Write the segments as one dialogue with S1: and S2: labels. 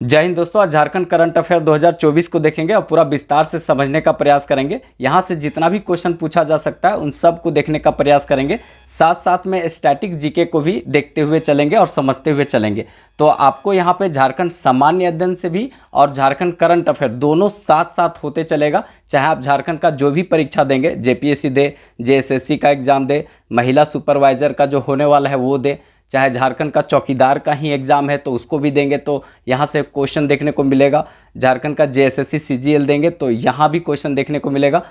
S1: जय हिंद दोस्तों। आज झारखंड करंट अफेयर 2024 को देखेंगे और पूरा विस्तार से समझने का प्रयास करेंगे। यहाँ से जितना भी क्वेश्चन पूछा जा सकता है उन सब को देखने का प्रयास करेंगे। साथ साथ में स्टैटिक जीके को भी देखते हुए चलेंगे और समझते हुए चलेंगे। तो आपको यहाँ पे झारखंड सामान्य अध्ययन से भी और झारखंड करंट अफेयर दोनों साथ साथ होते चलेगा। चाहे आप झारखंड का जो भी परीक्षा देंगे, जेपीएससी दे, जेएसएससी का एग्ज़ाम दे, महिला सुपरवाइजर का जो होने वाला है वो दे, चाहे झारखंड का चौकीदार का ही एग्ज़ाम है तो उसको भी देंगे तो यहाँ से क्वेश्चन देखने को मिलेगा। झारखंड का जेएसएससी सीजीएल देंगे तो यहाँ भी क्वेश्चन देखने को मिलेगा।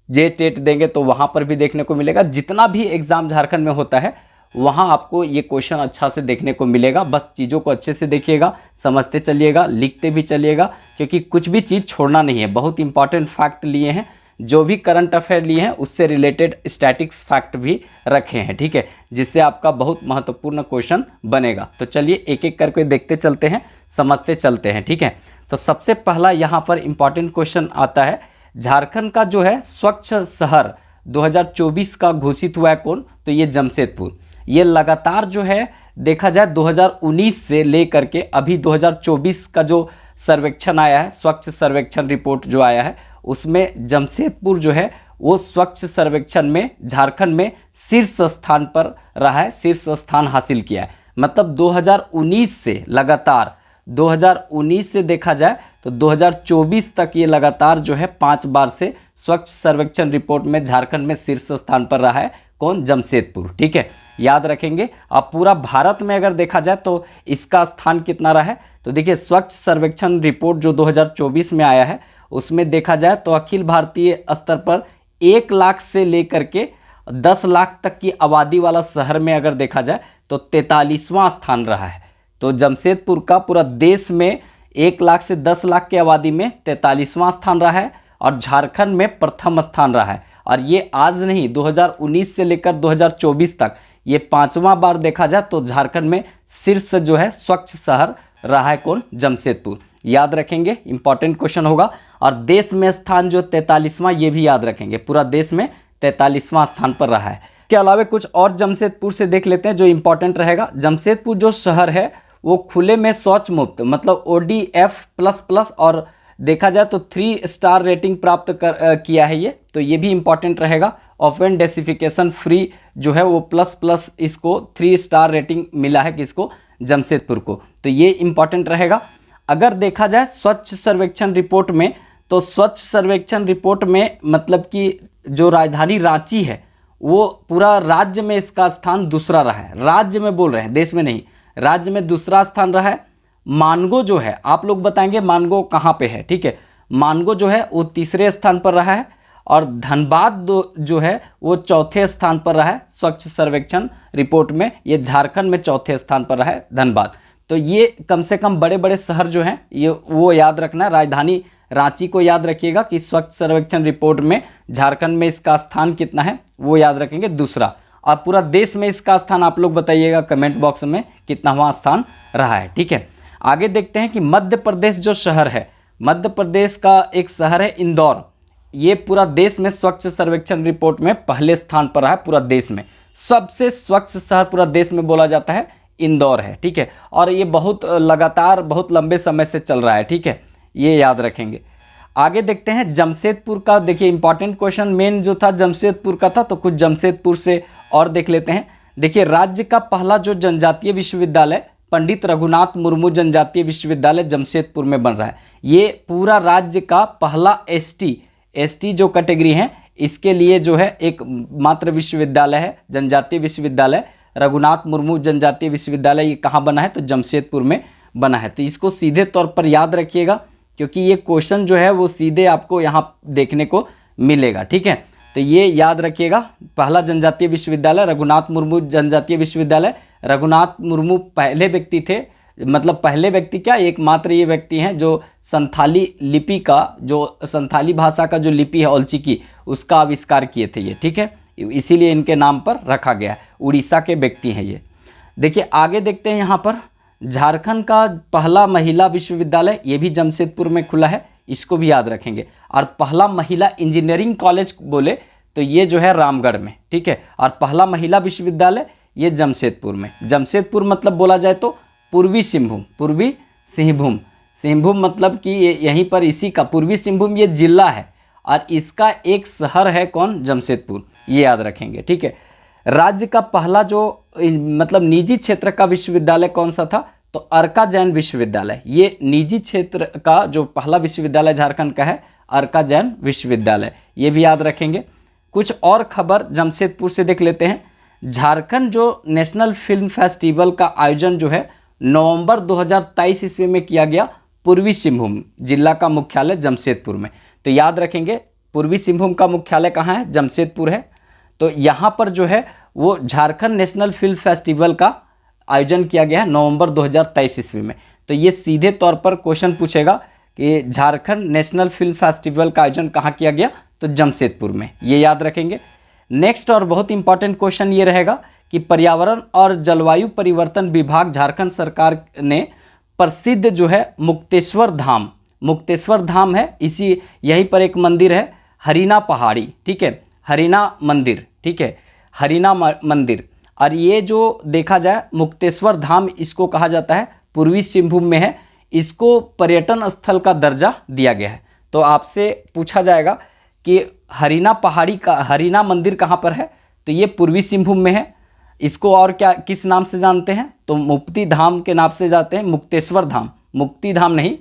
S1: जे टेट देंगे तो वहाँ पर भी देखने को मिलेगा। जितना भी एग्ज़ाम झारखंड में होता है वहाँ आपको ये क्वेश्चन अच्छा से देखने को मिलेगा। बस चीज़ों को अच्छे से देखिएगा, समझते चलिएगा, लिखते भी चलिएगा, क्योंकि कुछ भी चीज़ छोड़ना नहीं है। बहुत इंपॉर्टेंट फैक्ट लिए हैं, जो भी करंट अफेयर लिए हैं उससे रिलेटेड स्टैटिक्स फैक्ट भी रखे हैं, ठीक है, जिससे आपका बहुत महत्वपूर्ण क्वेश्चन बनेगा। तो चलिए एक एक करके देखते चलते हैं, समझते चलते हैं, ठीक है। तो सबसे पहला यहाँ पर इंपॉर्टेंट क्वेश्चन आता है, झारखंड का जो है स्वच्छ शहर 2024 का घोषित हुआ है कौन? तो ये जमशेदपुर। ये लगातार जो है देखा जाए 2019 से लेकर के अभी 2024 का जो सर्वेक्षण आया है, स्वच्छ सर्वेक्षण रिपोर्ट जो आया है, उसमें जमशेदपुर जो है वो स्वच्छ सर्वेक्षण में झारखंड में शीर्ष स्थान पर रहा है, शीर्ष स्थान हासिल किया है। मतलब 2019 से लगातार 2019 से देखा जाए तो 2024 तक ये लगातार जो है 5 बार से स्वच्छ सर्वेक्षण रिपोर्ट में झारखंड में शीर्ष स्थान पर रहा है। कौन? जमशेदपुर, ठीक है, याद रखेंगे। अब पूरा भारत में अगर देखा जाए तो इसका स्थान कितना रहा है, तो देखिए स्वच्छ सर्वेक्षण रिपोर्ट जो 2024 में आया है उसमें देखा जाए तो अखिल भारतीय स्तर पर 1 लाख से लेकर के 10 लाख तक की आबादी वाला शहर में अगर देखा जाए तो 43वां स्थान रहा है। तो जमशेदपुर का पूरा देश में 1 लाख से 10 लाख की आबादी में 43वां स्थान रहा है और झारखंड में प्रथम स्थान रहा है। और ये आज नहीं, 2019 से लेकर 2024 तक ये 5वां बार देखा जाए तो झारखंड में शीर्ष जो है स्वच्छ शहर रहा है। कौन? जमशेदपुर। याद रखेंगे, इंपॉर्टेंट क्वेश्चन होगा। और देश में स्थान जो 43वां, ये भी याद रखेंगे, पूरा देश में 43वां स्थान पर रहा है। के अलावा कुछ और जमशेदपुर से देख लेते हैं जो इंपॉर्टेंट रहेगा। जमशेदपुर जो शहर है वो खुले में शौच मुक्त, मतलब ODF++ और देखा जाए तो 3 स्टार रेटिंग प्राप्त किया है ये, तो ये भी इंपॉर्टेंट रहेगा। ओपन डेसिफिकेशन फ्री जो है वो ++ इसको 3 स्टार रेटिंग मिला है किसको? जमशेदपुर को, तो ये इंपॉर्टेंट रहेगा। अगर देखा जाए स्वच्छ सर्वेक्षण रिपोर्ट में, तो स्वच्छ सर्वेक्षण रिपोर्ट में मतलब कि जो राजधानी रांची है वो पूरा राज्य में इसका स्थान दूसरा रहा है। राज्य में बोल रहे हैं, देश में नहीं, राज्य में दूसरा स्थान रहा है। मानगो जो है, आप लोग बताएंगे मानगो कहाँ पे है, ठीक है, मानगो जो है वो 3रे स्थान पर रहा है। और धनबाद जो है वो 4थे स्थान पर रहा है स्वच्छ सर्वेक्षण रिपोर्ट में। ये झारखंड में 4थे स्थान पर रहा है धनबाद। तो ये कम से कम बड़े बड़े शहर जो हैं ये वो याद रखना है। राजधानी रांची को याद रखिएगा कि स्वच्छ सर्वेक्षण रिपोर्ट में झारखंड में इसका स्थान कितना है वो याद रखेंगे, दूसरा। और पूरा देश में इसका स्थान आप लोग बताइएगा कमेंट बॉक्स में कितनावां स्थान रहा है, ठीक है। आगे देखते हैं कि मध्य प्रदेश जो शहर है, मध्य प्रदेश का एक शहर है इंदौर। ये पूरा देश में स्वच्छ सर्वेक्षण रिपोर्ट में पहले स्थान पर रहा है। पूरा देश में सबसे स्वच्छ शहर पूरा देश में बोला जाता है इंदौर है, ठीक है। और ये बहुत लगातार बहुत लंबे समय से चल रहा है, ठीक है, ये याद रखेंगे। आगे देखते हैं जमशेदपुर का। देखिए इंपॉर्टेंट क्वेश्चन मेन जो था जमशेदपुर का था, तो कुछ जमशेदपुर से और देख लेते हैं। देखिए राज्य का पहला जो जनजातीय विश्वविद्यालय पंडित रघुनाथ मुर्मू जनजातीय विश्वविद्यालय जमशेदपुर में बन रहा है। ये पूरा राज्य का पहला एसटी जो कैटेगरी है इसके लिए जो है एक मात्र विश्वविद्यालय है, जनजातीय विश्वविद्यालय रघुनाथ मुर्मू जनजातीय विश्वविद्यालय। ये कहाँ बना है? तो जमशेदपुर में बना है। तो इसको सीधे तौर पर याद रखिएगा, क्योंकि ये क्वेश्चन जो है वो सीधे आपको यहाँ देखने को मिलेगा, ठीक है। तो ये याद रखिएगा, पहला जनजातीय विश्वविद्यालय रघुनाथ मुर्मू जनजातीय विश्वविद्यालय। रघुनाथ मुर्मू पहले व्यक्ति थे, मतलब पहले व्यक्ति क्या, एकमात्र ये व्यक्ति हैं जो संथाली लिपि का, जो संथाली भाषा का जो लिपि है औलचिकी, उसका आविष्कार किए थे ये, ठीक है, इसीलिए इनके नाम पर रखा गया है। उड़ीसा के व्यक्ति हैं ये। देखिए आगे देखते हैं, यहाँ पर झारखंड का पहला महिला विश्वविद्यालय ये भी जमशेदपुर में खुला है, इसको भी याद रखेंगे। और पहला महिला इंजीनियरिंग कॉलेज बोले तो ये जो है रामगढ़ में, ठीक है। और पहला महिला विश्वविद्यालय ये जमशेदपुर में। जमशेदपुर मतलब बोला जाए तो पूर्वी सिंहभूम सिंहभूम मतलब कि यहीं पर इसी का पूर्वी सिंहभूम ये जिला है और इसका एक शहर है कौन, जमशेदपुर, ये याद रखेंगे। ठीक है। राज्य का पहला जो मतलब निजी क्षेत्र का विश्वविद्यालय कौन सा था, तो अर्का जैन विश्वविद्यालय। ये निजी क्षेत्र का जो पहला विश्वविद्यालय झारखंड का है, अर्का जैन विश्वविद्यालय, ये भी याद रखेंगे। कुछ और खबर जमशेदपुर से देख लेते हैं। झारखंड जो नेशनल फिल्म फेस्टिवल का आयोजन जो है नवंबर 2023 ईस्वी में किया गया पूर्वी सिंहभूम जिला का मुख्यालय जमशेदपुर में। तो याद रखेंगे पूर्वी सिंहभूम का मुख्यालय कहाँ है, जमशेदपुर है। तो यहाँ पर जो है वो झारखंड नेशनल फिल्म फेस्टिवल का आयोजन किया गया है नवंबर 2023 ईस्वी में। तो ये सीधे तौर पर क्वेश्चन पूछेगा कि झारखंड नेशनल फिल्म फेस्टिवल का आयोजन कहाँ किया गया, तो जमशेदपुर में, ये याद रखेंगे। नेक्स्ट और बहुत इंपॉर्टेंट क्वेश्चन ये रहेगा कि पर्यावरण और जलवायु परिवर्तन विभाग झारखंड सरकार ने प्रसिद्ध जो है मुक्तेश्वर धाम है, इसी यहीं पर एक मंदिर है हरिना पहाड़ी, ठीक है, हरिना मंदिर, ठीक है, हरिना मंदिर। और ये जो देखा जाए मुक्तेश्वर धाम इसको कहा जाता है, पूर्वी सिंहभूम में है, इसको पर्यटन स्थल का दर्जा दिया गया है। तो आपसे पूछा जाएगा कि हरिना पहाड़ी का हरिना मंदिर कहाँ पर है, तो ये पूर्वी सिंहभूम में है। इसको और क्या किस नाम से जानते हैं, तो मुक्ति धाम के नाम से जानते हैं, मुक्तेश्वर धाम, मुक्ति धाम नहीं,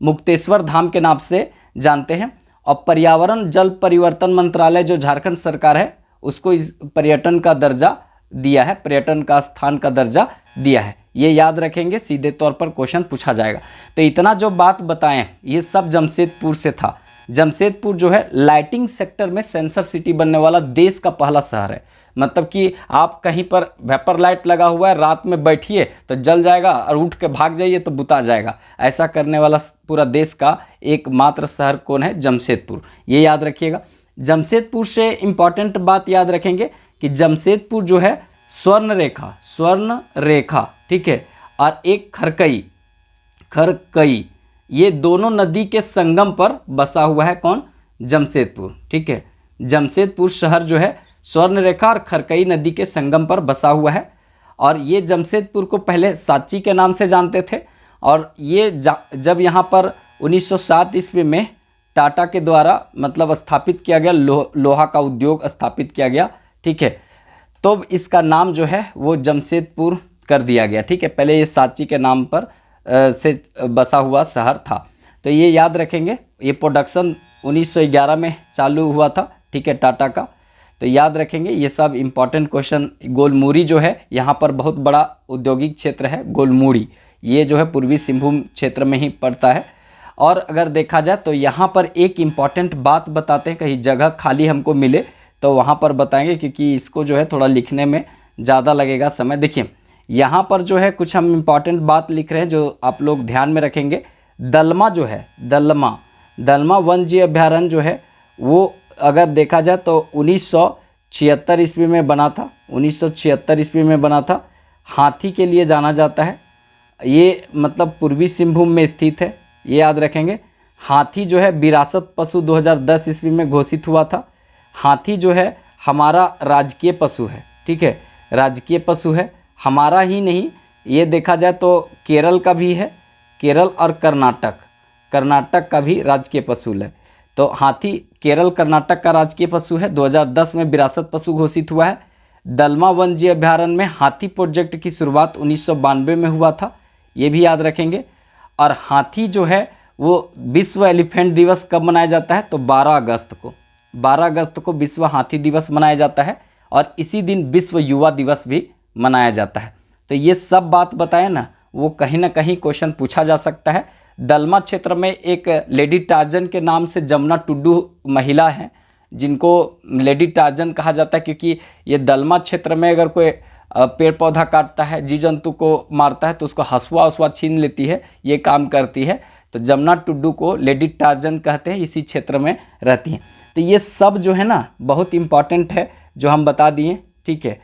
S1: मुक्तेश्वर धाम के नाम से जानते हैं। और पर्यावरण जल परिवर्तन मंत्रालय जो झारखंड सरकार है उसको इस पर्यटन का दर्जा दिया है, पर्यटन का स्थान का दर्जा दिया है, ये याद रखेंगे, सीधे तौर पर क्वेश्चन पूछा जाएगा। तो इतना जो बात बताएं ये सब जमशेदपुर से था। जमशेदपुर जो है लाइटिंग सेक्टर में सेंसर सिटी बनने वाला देश का पहला शहर है। मतलब कि आप कहीं पर वेपर लाइट लगा हुआ है, रात में बैठिए तो जल जाएगा और उठ के भाग जाइए तो बुता जाएगा, ऐसा करने वाला पूरा देश का एकमात्र शहर कौन है, जमशेदपुर, ये याद रखिएगा। जमशेदपुर से इम्पॉर्टेंट बात याद रखेंगे कि जमशेदपुर जो है स्वर्ण रेखा, ठीक है, और एक खरकई, ये दोनों नदी के संगम पर बसा हुआ है कौन, जमशेदपुर, ठीक है। जमशेदपुर शहर जो है स्वर्ण रेखा और खरकई नदी के संगम पर बसा हुआ है। और ये जमशेदपुर को पहले सांची के नाम से जानते थे। और ये जब यहाँ पर 1907 ईस्वी में टाटा के द्वारा मतलब स्थापित किया गया, लोहा का उद्योग स्थापित किया गया, ठीक है, तो इसका नाम जो है वो जमशेदपुर कर दिया गया, ठीक है। पहले ये सांची के नाम पर से बसा हुआ शहर था। तो ये याद रखेंगे। ये प्रोडक्शन 1911 में चालू हुआ था, ठीक है, टाटा का। तो याद रखेंगे ये सब इम्पॉर्टेंट क्वेश्चन। गोलमुड़ी जो है यहाँ पर बहुत बड़ा औद्योगिक क्षेत्र है, गोलमुड़ी, ये जो है पूर्वी सिंहभूम क्षेत्र में ही पड़ता है। और अगर देखा जाए तो यहाँ पर एक इम्पॉर्टेंट बात बताते हैं, कहीं जगह खाली हमको मिले तो वहाँ पर बताएंगे, क्योंकि इसको जो है थोड़ा लिखने में ज़्यादा लगेगा समय। देखिए यहाँ पर जो है कुछ हम इम्पॉर्टेंट बात लिख रहे हैं जो आप लोग ध्यान में रखेंगे। दलमा जो है, दलमा वन्य जीव अभ्यारण्य जो है वो अगर देखा जाए तो 1976 ईस्वी में बना था, 1976 ईस्वी में बना था। हाथी के लिए जाना जाता है, ये मतलब पूर्वी सिंहभूम में स्थित है, ये याद रखेंगे। हाथी जो है विरासत पशु 2010 ईस्वी में घोषित हुआ था। हाथी जो है हमारा राजकीय पशु है, ठीक है, राजकीय पशु है, हमारा ही नहीं, ये देखा जाए तो केरल का भी है, केरल और कर्नाटक का भी राजकीय पशु है। तो हाथी केरल कर्नाटक का राजकीय पशु है, 2010 में विरासत पशु घोषित हुआ है। दलमा वन्य जीव अभ्यारण्य में हाथी प्रोजेक्ट की शुरुआत 1992 में हुआ था, ये भी याद रखेंगे। और हाथी जो है वो विश्व एलिफेंट दिवस कब मनाया जाता है, तो 12 अगस्त को विश्व हाथी दिवस मनाया जाता है। और इसी दिन विश्व युवा दिवस भी मनाया जाता है। तो ये सब बात बताए ना, वो कहीं ना कहीं क्वेश्चन पूछा जा सकता है। दलमा क्षेत्र में एक लेडी टार्जन के नाम से जमुना टुड्डू महिला हैं, जिनको लेडी टार्जन कहा जाता है, क्योंकि ये दलमा क्षेत्र में अगर कोई पेड़ पौधा काटता है, जीव जंतु को मारता है तो उसको हसुआ छीन लेती है, ये काम करती है। तो जमुना टुड्डू को लेडी टार्जन कहते हैं, इसी क्षेत्र में रहती हैं। तो ये सब जो है ना बहुत इम्पॉर्टेंट है जो हम बता दिए, ठीक है।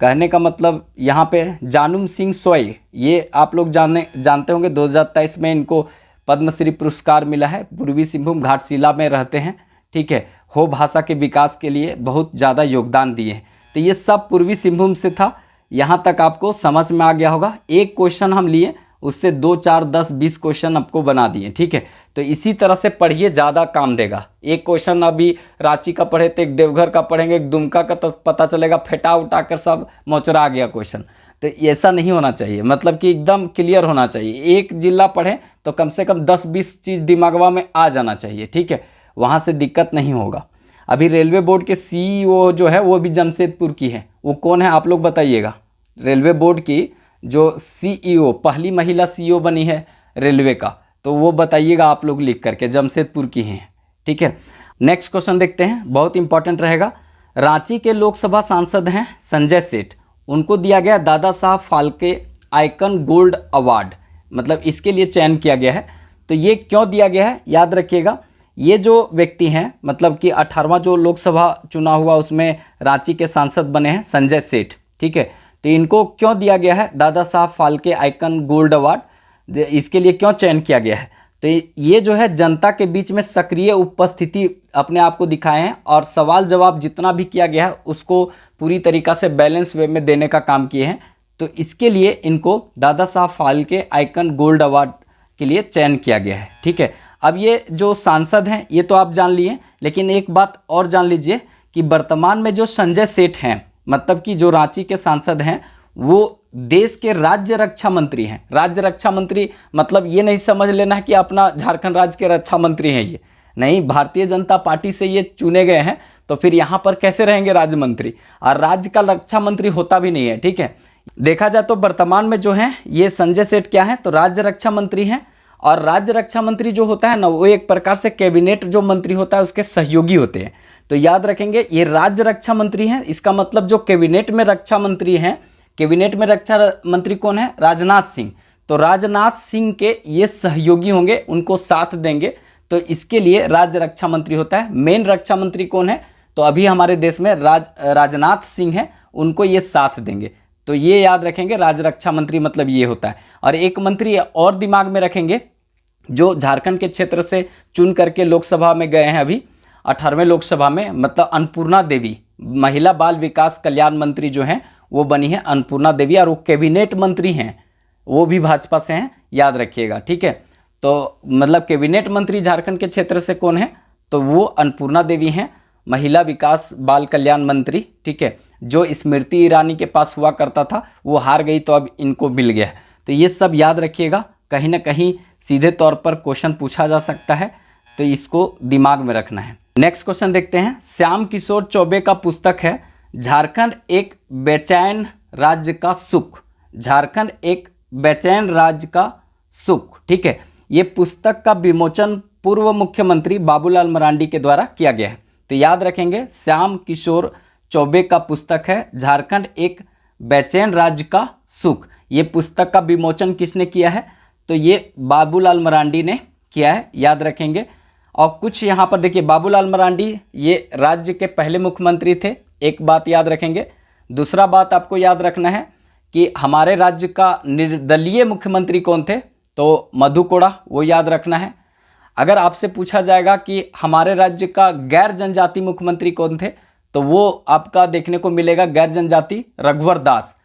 S1: कहने का मतलब यहाँ पे जानुम सिंह सोय, ये आप लोग जानते होंगे, 2023 में इनको पद्मश्री पुरस्कार मिला है। पूर्वी सिंहभूम घाटशिला में रहते हैं, ठीक है। हो भाषा के विकास के लिए बहुत ज़्यादा योगदान दिए हैं। तो ये सब पूर्वी सिंहभूम से था। यहाँ तक आपको समझ में आ गया होगा। एक क्वेश्चन हम लिए उससे 2, 4, 10, 20 क्वेश्चन आपको बना दिए, ठीक है। तो इसी तरह से पढ़िए, ज़्यादा काम देगा। एक क्वेश्चन अभी रांची का पढ़े तो एक देवघर का पढ़ेंगे, एक दुमका का, तो पता चलेगा फेटा उठा कर सब मोचरा गया क्वेश्चन। तो ऐसा नहीं होना चाहिए, मतलब कि एकदम क्लियर होना चाहिए। एक जिला पढ़ें तो कम से कम 10-20 चीज़ दिमागवा में आ जाना चाहिए, ठीक है, वहाँ से दिक्कत नहीं होगा। अभी रेलवे बोर्ड के CEO जो है वो भी जमशेदपुर की है। वो कौन है आप लोग बताइएगा। रेलवे बोर्ड की जो CEO, पहली महिला CEO बनी है रेलवे का, तो वो बताइएगा आप लोग लिख करके, जमशेदपुर की हैं, ठीक है। नेक्स्ट क्वेश्चन देखते हैं, बहुत इंपॉर्टेंट रहेगा। रांची के लोकसभा सांसद हैं संजय सेठ, उनको दिया गया Dada Saheb Phalke icon gold award, मतलब इसके लिए चयन किया गया है। तो ये क्यों दिया गया है, याद रखिएगा। ये जो व्यक्ति हैं, मतलब कि 18वां जो लोकसभा चुनाव हुआ उसमें रांची के सांसद बने हैं संजय सेठ, ठीक है। तो इनको क्यों दिया गया है Dada Saheb Phalke icon gold award, इसके लिए क्यों चयन किया गया है। तो ये जो है जनता के बीच में सक्रिय उपस्थिति अपने आप को दिखाए हैं, और सवाल जवाब जितना भी किया गया है उसको पूरी तरीक़ा से बैलेंस वे में देने का काम किए हैं। तो इसके लिए इनको Dada Saheb Phalke icon gold award के लिए चयन किया गया है, ठीक है। अब ये जो सांसद हैं ये तो आप जान लिए, लेकिन एक बात और जान लीजिए कि वर्तमान में जो संजय सेठ हैं, मतलब कि जो रांची के सांसद हैं, वो देश के राज्य रक्षा मंत्री हैं। राज्य रक्षा मंत्री मतलब ये नहीं समझ लेना है कि अपना झारखंड राज्य के रक्षा मंत्री हैं, ये नहीं, भारतीय जनता पार्टी से ये चुने गए हैं, तो फिर यहाँ पर कैसे रहेंगे राज्य मंत्री, और राज्य का रक्षा मंत्री होता भी नहीं है, ठीक है। देखा जाए तो वर्तमान में जो हैं ये संजय सेठ क्या हैं, तो राज्य रक्षा मंत्री हैं। और राज्य रक्षा मंत्री जो होता है ना, वो एक प्रकार से कैबिनेट जो मंत्री होता है उसके सहयोगी होते हैं। तो याद रखेंगे ये राज्य रक्षा मंत्री हैं, इसका मतलब जो कैबिनेट में रक्षा मंत्री हैं, कैबिनेट में रक्षा मंत्री कौन है, राजनाथ सिंह। तो राजनाथ सिंह के ये सहयोगी होंगे, उनको साथ देंगे, तो इसके लिए राज्य रक्षा मंत्री होता है। मेन रक्षा मंत्री कौन है, तो अभी हमारे देश में राजनाथ सिंह हैं, उनको ये साथ देंगे। तो ये याद रखेंगे, राज्य रक्षा मंत्री मतलब ये होता है। और एक मंत्री और दिमाग में रखेंगे, जो झारखंड के क्षेत्र से चुन करके लोकसभा में गए हैं अभी 18वें लोकसभा में, मतलब अन्नपूर्णा देवी, महिला बाल विकास कल्याण मंत्री जो हैं वो बनी है अन्नपूर्णा देवी, और वो कैबिनेट मंत्री हैं, वो भी भाजपा से हैं, याद रखिएगा, ठीक है। तो मतलब कैबिनेट मंत्री झारखंड के क्षेत्र से कौन है, तो वो अन्नपूर्णा देवी हैं, महिला विकास बाल कल्याण मंत्री, ठीक है। जो स्मृति ईरानी के पास हुआ करता था वो हार गई, तो अब इनको मिल गया। तो ये सब याद रखिएगा, कहीं ना कहीं सीधे तौर पर क्वेश्चन पूछा जा सकता है, तो इसको दिमाग में रखना है। नेक्स्ट क्वेश्चन देखते हैं। श्याम किशोर चौबे का पुस्तक है झारखंड एक बेचैन राज्य का सुख। झारखंड एक बेचैन राज्य का सुख, ठीक है। ये पुस्तक का विमोचन पूर्व मुख्यमंत्री बाबूलाल मरांडी के द्वारा किया गया है। तो याद रखेंगे, श्याम किशोर चौबे का पुस्तक है झारखंड एक बेचैन राज्य का सुख। ये पुस्तक का विमोचन किसने किया है, तो ये बाबूलाल मरांडी ने किया है, याद रखेंगे। और कुछ यहाँ पर देखिए, बाबूलाल मरांडी ये राज्य के पहले मुख्यमंत्री थे, एक बात याद रखेंगे। दूसरा बात आपको याद रखना है कि हमारे राज्य का निर्दलीय मुख्यमंत्री कौन थे, तो मधु कोड़ा, वो याद रखना है। अगर आपसे पूछा जाएगा कि हमारे राज्य का गैर जनजाति मुख्यमंत्री कौन थे, तो वो आपका देखने को मिलेगा गैर जनजाति रघुवर दास।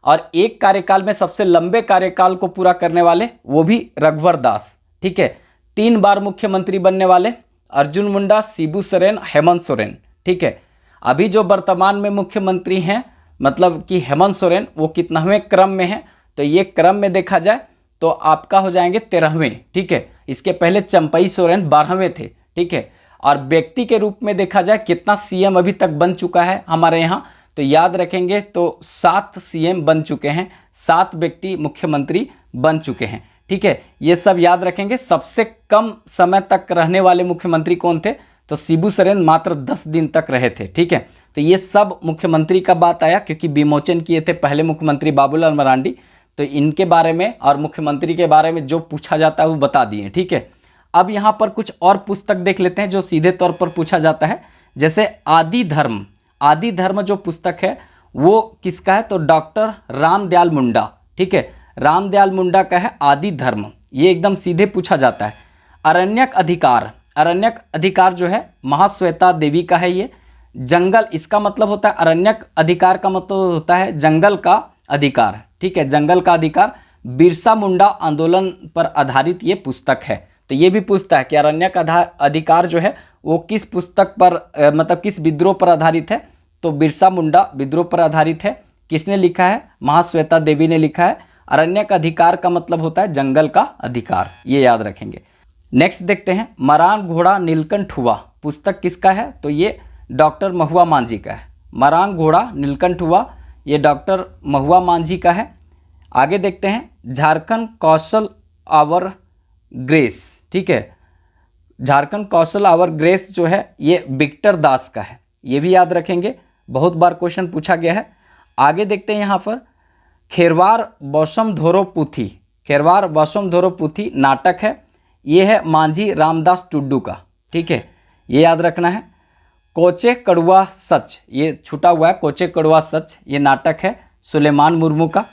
S1: और एक कार्यकाल में सबसे लंबे कार्यकाल को पूरा करने वाले वो भी रघुवर दास, ठीक है। 3 बार मुख्यमंत्री बनने वाले अर्जुन मुंडा, शिबू सोरेन, हेमंत सोरेन, ठीक है। अभी जो वर्तमान में मुख्यमंत्री हैं, मतलब कि हेमंत सोरेन, वो कितनावें क्रम में है, तो ये क्रम में देखा जाए तो आपका हो जाएंगे 13वें, ठीक है। इसके पहले चंपई सोरेन 12वें थे, ठीक है। और व्यक्ति के रूप में देखा जाए कितना CM अभी तक बन चुका है हमारे यहाँ, तो याद रखेंगे तो 7 CM बन चुके हैं, 7 व्यक्ति मुख्यमंत्री बन चुके हैं, ठीक है। ये सब याद रखेंगे। सबसे कम समय तक रहने वाले मुख्यमंत्री कौन थे, तो शिबू सोरेन मात्र 10 दिन तक रहे थे, ठीक है। तो ये सब मुख्यमंत्री का बात आया, क्योंकि विमोचन किए थे पहले मुख्यमंत्री बाबूलाल मरांडी, तो इनके बारे में और मुख्यमंत्री के बारे में जो पूछा जाता है वो बता दिए, ठीक है। अब यहाँ पर कुछ और पुस्तक देख लेते हैं जो सीधे तौर पर पूछा जाता है, जैसे आदि धर्म। आदि धर्म जो पुस्तक है वो किसका है, तो डॉक्टर रामदयाल मुंडा, ठीक है। रामदयाल मुंडा का है आदि धर्म, ये एकदम सीधे पूछा जाता है। अरण्यक अधिकार, अरण्यक अधिकार जो है महाश्वेता देवी का है। ये जंगल, इसका मतलब होता है अरण्यक अधिकार का मतलब होता है जंगल का अधिकार, ठीक है, जंगल का अधिकार। बिरसा मुंडा आंदोलन पर आधारित ये पुस्तक है। तो ये भी पूछता है कि अरण्यक अधिकार जो है वो किस पुस्तक पर मतलब किस विद्रोह पर आधारित है। तो बिरसा मुंडा विद्रोह पर आधारित है। किसने लिखा है? महाश्वेता देवी ने लिखा है। अरण्यक अधिकार का मतलब होता है जंगल का अधिकार, ये याद रखेंगे। नेक्स्ट देखते हैं, मरान घोड़ा नीलकंठ हुआ पुस्तक किसका है? तो ये डॉक्टर महुआ मांझी का है। मरान घोड़ा नीलकंठ हुआ ये डॉक्टर महुआ मांझी का है। आगे देखते हैं, झारखंड कौशल आवर ग्रेस, ठीक है, झारखंड कौशल आवर ग्रेस जो है ये विक्टर दास का है, ये भी याद रखेंगे, बहुत बार क्वेश्चन पूछा गया है। आगे देखते हैं यहाँ पर, खेरवार बौसम धोरो पुथी, खेरवार बौसम धोरो पुथी नाटक है, ये है मांझी रामदास टुड्डू का, ठीक है, ये याद रखना है। कोचे कड़वा सच, ये छूटा हुआ है, कोचे कड़वा सच ये नाटक है सुलेमान मुर्मू का।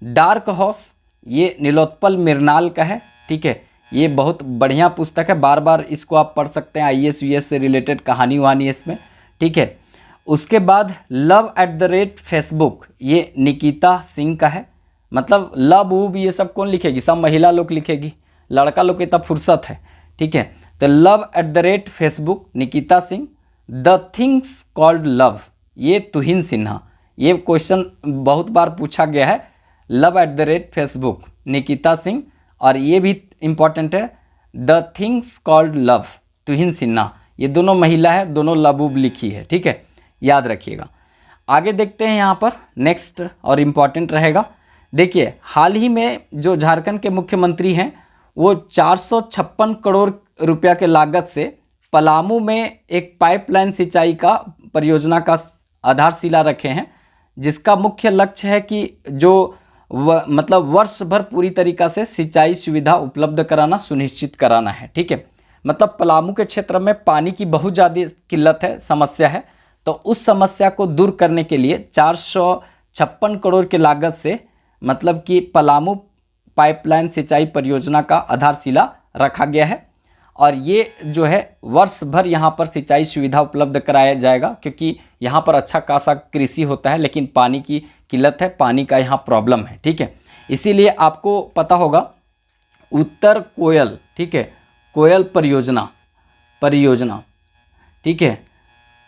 S1: डार्क हॉर्स ये नीलोत्पल मिर्नाल का है, ठीक है, ये बहुत बढ़िया पुस्तक है, बार बार इसको आप पढ़ सकते हैं, आईएएस यूएस से रिलेटेड कहानी वहानी इसमें, ठीक है। उसके बाद love at the rate Facebook ये निकिता सिंह का है। मतलब लव वूव ये सब कौन लिखेगी? सब महिला लोग लिखेगी, लड़का लोग की तब फुर्सत है, ठीक है। तो love at the rate Facebook Nikita Singh. The things called love ये तुहिन सिन्हा, ये क्वेश्चन बहुत बार पूछा गया है। Love at the rate Facebook Nikita Singh, और ये भी इंपॉर्टेंट है, द थिंग्स कॉल्ड लव तुहिन सिन्हा, ये दोनों महिला है, दोनों लबूब लिखी है, ठीक है, याद रखिएगा। आगे देखते हैं यहाँ पर नेक्स्ट और इम्पॉर्टेंट रहेगा। देखिए हाल ही में जो झारखंड के मुख्यमंत्री हैं वो 456 करोड़ रुपया के लागत से पलामू में एक पाइपलाइन सिंचाई का परियोजना का आधारशिला रखे हैं, जिसका मुख्य लक्ष्य है कि जो मतलब वर्ष भर पूरी तरीक़ा से सिंचाई सुविधा उपलब्ध कराना सुनिश्चित कराना है, ठीक है। मतलब पलामू के क्षेत्र में पानी की बहुत ज़्यादा किल्लत है, समस्या है, तो उस समस्या को दूर करने के लिए 456 करोड़ की लागत से मतलब कि पलामू पाइपलाइन सिंचाई परियोजना का आधारशिला रखा गया है। और ये जो है वर्ष भर यहाँ पर सिंचाई सुविधा उपलब्ध कराया जाएगा, क्योंकि यहाँ पर अच्छा खासा कृषि होता है, लेकिन पानी की किल्लत है, पानी का यहाँ प्रॉब्लम है, ठीक है। इसीलिए आपको पता होगा उत्तर कोयल, ठीक है, कोयल परियोजना, ठीक है,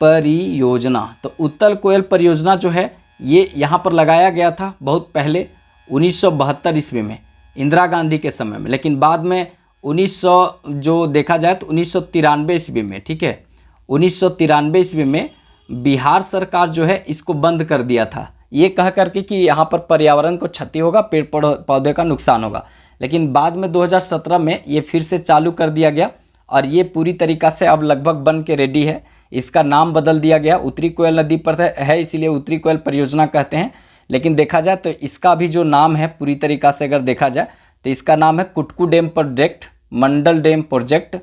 S1: परियोजना। तो उत्तर कोयल परियोजना जो है ये यहाँ पर लगाया गया था बहुत पहले 1972 ईस्वी में इंदिरा गांधी के समय में, लेकिन बाद में 1900 जो देखा जाए तो 1993 ईस्वी में, ठीक है, 1993 ईस्वी में बिहार सरकार जो है इसको बंद कर दिया था, ये कह करके कि यहाँ पर पर्यावरण को क्षति होगा, पेड़ पौधे का नुकसान होगा। लेकिन बाद में 2017 में ये फिर से चालू कर दिया गया और ये पूरी तरीक़ा से अब लगभग बन के रेडी है। इसका नाम बदल दिया गया, उत्तरी कोयल नदी पर है इसीलिए उत्तरी कोयल परियोजना कहते हैं, लेकिन देखा जाए तो इसका भी जो नाम है पूरी तरीक़ा से अगर देखा जाए तो इसका नाम है कुटकू डैम प्रोजेक्ट, मंडल डैम प्रोजेक्ट,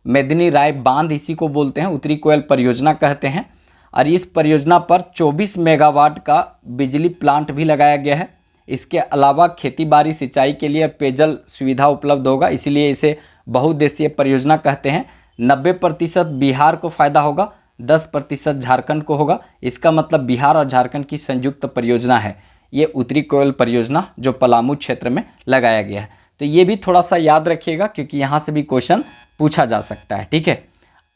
S1: मेदिनी राय बांध इसी को बोलते हैं, उत्तरी कोयल परियोजना कहते हैं। और इस परियोजना पर 24 मेगावाट का बिजली प्लांट भी लगाया गया है। इसके अलावा खेती बाड़ी सिंचाई के लिए पेयजल सुविधा उपलब्ध होगा, इसीलिए इसे बहुउद्देशीय परियोजना कहते हैं। 90% बिहार को फ़ायदा होगा, 10% झारखंड को होगा। इसका मतलब बिहार और झारखंड की संयुक्त परियोजना है ये उत्तरी कोयल परियोजना, जो पलामू क्षेत्र में लगाया गया है। तो ये भी थोड़ा सा याद रखिएगा, क्योंकि यहाँ से भी क्वेश्चन पूछा जा सकता है, ठीक है।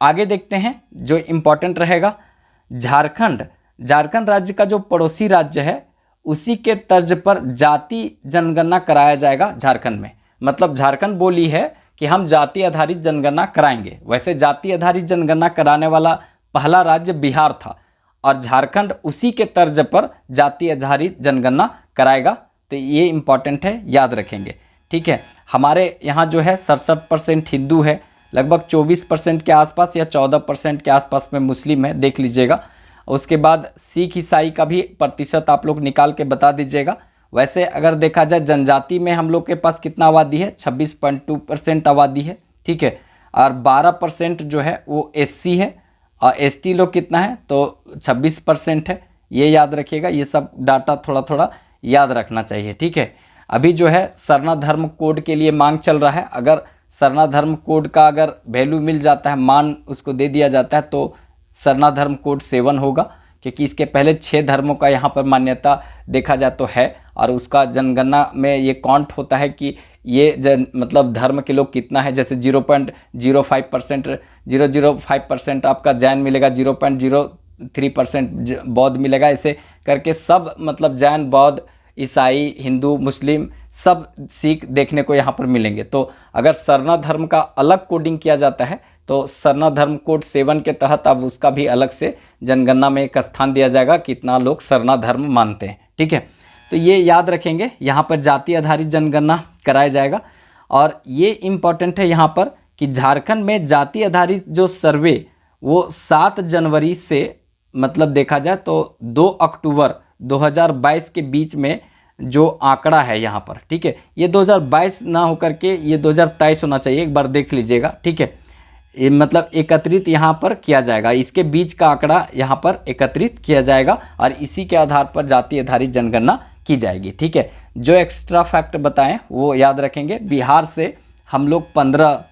S1: आगे देखते हैं जो इम्पोर्टेंट रहेगा, झारखंड राज्य का जो पड़ोसी राज्य है उसी के तर्ज पर जाति जनगणना कराया जाएगा झारखंड में। मतलब झारखंड बोली है कि हम जाति आधारित जनगणना कराएंगे। वैसे जाति आधारित जनगणना कराने वाला पहला राज्य बिहार था और झारखंड उसी के तर्ज पर जाति आधारित जनगणना कराएगा। तो ये इम्पॉर्टेंट है, याद रखेंगे, ठीक है। हमारे यहाँ जो है 67% हिंदू है, लगभग 24% के आसपास या 14% के आसपास में मुस्लिम है, देख लीजिएगा। उसके बाद सिख ईसाई का भी प्रतिशत आप लोग निकाल के बता दीजिएगा। वैसे अगर देखा जाए जनजाति में हम लोग के पास कितना आबादी है, 26.2% आबादी है, ठीक है। और 12% जो है वो एससी है और एसटी लोग कितना है तो 26% है, ये याद रखिएगा। ये सब डाटा थोड़ा थोड़ा याद रखना चाहिए, ठीक है। अभी जो है सरना धर्म कोड के लिए मांग चल रहा है। अगर सरना धर्म कोड का अगर वैल्यू मिल जाता है, मान उसको दे दिया जाता है, तो सरना धर्म कोड 7 होगा, क्योंकि इसके पहले 6 धर्मों का यहाँ पर मान्यता देखा जाए तो है, और उसका जनगणना में ये काउंट होता है कि ये मतलब धर्म के लोग कितना है। जैसे 0.05%, 005% आपका जैन मिलेगा, 0.03% बौद्ध मिलेगा, ऐसे करके सब मतलब जैन, बौद्ध, ईसाई, हिंदू, मुस्लिम, सब सिख देखने को यहाँ पर मिलेंगे। तो अगर सरना धर्म का अलग कोडिंग किया जाता है तो सरना धर्म कोड 7 के तहत अब उसका भी अलग से जनगणना में एक स्थान दिया जाएगा, कितना लोग सरना धर्म मानते हैं। ठीक है, तो ये याद रखेंगे, यहाँ पर जाति आधारित जनगणना कराया जाएगा। और ये इम्पॉर्टेंट है यहाँ पर कि झारखंड में जाति आधारित जो सर्वे वो 7 जनवरी से मतलब देखा जाए तो 2 अक्टूबर 2022 के बीच में जो आंकड़ा है यहाँ पर, ठीक है, ये 2022 ना होकर के ये 2023 होना चाहिए, एक बार देख लीजिएगा। ठीक है, ये मतलब एकत्रित यहाँ पर किया जाएगा, इसके बीच का आंकड़ा यहाँ पर एकत्रित किया जाएगा और इसी के आधार पर जाति आधारित जनगणना की जाएगी। ठीक है, जो एक्स्ट्रा फैक्ट बताएं वो याद रखेंगे। बिहार से हम लोग 15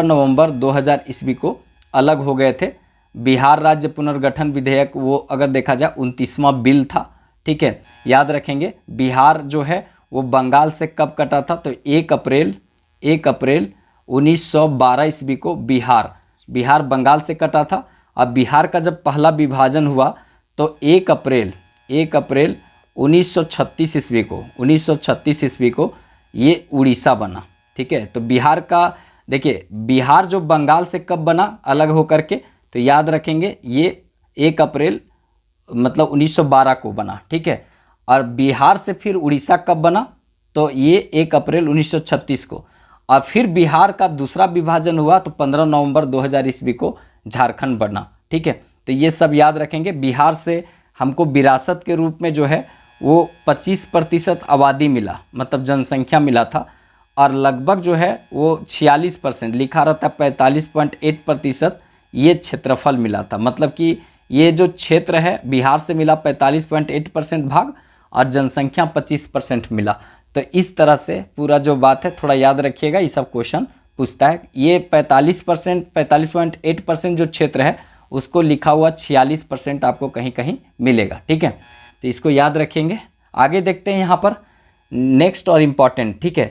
S1: नवंबर 2000 ईस्वी को अलग हो गए थे। बिहार राज्य पुनर्गठन विधेयक वो अगर देखा जाए 29वां बिल था। ठीक है, याद रखेंगे। बिहार जो है वो बंगाल से कब कटा था तो 1 अप्रैल 1912 ईस्वी को बिहार बंगाल से कटा था। अब बिहार का जब पहला विभाजन हुआ तो 1 अप्रैल 1936 ईस्वी को ये उड़ीसा बना। ठीक है, तो बिहार का देखिए, बिहार जो बंगाल से कब बना अलग होकर के, तो याद रखेंगे ये 1 अप्रैल मतलब 1912 को बना। ठीक है, और बिहार से फिर उड़ीसा कब बना तो ये 1 अप्रैल 1936 को। और फिर बिहार का दूसरा विभाजन हुआ तो 15 नवंबर 2000 ईस्वी को झारखंड बना। ठीक है, तो ये सब याद रखेंगे। बिहार से हमको विरासत के रूप में जो है वो 25% आबादी मिला, मतलब जनसंख्या मिला था, और लगभग जो है वो 46%, लिखा रहता 45.8% ये क्षेत्रफल मिला था। मतलब कि ये जो क्षेत्र है बिहार से मिला 45.8% भाग और जनसंख्या 25% मिला। तो इस तरह से पूरा जो बात है थोड़ा याद रखिएगा, ये सब क्वेश्चन पूछता है। ये 45.8% जो क्षेत्र है उसको लिखा हुआ 46% आपको कहीं कहीं मिलेगा। ठीक है, तो इसको याद रखेंगे। आगे देखते हैं यहाँ पर नेक्स्ट और इम्पॉर्टेंट। ठीक है,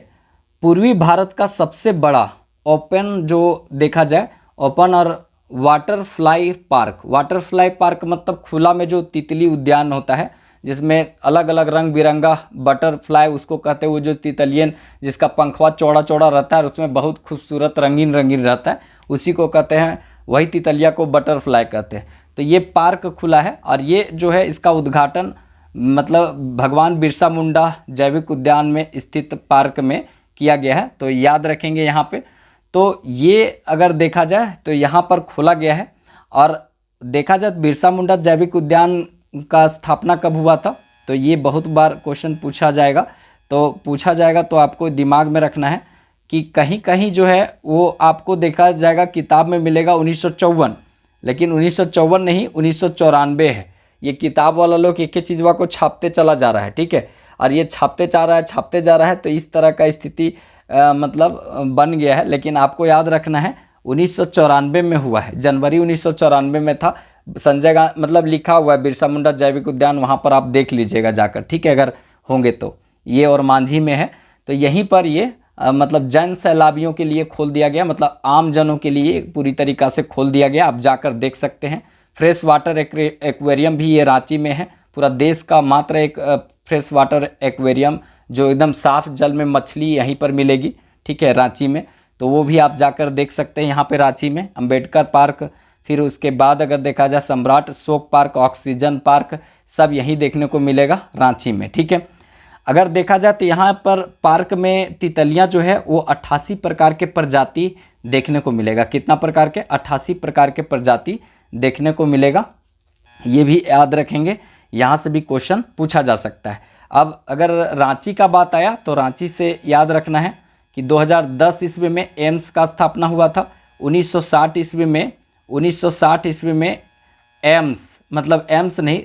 S1: पूर्वी भारत का सबसे बड़ा ओपन जो देखा जाए ओपन और वाटरफ्लाई पार्क मतलब खुला में जो तितली उद्यान होता है जिसमें अलग अलग रंग बिरंगा बटरफ्लाई उसको कहते हैं, वो जो तितलियन जिसका पंखवा चौड़ा चौड़ा रहता है और उसमें बहुत खूबसूरत रंगीन रंगीन रहता है, उसी को कहते हैं, वही तितलिया को बटरफ्लाई कहते हैं। तो ये पार्क खुला है और ये जो है इसका उद्घाटन मतलब भगवान बिरसा मुंडा जैविक उद्यान में स्थित पार्क में किया गया है। तो याद रखेंगे यहाँ पे। तो ये अगर देखा जाए तो यहाँ पर खोला गया है। और देखा जाए बिरसा मुंडा जैविक उद्यान का स्थापना कब हुआ था, तो ये बहुत बार क्वेश्चन पूछा जाएगा। तो आपको दिमाग में रखना है कि कहीं कहीं जो है वो आपको देखा जाएगा किताब में मिलेगा 1954, लेकिन 1954 नहीं 1994 है। ये किताब वाला लोग एक एक चीज़ को छापते चला जा रहा है। ठीक है, और ये छापते जा रहा है तो इस तरह का स्थिति मतलब बन गया है। लेकिन आपको याद रखना है 1994 में हुआ है, जनवरी 1994 में था। संजय गांधी मतलब लिखा हुआ है बिरसा मुंडा जैविक उद्यान, वहाँ पर आप देख लीजिएगा जाकर। ठीक है, अगर होंगे तो ये और मांझी में है। तो यहीं पर ये मतलब जन सैलाबियों के लिए खोल दिया गया, मतलब आम जनों के लिए पूरी तरीक़ा से खोल दिया गया। आप जाकर देख सकते हैं। फ्रेश वाटर एक्वेरियम भी ये रांची में है। पूरा देश का मात्र एक फ्रेश वाटर एक्वेरियम जो एकदम साफ जल में मछली यहीं पर मिलेगी। ठीक है, रांची में। तो वो भी आप जाकर देख सकते हैं यहाँ पे रांची में। अंबेडकर पार्क, फिर उसके बाद अगर देखा जाए सम्राट अशोक पार्क, ऑक्सीजन पार्क, सब यहीं देखने को मिलेगा रांची में। ठीक है, अगर देखा जाए तो यहाँ पर पार्क में तितलियाँ जो है वो 88 प्रकार के प्रजाति देखने को मिलेगा। कितना प्रकार के? 88 प्रकार के प्रजाति देखने को मिलेगा। ये भी याद रखेंगे, यहाँ से भी क्वेश्चन पूछा जा सकता है। अब अगर रांची का बात आया तो रांची से याद रखना है कि 2010 ईस्वी में एम्स का स्थापना हुआ था। 1960 ईस्वी में एम्स मतलब एम्स नहीं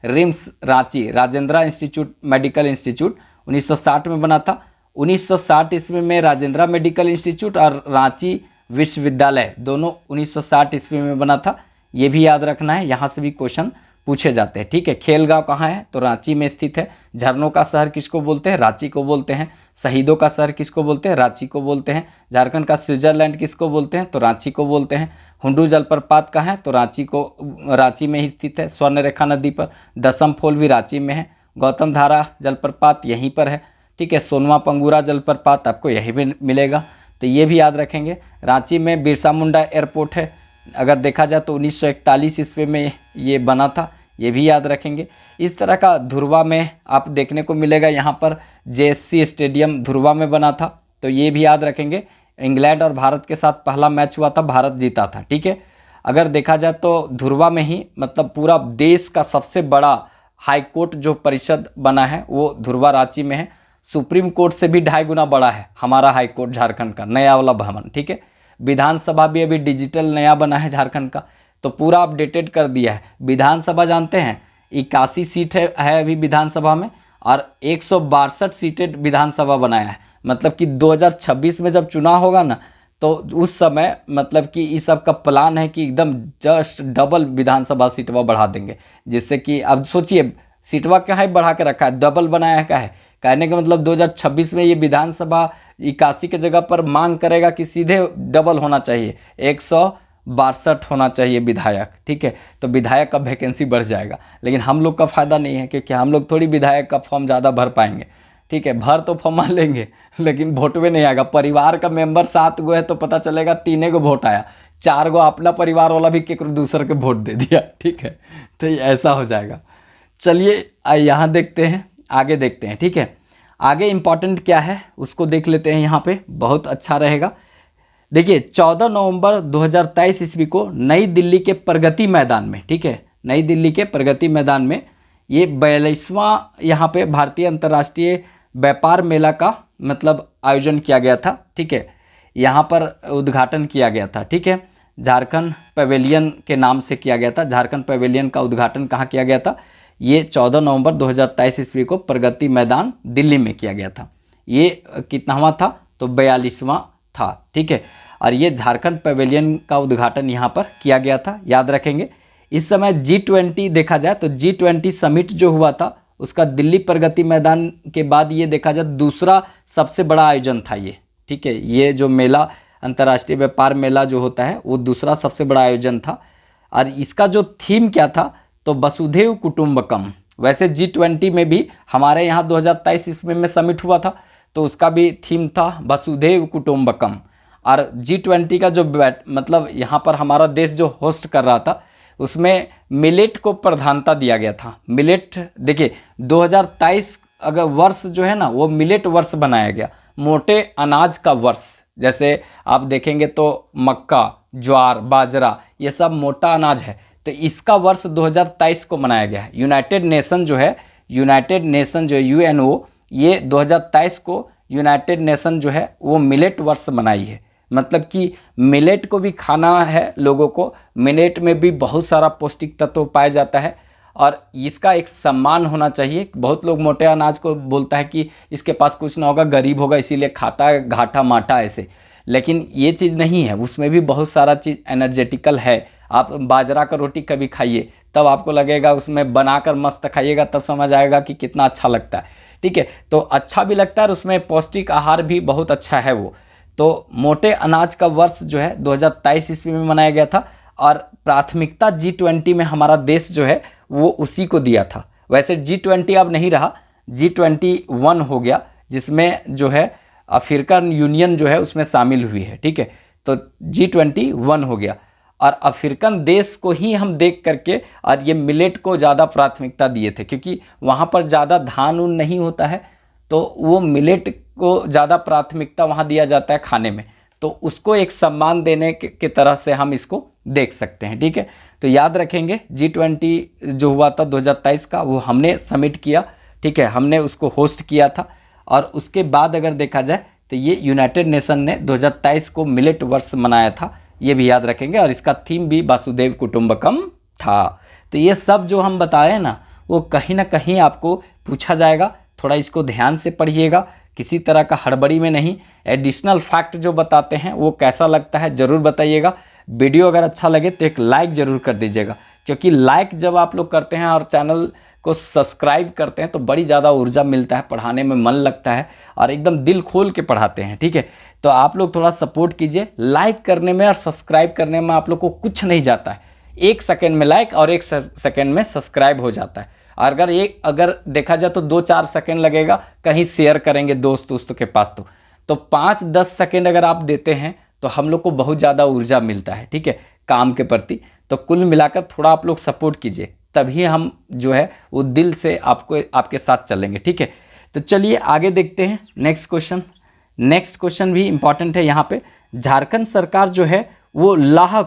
S1: RIMS Ranchi Rajendra institute medical institute 1960 में बना था। 1960 ईस्वी में राजेंद्रा मेडिकल इंस्टीट्यूट और रांची विश्वविद्यालय दोनों 1960 ईस्वी में बना था। ये भी याद रखना है, यहाँ से भी क्वेश्चन पूछे जाते हैं। ठीक है, खेलगांव कहाँ है? तो रांची में स्थित है। झरनों का शहर किसको बोलते हैं? रांची को बोलते हैं। शहीदों का शहर किसको बोलते हैं? रांची को बोलते हैं। झारखंड का स्विट्जरलैंड किसको बोलते हैं? तो रांची को बोलते हैं। हुंडू जलप्रपात कहाँ है? तो रांची में ही स्थित है, स्वर्णरेखा नदी पर। दसम फॉल भी रांची में है। गौतम धारा जलप्रपात यहीं पर है। ठीक है, सोनवा पंगुरा जलप्रपात आपको यहीं भी मिलेगा, तो ये भी याद रखेंगे। रांची में बिरसा मुंडा एयरपोर्ट है, अगर देखा जाए तो 1941 ईस्वी में ये बना था, ये भी याद रखेंगे। इस तरह का धुरवा में आप देखने को मिलेगा, यहाँ पर जेएससी स्टेडियम धुरवा में बना था, तो ये भी याद रखेंगे। इंग्लैंड और भारत के साथ पहला मैच हुआ था, भारत जीता था। ठीक है, अगर देखा जाए तो धुरवा में ही मतलब पूरा देश का सबसे बड़ा हाई कोर्ट जो परिषद बना है वो धुरवा रांची में है। सुप्रीम कोर्ट से भी 2.5 गुना बड़ा है हमारा हाई कोर्ट झारखंड का, नया वाला भवन। ठीक है, विधानसभा भी अभी डिजिटल नया बना है झारखंड का, तो पूरा अपडेटेड कर दिया है। विधानसभा जानते हैं 81 सीट है अभी विधानसभा में, और 162 सीटें विधानसभा बनाया है। मतलब कि 2026 में जब चुनाव होगा ना, तो उस समय मतलब कि इस सब का प्लान है कि एकदम जस्ट डबल विधानसभा सीटवा बढ़ा देंगे, जिससे कि अब सोचिए सीटवा क्या है बढ़ा के रखा है, डबल बनाया क्या है। कहने का मतलब 2026 में ये विधानसभा 81 की जगह पर मांग करेगा कि सीधे डबल होना चाहिए, 162 होना चाहिए विधायक। ठीक है, तो विधायक का वैकेंसी बढ़ जाएगा, लेकिन हम लोग का फ़ायदा नहीं है, क्योंकि हम लोग थोड़ी विधायक का फॉर्म ज़्यादा भर पाएंगे। ठीक है, भर तो फॉर्म मान लेंगे, लेकिन वोट में नहीं आएगा। परिवार का मेंबर 7 गो है तो पता चलेगा 3 गो वोट आया, 4 गो अपना परिवार वाला भी केकरो दूसर के वोट दे दिया। ठीक है, तो ये ऐसा हो जाएगा। चलिए यहाँ देखते हैं, आगे देखते हैं। ठीक है, आगे इम्पॉर्टेंट क्या है उसको देख लेते हैं, यहाँ पे बहुत अच्छा रहेगा। देखिए 14 नवंबर 2023 ईस्वी को नई दिल्ली के प्रगति मैदान में, ठीक है, नई दिल्ली के प्रगति मैदान में ये 42वां यहाँ पे भारतीय अंतर्राष्ट्रीय व्यापार मेला का मतलब आयोजन किया गया था। ठीक है, यहाँ पर उद्घाटन किया गया था। ठीक है, झारखंड पवेलियन के नाम से किया गया था। झारखंड पवेलियन का उद्घाटन कहाँ किया गया था? ये 14 नवंबर 2023 ईस्वी को प्रगति मैदान दिल्ली में किया गया था। ये कितनावां था? तो 42वां था। ठीक है, और ये झारखंड पवेलियन का उद्घाटन यहाँ पर किया गया था, याद रखेंगे। इस समय G20 देखा जाए तो G20 समिट जो हुआ था उसका दिल्ली प्रगति मैदान के बाद ये देखा जाए दूसरा सबसे बड़ा आयोजन था ये। ठीक है, ये जो मेला अंतर्राष्ट्रीय व्यापार मेला जो होता है वो दूसरा सबसे बड़ा आयोजन था। और इसका जो थीम क्या था? तो वसुधैव कुटुंबकम। वैसे G20 में भी हमारे यहाँ 2023 ईस्वी में समिट हुआ था, तो उसका भी थीम था वसुधैव कुटुंबकम। और G20 का जो मतलब यहाँ पर हमारा देश जो होस्ट कर रहा था उसमें मिलेट को प्रधानता दिया गया था। मिलेट देखिए 2023 अगर वर्ष जो है ना वो मिलेट वर्ष बनाया गया, मोटे अनाज का वर्ष। जैसे आप देखेंगे तो मक्का, ज्वार, बाजरा ये सब मोटा अनाज है, तो इसका वर्ष 2023 को मनाया गया है। यूनाइटेड नेशन जो है UNO, ये 2023 को यूनाइटेड नेशन जो है वो मिलेट वर्ष मनाई है। मतलब कि मिलेट को भी खाना है लोगों को, मिलेट में भी बहुत सारा पौष्टिक तत्व पाया जाता है और इसका एक सम्मान होना चाहिए। बहुत लोग मोटे अनाज को बोलता है कि इसके पास कुछ ना होगा, गरीब होगा इसीलिए खाता है, घाटा माटा ऐसे, लेकिन ये चीज़ नहीं है, उसमें भी बहुत सारा चीज़ एनर्जेटिकल है। आप बाजरा का रोटी कभी खाइए तब आपको लगेगा, उसमें बनाकर मस्त खाइएगा तब समझ आएगा कि कितना अच्छा लगता है। ठीक है, तो अच्छा भी लगता है और उसमें पौष्टिक आहार भी बहुत अच्छा है वो। तो मोटे अनाज का वर्ष जो है 2023 ईस्वी में मनाया गया था और प्राथमिकता G20 में हमारा देश जो है वो उसी को दिया था। वैसे G20 अब नहीं रहा, G21 हो गया, जिसमें जो है अफ्रीकन यूनियन जो है उसमें शामिल हुई है। ठीक है, तो G21 हो गया और अफ्रीकन देश को ही हम देख करके और ये मिलेट को ज़्यादा प्राथमिकता दिए थे, क्योंकि वहाँ पर ज़्यादा धान उन नहीं होता है, तो वो मिलेट को ज़्यादा प्राथमिकता वहाँ दिया जाता है खाने में, तो उसको एक सम्मान देने के तरह से हम इसको देख सकते हैं। ठीक है, तो याद रखेंगे G20 जो हुआ था 2023 का वो हमने समिट किया। ठीक है, हमने उसको होस्ट किया था और उसके बाद अगर देखा जाए तो ये यूनाइटेड नेशन ने 2023 को मिलेट वर्ष मनाया था, ये भी याद रखेंगे। और इसका थीम भी वासुदेव कुटुंबकम था। तो ये सब जो हम बताए ना वो कहीं ना कहीं आपको पूछा जाएगा, थोड़ा इसको ध्यान से पढ़िएगा, किसी तरह का हड़बड़ी में नहीं। एडिशनल फैक्ट जो बताते हैं वो कैसा लगता है ज़रूर बताइएगा। वीडियो अगर अच्छा लगे तो एक लाइक ज़रूर कर दीजिएगा, क्योंकि लाइक जब आप लोग करते हैं और चैनल को सब्सक्राइब करते हैं तो बड़ी ज़्यादा ऊर्जा मिलता है, पढ़ाने में मन लगता है और एकदम दिल खोल के पढ़ाते हैं। ठीक है, तो आप लोग थोड़ा सपोर्ट कीजिए। लाइक करने में और सब्सक्राइब करने में आप लोग को कुछ नहीं जाता है, 1 सेकेंड में लाइक और 1 सेकेंड में सब्सक्राइब हो जाता है। और अगर देखा जाए तो 2-4 सेकेंड लगेगा कहीं शेयर करेंगे दोस्तों के पास तो 5-10 सेकेंड अगर आप देते हैं तो हम लोग को बहुत ज़्यादा ऊर्जा मिलता है। ठीक है, काम के प्रति। तो कुल मिलाकर थोड़ा आप लोग सपोर्ट कीजिए, तभी हम जो है वो दिल से आपके साथ चलेंगे। ठीक है, तो चलिए आगे देखते हैं नेक्स्ट क्वेश्चन भी इम्पॉर्टेंट है। यहाँ पे झारखंड सरकार जो है वो लाह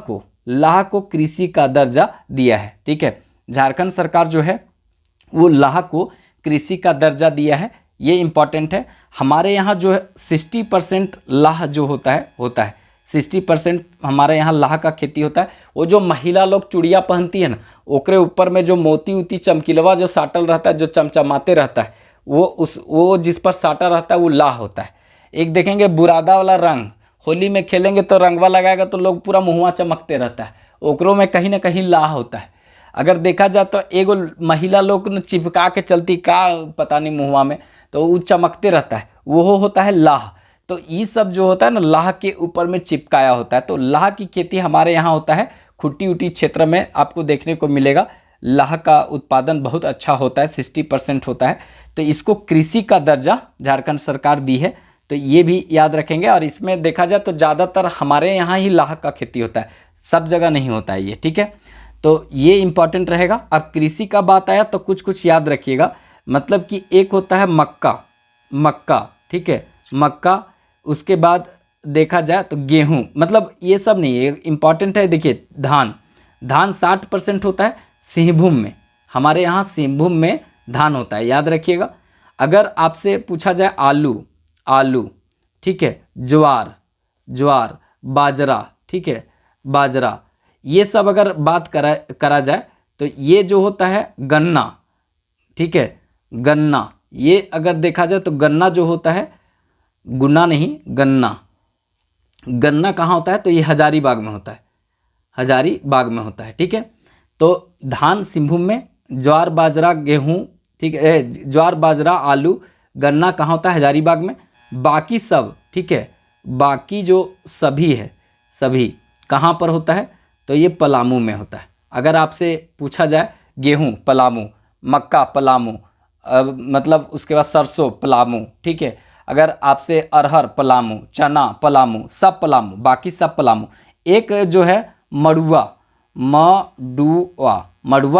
S1: को कृषि का दर्जा दिया है। ठीक है, झारखंड सरकार जो है वो लाह को कृषि का दर्जा दिया है, ये इम्पॉर्टेंट है। हमारे यहाँ जो है 60% लाह जो होता है 60% हमारे यहाँ लाह का खेती होता है। वो जो महिला लोग चूड़िया पहनती है ना, ओकरे ऊपर में जो मोती उती चमकीलवा जो साटल रहता है, जो चमचमाते रहता है, वो जिस पर साटा रहता है वो लाह होता है। एक देखेंगे बुरादा वाला रंग, होली में खेलेंगे तो रंगवा लगाएगा तो लोग पूरा मुँहवा चमकते रहता है, ओकरों में कहीं ना कहीं लाह होता है। अगर देखा जाए तो एगो महिला लोग ने चिपका के चलती का पता नहीं मुँहवा में, तो वो चमकते रहता है, वो होता है लाह। तो ये सब जो होता है ना लाह के ऊपर में चिपकाया होता है। तो लाह की खेती हमारे यहाँ होता है, खुट्टी उटी क्षेत्र में आपको देखने को मिलेगा। लाह का उत्पादन बहुत अच्छा होता है, 60% होता है। तो इसको कृषि का दर्जा झारखंड सरकार दी है, तो ये भी याद रखेंगे। और इसमें देखा जाए तो ज़्यादातर हमारे यहाँ ही लाह का खेती होता है, सब जगह नहीं होता है ये। ठीक है, तो ये इम्पॉर्टेंट रहेगा। अब कृषि का बात आया तो कुछ याद रखिएगा, मतलब कि एक होता है मक्का। ठीक है, मक्का, उसके बाद देखा जाए तो गेहूं, मतलब ये सब नहीं है, इम्पॉर्टेंट है। देखिए धान 60% होता है सिंहभूम में, हमारे यहाँ सिंहभूम में धान होता है, याद रखिएगा। अगर आपसे पूछा जाए आलू, ठीक है, ज्वार, बाजरा, ठीक है, बाजरा, ये सब अगर बात करा जाए तो ये जो होता है गन्ना, ठीक है, गन्ना, ये अगर देखा जाए तो गन्ना जो होता है, गुना नहीं गन्ना कहाँ होता है, तो ये हजारीबाग में होता है। ठीक है, तो धान सिंहभूम में, ज्वार बाजरा गेहूँ, ठीक है, ज्वार बाजरा आलू गन्ना कहाँ होता है, हजारीबाग में। बाकी सब, ठीक है, बाकी जो सभी कहाँ पर होता है, तो ये पलामू में होता है। अगर आपसे पूछा जाए गेहूँ पलामू, मक्का पलामू, मतलब उसके बाद सरसों पलामू, ठीक है, अगर आपसे अरहर पलामू, चना पलामू, सब पलामू, बाकी सब पलामू। एक जो है मड़ुआ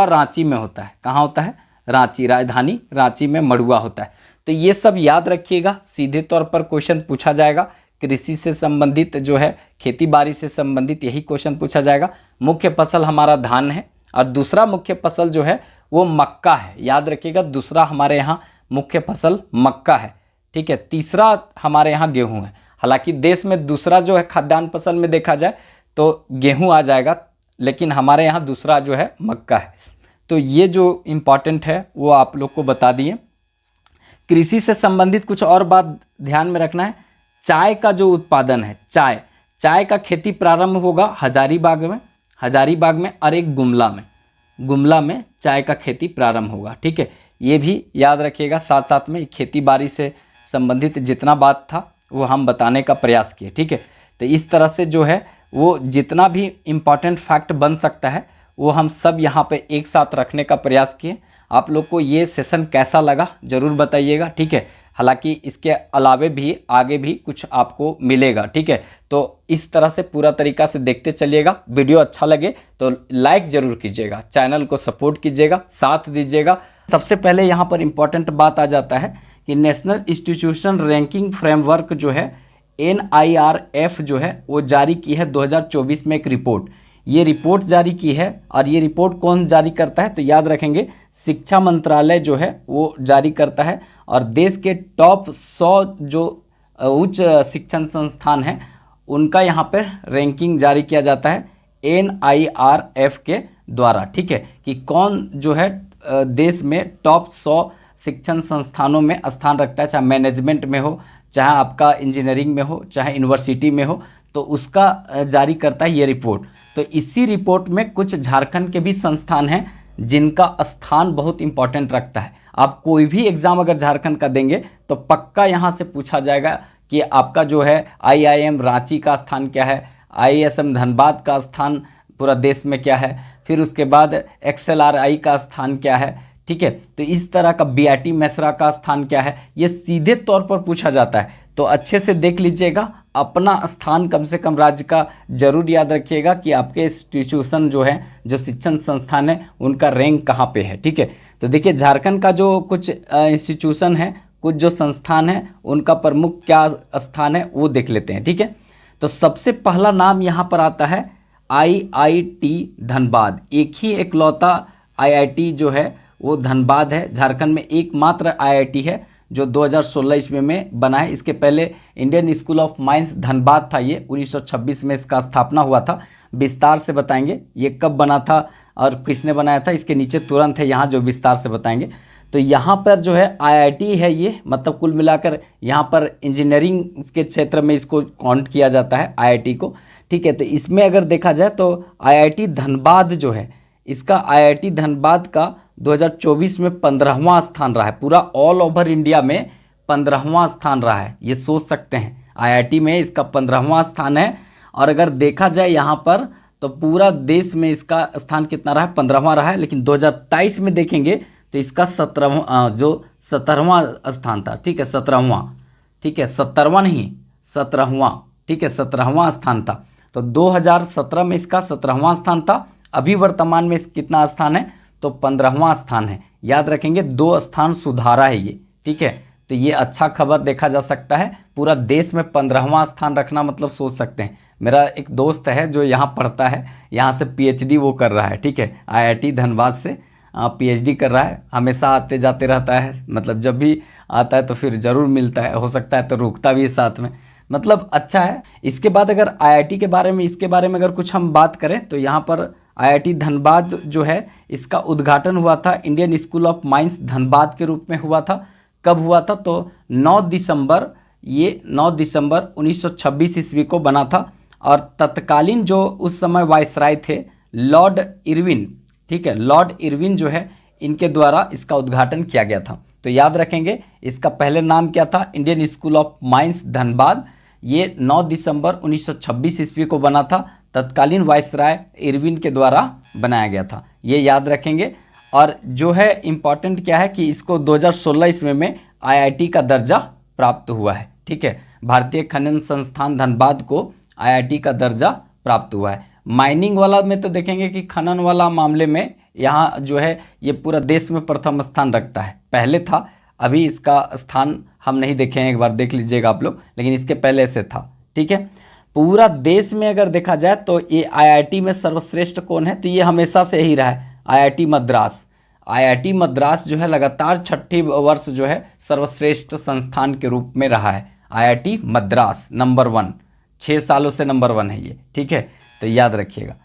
S1: रांची में होता है, कहाँ होता है, रांची, राजधानी रांची में मड़ुआ होता है। तो ये सब याद रखिएगा, सीधे तौर पर क्वेश्चन पूछा जाएगा। कृषि से संबंधित जो है, खेती बाड़ी से संबंधित यही क्वेश्चन पूछा जाएगा। मुख्य फसल हमारा धान है और दूसरा मुख्य फसल जो है वो मक्का है, याद रखिएगा। दूसरा हमारे यहाँ मुख्य फसल मक्का है, ठीक है। तीसरा हमारे यहाँ गेहूं है। हालांकि देश में दूसरा जो है खाद्यान्न फसल में देखा जाए तो गेहूं आ जाएगा, लेकिन हमारे यहाँ दूसरा जो है मक्का है। तो ये जो इम्पॉर्टेंट है वो आप लोग को बता दिए। कृषि से संबंधित कुछ और बात ध्यान में रखना है। चाय का जो उत्पादन है, चाय का खेती प्रारंभ होगा हजारीबाग में और एक गुमला में चाय का खेती प्रारंभ होगा, ठीक है। ये भी याद रखिएगा। साथ साथ में खेती बाड़ी से संबंधित जितना बात था वो हम बताने का प्रयास किए, ठीक है। तो इस तरह से जो है वो जितना भी इम्पॉर्टेंट फैक्ट बन सकता है वो हम सब यहाँ पे एक साथ रखने का प्रयास किए। आप लोग को ये सेशन कैसा लगा ज़रूर बताइएगा, ठीक है। हालांकि इसके अलावे भी आगे भी कुछ आपको मिलेगा, ठीक है। तो इस तरह से पूरा तरीका से देखते चलिएगा। वीडियो अच्छा लगे तो लाइक ज़रूर कीजिएगा, चैनल को सपोर्ट कीजिएगा, साथ दीजिएगा। सबसे पहले यहाँ पर इम्पॉर्टेंट बात आ जाता है कि नेशनल इंस्टीट्यूशन रैंकिंग फ्रेमवर्क जो है NIRF जो है वो जारी की है 2024 में एक रिपोर्ट। ये रिपोर्ट जारी की है और ये रिपोर्ट कौन जारी करता है, तो याद रखेंगे शिक्षा मंत्रालय जो है वो जारी करता है। और देश के टॉप 100 जो उच्च शिक्षण संस्थान हैं उनका यहाँ पर रैंकिंग जारी किया जाता है NIRF के द्वारा, ठीक है। कि कौन जो है देश में टॉप 100 शिक्षण संस्थानों में स्थान रखता है, चाहे मैनेजमेंट में हो, चाहे आपका इंजीनियरिंग में हो चाहे यूनिवर्सिटी में हो, तो उसका जारी करता है ये रिपोर्ट। तो इसी रिपोर्ट में कुछ झारखंड के भी संस्थान हैं जिनका स्थान बहुत इंपॉर्टेंट रखता है। आप कोई भी एग्ज़ाम अगर झारखंड का देंगे तो पक्का यहाँ से पूछा जाएगा कि आपका जो है IIM रांची का स्थान क्या है, ISM धनबाद का स्थान पूरा देश में क्या है, फिर उसके बाद XLRI का स्थान क्या है, ठीक है। तो इस तरह का BIT मेसरा का स्थान क्या है, ये सीधे तौर पर पूछा जाता है। तो अच्छे से देख लीजिएगा, अपना स्थान कम से कम राज्य का जरूर याद रखिएगा कि आपके इंस्टीट्यूशन जो है, जो शिक्षण संस्थान है, उनका रैंक कहाँ पे है, ठीक है। तो देखिए झारखंड का जो कुछ इंस्टीट्यूशन है, कुछ जो संस्थान है, उनका प्रमुख क्या स्थान है वो देख लेते हैं, ठीक है। तो सबसे पहला नाम यहाँ पर आता है IIT धनबाद। एक ही एकलौता IIT जो है वो धनबाद है। झारखंड में एकमात्र IIT है जो 2016 ईस्वी में बना है। इसके पहले Indian school of mines Dhanbad था, ये 1926 में इसका स्थापना हुआ था। विस्तार से बताएंगे ये कब बना था और किसने बनाया था, इसके नीचे तुरंत है यहाँ जो विस्तार से बताएंगे। तो यहाँ पर जो है IIT है ये, मतलब कुल मिलाकर यहाँ पर इंजीनियरिंग के क्षेत्र में इसको काउंट किया जाता है IIT को, ठीक है। तो इसमें अगर देखा जाए तो IIT धनबाद जो है, इसका IIT धनबाद का 2024 में 15वां स्थान रहा है। पूरा ऑल ओवर इंडिया में 15वां स्थान रहा है, ये सोच सकते हैं। IIT में इसका 15वां स्थान है। और अगर देखा जाए यहाँ पर तो पूरा देश में इसका स्थान कितना रहा है, 15वां रहा है। लेकिन 2023 में देखेंगे तो इसका 17वां स्थान था, ठीक है, 17वां, ठीक है, 17वां नहीं 17वां, ठीक है, 17वां स्थान था। तो 2017 में इसका 17वां स्थान था। अभी वर्तमान में कितना स्थान है, तो 15वां स्थान है। याद रखेंगे 2 स्थान सुधारा है ये, ठीक है। तो ये अच्छा खबर देखा जा सकता है। पूरा देश में 15वां स्थान रखना मतलब सोच सकते हैं। मेरा एक दोस्त है जो यहाँ पढ़ता है, यहाँ से PhD वो कर रहा है, ठीक है, IIT धनबाद से PhD कर रहा है। हमेशा आते जाते रहता है, मतलब जब भी आता है तो फिर ज़रूर मिलता है, हो सकता है तो रुकता भी है साथ में, मतलब अच्छा है। इसके बाद अगर IIT के बारे में, इसके बारे में अगर कुछ हम बात करें तो यहाँ पर IIT धनबाद जो है, इसका उद्घाटन हुआ था Indian school of mines Dhanbad के रूप में हुआ था। कब हुआ था, तो 9 दिसंबर 1926 ईस्वी को बना था। और तत्कालीन जो उस समय वायसराय थे लॉर्ड इरविन, ठीक है, लॉर्ड इरविन जो है, इनके द्वारा इसका उद्घाटन किया गया था। तो याद रखेंगे इसका पहले नाम क्या था, Indian school of mines Dhanbad. ये 9 दिसंबर 1926 ईस्वी को बना था। तत्कालीन वायसराय इरविन के द्वारा बनाया गया था, ये याद रखेंगे। और जो है इम्पॉर्टेंट क्या है कि इसको 2016 ईस्वी में IIT का दर्जा प्राप्त हुआ है, ठीक है। भारतीय खनन संस्थान धनबाद को IIT का दर्जा प्राप्त हुआ है। माइनिंग वाला में तो देखेंगे कि खनन वाला मामले में यहाँ जो है ये पूरा देश में प्रथम स्थान रखता है। पहले था, अभी इसका स्थान हम नहीं देखे हैं, एक बार देख लीजिएगा आप लोग, लेकिन इसके पहले से था, ठीक है। पूरा देश में अगर देखा जाए तो ये IIT में सर्वश्रेष्ठ कौन है, तो ये हमेशा से ही रहा है IIT मद्रास। IIT मद्रास जो है लगातार 6ठे वर्ष जो है सर्वश्रेष्ठ संस्थान के रूप में रहा है। IIT मद्रास नंबर 1, 6 सालों से नंबर 1 है ये, ठीक है। तो याद रखिएगा।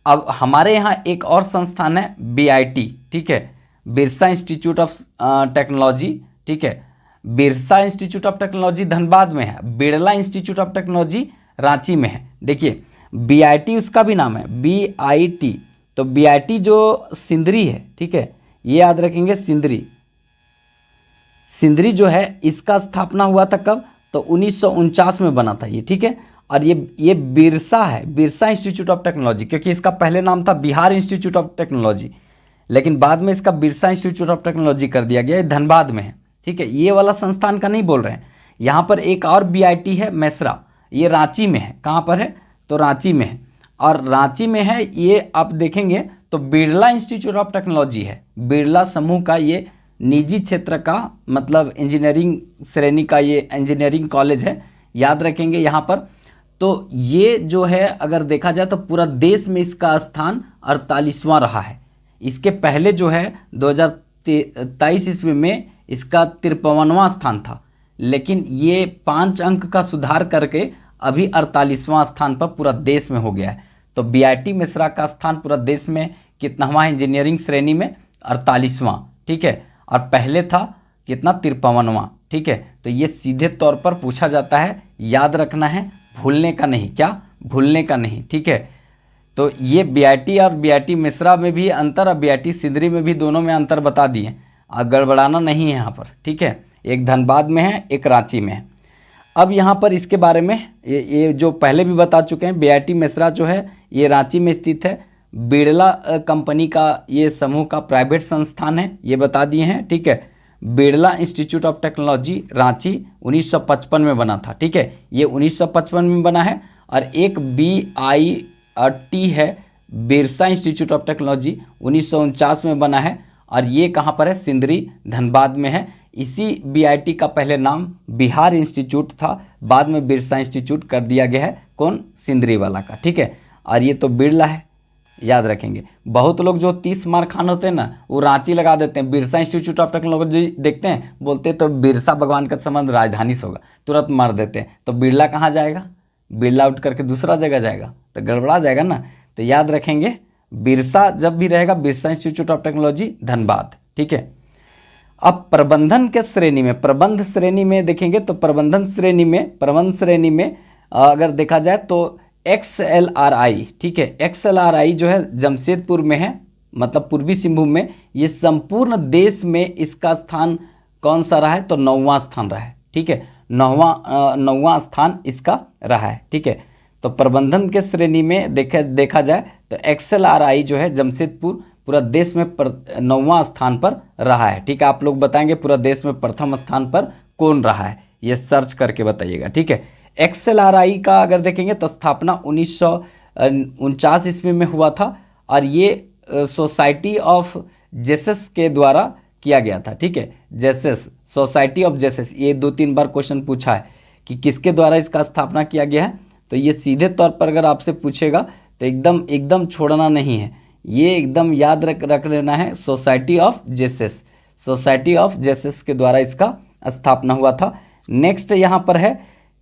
S1: अब हमारे यहाँ एक और संस्थान है BIT, ठीक है, बिरसा इंस्टीट्यूट ऑफ टेक्नोलॉजी, ठीक है। Birsa institute of technology Dhanbad में है, Birla institute of technology Ranchi में है। देखिए BIT उसका भी नाम है BIT। तो BIT जो सिंदरी है, ठीक है, ये याद रखेंगे, सिंदरी जो है इसका स्थापना हुआ था कब, तो 1949 में बना था ये, ठीक है। और ये बिरसा है, बिरसा इंस्टीट्यूट ऑफ टेक्नोलॉजी, क्योंकि इसका पहले नाम था बिहार इंस्टीट्यूट ऑफ टेक्नोलॉजी, लेकिन बाद में इसका बिरसा इंस्टीट्यूट ऑफ टेक्नोलॉजी कर दिया गया। ये धनबाद में है, ठीक है। ये वाला संस्थान का नहीं बोल रहे हैं। यहाँ पर एक और BIT है मेसरा, ये रांची में है। कहाँ पर है, तो रांची में है। और रांची में है ये, आप देखेंगे तो बिरला इंस्टीट्यूट ऑफ टेक्नोलॉजी है, बिरला समूह का ये निजी क्षेत्र का, मतलब इंजीनियरिंग श्रेणी का ये इंजीनियरिंग कॉलेज है, याद रखेंगे यहाँ पर। तो ये जो है अगर देखा जाए तो पूरा देश में इसका स्थान 48वां रहा है। इसके पहले जो है 2023 ईस्वी में इसका 53वां स्थान था, लेकिन ये 5 अंक का सुधार करके अभी 48वां स्थान पर पूरा देश में हो गया है। तो BIT मेसरा का स्थान पूरा देश में कितनावां है इंजीनियरिंग श्रेणी में, 48वां, ठीक है। और पहले था कितना, 53वां, ठीक है। तो ये सीधे तौर पर पूछा जाता है, याद रखना है, भूलने का नहीं, क्या भूलने का नहीं, ठीक है। तो ये बीआईटी और बीआईटी मिश्रा में भी अंतर और बीआईटी सिंदरी में भी, दोनों में अंतर बता दिए, गड़बड़ाना नहीं है यहाँ पर, ठीक है। एक धनबाद में है, एक रांची में है। अब यहाँ पर इसके बारे में ये जो पहले भी बता चुके हैं, बीआईटी मिश्रा जो है ये रांची में स्थित है, बिरला कंपनी का ये समूह का प्राइवेट संस्थान है, ये बता दिए हैं, ठीक है। Birla institute of technology Ranchi 1955 में बना था, ठीक है, ये 1955 में बना है। और एक BIT है, बिरसा इंस्टीट्यूट ऑफ टेक्नोलॉजी 1949 में बना है, और ये कहाँ पर है, सिंदरी धनबाद में है। इसी BIT का पहले नाम बिहार इंस्टीट्यूट था, बाद में बिरसा इंस्टीट्यूट कर दिया गया है, कौन, सिंदरी वाला का, ठीक है। और ये तो बिरला है, याद रखेंगे। बहुत लोग जो 30 मार खान होते हैं ना, वो रांची लगा देते हैं, बिरसा इंस्टीट्यूट ऑफ टेक्नोलॉजी देखते हैं, बोलते तो बिरसा भगवान का संबंध राजधानी से होगा, तुरंत मार देते हैं। तो बिरला कहाँ जाएगा, बिरला उठ करके दूसरा जगह जाएगा, तो गड़बड़ा जाएगा ना। तो याद रखेंगे, बिरसा जब भी रहेगा, Birsa institute of technology Dhanbad, ठीक है। अब प्रबंधन के श्रेणी में, प्रबंध श्रेणी में देखेंगे तो प्रबंध श्रेणी में अगर देखा जाए तो XLRI, ठीक है, XLRI जो है जमशेदपुर में है, मतलब पूर्वी सिंहभूम में। ये संपूर्ण देश में इसका स्थान कौन सा रहा है, तो 9वां स्थान रहा है, ठीक है, 9वां स्थान इसका रहा है, ठीक है। तो प्रबंधन के श्रेणी में देखा जाए तो XLRI जो है जमशेदपुर पूरा देश में 9वां स्थान पर रहा है, ठीक है। आप लोग बताएंगे पूरा देश में प्रथम स्थान पर कौन रहा है, ये सर्च करके बताइएगा, ठीक है। XLRI का अगर देखेंगे तो स्थापना 1949 ईस्वी में हुआ था, और ये सोसाइटी ऑफ जेसेस के द्वारा किया गया था, ठीक है। जेसेस, सोसाइटी ऑफ जेसेस, ये 2-3 बार क्वेश्चन पूछा है कि किसके द्वारा इसका स्थापना किया गया है। तो ये सीधे तौर पर अगर आपसे पूछेगा तो एकदम छोड़ना नहीं है, ये एकदम याद रख लेना है, society of Jesus, society of Jesus के द्वारा इसका स्थापना हुआ था। नेक्स्ट यहाँ पर है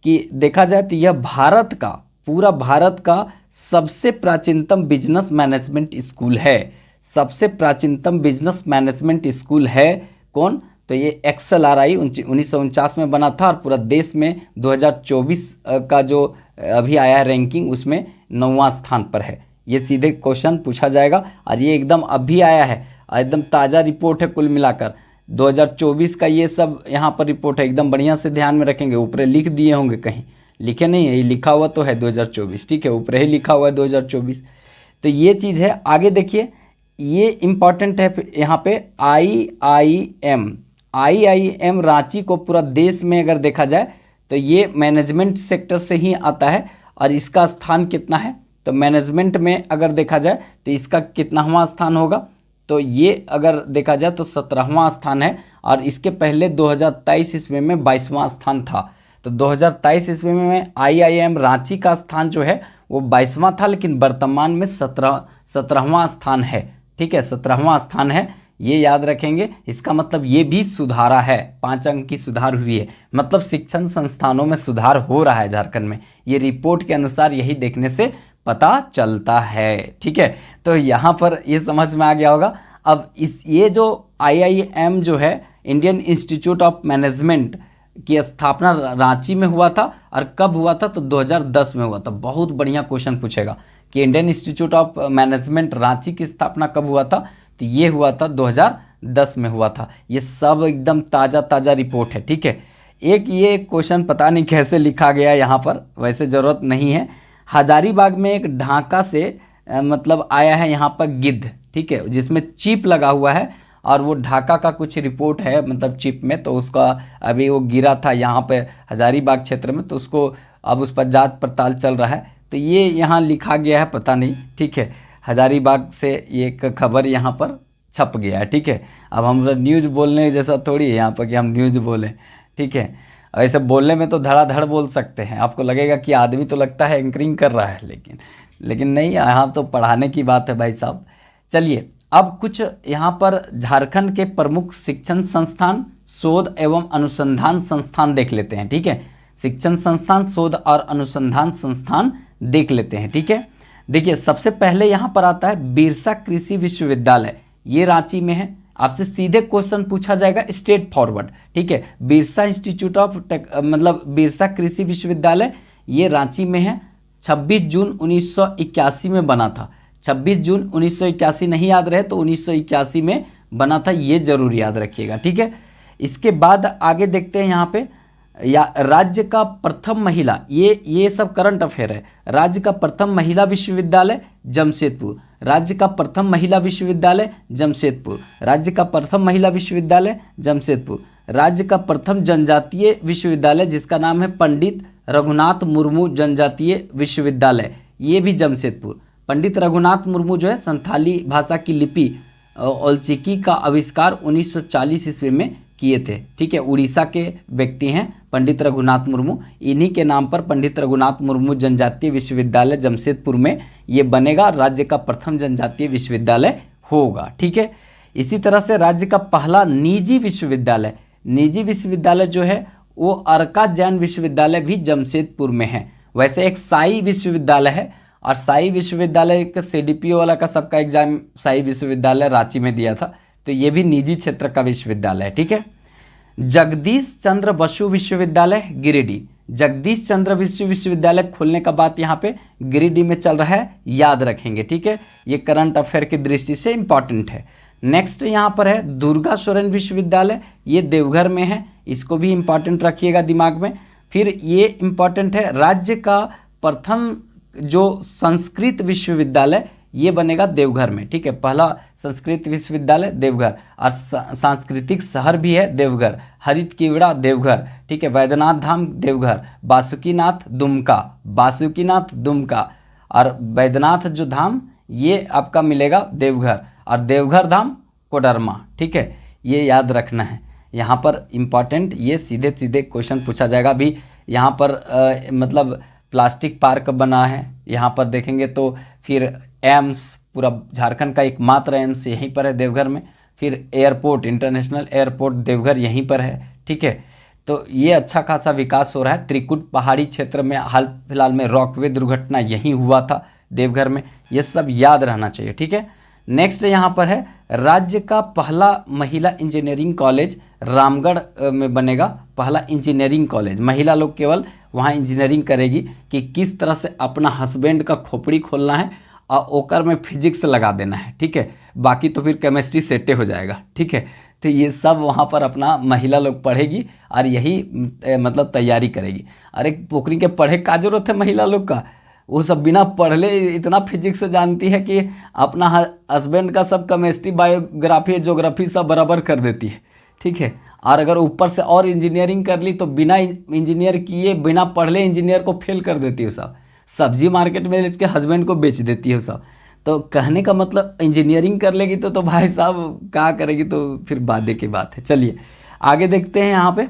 S1: कि देखा जाए तो यह भारत का, पूरा भारत का सबसे प्राचीनतम बिजनेस मैनेजमेंट स्कूल है, सबसे प्राचीनतम बिजनेस मैनेजमेंट स्कूल है कौन, तो ये XLRI 1949 में बना था, और पूरा देश में 2024 का जो अभी आया है रैंकिंग, उसमें 9वां स्थान पर है। ये सीधे क्वेश्चन पूछा जाएगा, और ये एकदम अभी आया है, एकदम ताज़ा रिपोर्ट है, कुल मिलाकर 2024 का ये सब यहाँ पर रिपोर्ट है, एकदम बढ़िया से ध्यान में रखेंगे। ऊपर लिख दिए होंगे, कहीं लिखे नहीं है, ये लिखा हुआ तो है 2024, ठीक है, ऊपर ही लिखा हुआ है 2024। तो ये चीज़ है। आगे देखिए, ये इम्पॉर्टेंट है यहाँ पे, IIM रांची को पूरा देश में अगर देखा जाए तो ये मैनेजमेंट सेक्टर से ही आता है, और इसका स्थान कितना है, तो मैनेजमेंट में अगर देखा जाए तो इसका कितनावां स्थान होगा, तो ये अगर देखा जाए तो 17वां स्थान है, और इसके पहले 2023 ईस्वी में 22वां स्थान था। तो 2023 ईस्वी में IIM रांची का स्थान जो है वो 22वां था, लेकिन वर्तमान में 17वां स्थान है, ठीक है, 17वां स्थान है, ये याद रखेंगे। इसका मतलब ये भी सुधारा है, 5 अंक की सुधार हुई है, मतलब शिक्षण संस्थानों में सुधार हो रहा है झारखंड में, ये रिपोर्ट के अनुसार यही देखने से पता चलता है, ठीक है। तो यहाँ पर ये समझ में आ गया होगा। अब ये जो IIM जो है, इंडियन इंस्टीट्यूट ऑफ मैनेजमेंट की स्थापना रांची में हुआ था, और कब हुआ था, तो 2010 में हुआ था। बहुत बढ़िया क्वेश्चन पूछेगा कि Indian institute of management Ranchi की स्थापना कब हुआ था, तो ये हुआ था 2010 में हुआ था। ये सब एकदम ताज़ा रिपोर्ट है, ठीक है। एक ये क्वेश्चन पता नहीं कैसे लिखा गया यहाँ पर, वैसे ज़रूरत नहीं है। हजारीबाग में एक ढाका से मतलब आया है यहाँ पर गिद्ध, ठीक है, जिसमें चिप लगा हुआ है, और वो ढाका का कुछ रिपोर्ट है, मतलब चिप में, तो उसका अभी वो गिरा था यहाँ पे हजारीबाग क्षेत्र में, तो उसको अब उस पर जांच पड़ताल चल रहा है। तो ये यहाँ लिखा गया है, पता नहीं, ठीक है, हजारीबाग से ये एक खबर यहाँ पर छप गया है, ठीक है। अब हम न्यूज़ बोलने जैसा थोड़ी है यहाँ पर कि हम न्यूज़ बोलें, ठीक है। ऐसे बोलने में तो धड़ाधड़ बोल सकते हैं, आपको लगेगा कि आदमी तो लगता है एंकरिंग कर रहा है, लेकिन नहीं, यहाँ तो पढ़ाने की बात है भाई साहब। चलिए, अब कुछ यहाँ पर झारखंड के प्रमुख शिक्षण संस्थान, शोध एवं अनुसंधान संस्थान देख लेते हैं, ठीक है। शिक्षण संस्थान, शोध और अनुसंधान संस्थान देख लेते हैं, ठीक है। देखिए, सबसे पहले यहाँ पर आता है बिरसा कृषि विश्वविद्यालय, ये रांची में है। आपसे सीधे क्वेश्चन पूछा जाएगा स्ट्रेट फॉरवर्ड, ठीक है। बिरसा इंस्टीट्यूट ऑफ मतलब बिरसा कृषि विश्वविद्यालय ये रांची में है, 26 जून 1981 में बना था। 26 जून 1981 नहीं याद रहे तो 1981 में बना था, ये जरूर याद रखिएगा, ठीक है। इसके बाद आगे देखते हैं यहाँ पे, या राज्य का प्रथम महिला, ये सब करंट अफेयर है। राज्य का प्रथम महिला विश्वविद्यालय जमशेदपुर, राज्य का प्रथम महिला विश्वविद्यालय जमशेदपुर, राज्य का प्रथम महिला विश्वविद्यालय जमशेदपुर, राज्य का प्रथम जनजातीय विश्वविद्यालय जिसका नाम है पंडित रघुनाथ मुर्मू जनजातीय विश्वविद्यालय, ये भी जमशेदपुर। पंडित रघुनाथ मुर्मू जो है संथाली भाषा की लिपि औलचिकी का आविष्कार 1940 ईस्वी में किए थे, ठीक है। उड़ीसा के व्यक्ति हैं पंडित रघुनाथ मुर्मू, इन्हीं के नाम पर पंडित रघुनाथ मुर्मू जनजातीय विश्वविद्यालय जमशेदपुर में ये बनेगा, राज्य का प्रथम जनजातीय विश्वविद्यालय होगा, ठीक है। इसी तरह से राज्य का पहला निजी विश्वविद्यालय जो है वो अर्का जैन विश्वविद्यालय भी जमशेदपुर में है। वैसे एक साई विश्वविद्यालय है, और साई विश्वविद्यालय का सीडीपीओ वाला का सबका एग्जाम साई विश्वविद्यालय रांची में दिया था, तो ये भी निजी क्षेत्र का विश्वविद्यालय है, ठीक है। जगदीश चंद्र बसु विश्वविद्यालय गिरिडीह, जगदीश चंद्र बसु विश्वविद्यालय खोलने का बात यहाँ पे गिरिडीह में चल रहा है, याद रखेंगे, ठीक है। ये करंट अफेयर की दृष्टि से इंपॉर्टेंट है। नेक्स्ट यहाँ पर है दुर्गा सोरेन विश्वविद्यालय, ये देवघर में है, इसको भी इंपॉर्टेंट रखिएगा दिमाग में। फिर ये इंपॉर्टेंट है राज्य का प्रथम जो संस्कृत विश्वविद्यालय ये बनेगा देवघर में, ठीक है। पहला संस्कृत विश्वविद्यालय देवघर, और सांस्कृतिक शहर भी है देवघर, हरित कीवड़ा देवघर, ठीक है। वैद्यनाथ धाम देवघर, बासुकीनाथ दुमका, और वैद्यनाथ जो धाम ये आपका मिलेगा देवघर, और देवघर धाम कोडरमा, ठीक है। ये याद रखना है, यहाँ पर इम्पॉर्टेंट ये सीधे सीधे क्वेश्चन पूछा जाएगा। अभी यहाँ पर मतलब प्लास्टिक पार्क बना है, यहाँ पर देखेंगे तो फिर एम्स, पूरा झारखंड का एकमात्र एम्स यहीं पर है देवघर में। फिर एयरपोर्ट, इंटरनेशनल एयरपोर्ट देवघर यहीं पर है, ठीक है। तो ये अच्छा खासा विकास हो रहा है। त्रिकुट पहाड़ी क्षेत्र में हाल फिलहाल में रॉकवे दुर्घटना यहीं हुआ था देवघर में, ये सब याद रहना चाहिए, ठीक है। नेक्स्ट यहाँ पर है राज्य का पहला महिला इंजीनियरिंग कॉलेज रामगढ़ में बनेगा, पहला इंजीनियरिंग कॉलेज। महिला लोग केवल वहाँ इंजीनियरिंग करेगी कि किस तरह से अपना हस्बैंड का खोपड़ी खोलना है और ओकर में फिजिक्स लगा देना है, ठीक है। बाकी तो फिर केमिस्ट्री सेटे हो जाएगा, ठीक है। तो ये सब वहाँ पर अपना महिला लोग पढ़ेगी और यही मतलब तैयारी करेगी। अरे पोखरी के पढ़े का जरूरत है महिला लोग का, वो सब बिना पढ़ले इतना फिजिक्स जानती है कि अपना हस्बैंड का सब केमिस्ट्री, बायोग्राफी, ज्योग्राफी सब बराबर कर देती है, ठीक है। और अगर ऊपर से और इंजीनियरिंग कर ली तो बिना इंजीनियर किए, बिना पढ़ले इंजीनियर को फेल कर देती है सब। सब्जी मार्केट में इसके हस्बैंड को बेच देती है सब। तो कहने का मतलब इंजीनियरिंग कर लेगी तो भाई साहब क्या करेगी, तो फिर बादे की बात है। चलिए आगे देखते हैं। यहाँ पे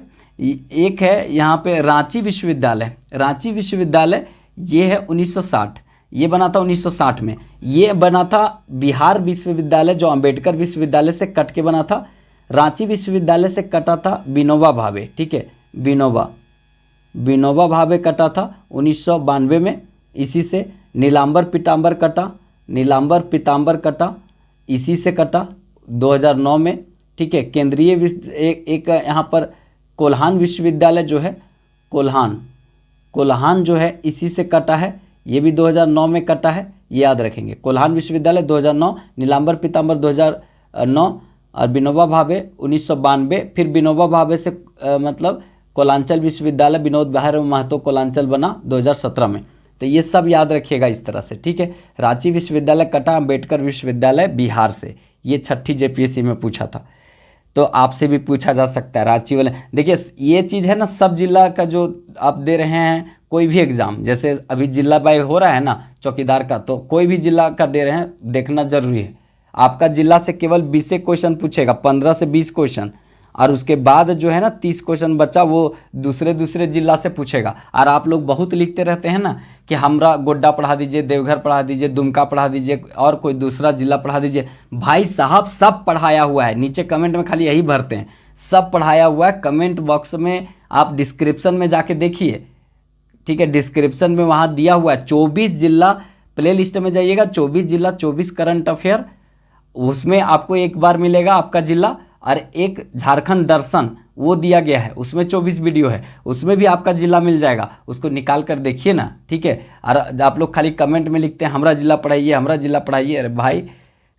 S1: एक है यहाँ पे रांची विश्वविद्यालय, रांची विश्वविद्यालय ये है 1960, ये बना था 1960 में। ये बना था बिहार विश्वविद्यालय जो अंबेडकर विश्वविद्यालय से कट के बना था। रांची विश्वविद्यालय से कटा था विनोबा भावे, ठीक है। विनोबा भावे कटा था 1992 में। इसी से नीलांबर पीताम्बर कटा, इसी से कटा 2009 में, ठीक है। केंद्रीय एक यहाँ पर कोल्हान विश्वविद्यालय जो है, कोल्हान जो है इसी से कटा है, ये भी 2009 में कटा है, ये याद रखेंगे। कोल्हान विश्वविद्यालय 2009, नीलांबर पीताम्बर 2009 और विनोबा भावे 1992। फिर विनोबा भावे से मतलब कोलांचल विश्वविद्यालय विनोद बिहार महतो कोलांचल बना 2017 में। तो ये सब याद रखिएगा इस तरह से, ठीक है। रांची विश्वविद्यालय कटा अंबेडकर विश्वविद्यालय बिहार से, ये 6ठी जेपीएससी में पूछा था, तो आपसे भी पूछा जा सकता है रांची वाले। देखिए ये चीज़ है ना, सब जिला का जो आप दे रहे हैं कोई भी एग्ज़ाम, जैसे अभी जिला बाय हो रहा है ना चौकीदार का, तो कोई भी जिला का दे रहे हैं देखना जरूरी है। आपका जिला से केवल 20 क्वेश्चन पूछेगा, 15 से 20 क्वेश्चन, और उसके बाद जो है ना 30 क्वेश्चन बच्चा वो दूसरे जिला से पूछेगा। और आप लोग बहुत लिखते रहते हैं ना कि हमरा गोड्डा पढ़ा दीजिए, देवघर पढ़ा दीजिए, दुमका पढ़ा दीजिए, और कोई दूसरा जिला पढ़ा दीजिए। भाई साहब सब पढ़ाया हुआ है, नीचे कमेंट में खाली यही भरते हैं, सब पढ़ाया हुआ है। कमेंट बॉक्स में आप डिस्क्रिप्शन में जाके देखिए, ठीक है। डिस्क्रिप्शन में वहाँ दिया हुआ है 24 जिला, प्ले लिस्ट में जाइएगा, 24 जिला 24 करंट अफेयर, उसमें आपको एक बार मिलेगा आपका जिला, और एक झारखंड दर्शन वो दिया गया है, उसमें 24 वीडियो है, उसमें भी आपका जिला मिल जाएगा, उसको निकाल कर देखिए ना, ठीक है। और आप लोग खाली कमेंट में लिखते हैं हमारा जिला पढ़ाइए, हमारा जिला पढ़ाइए। अरे भाई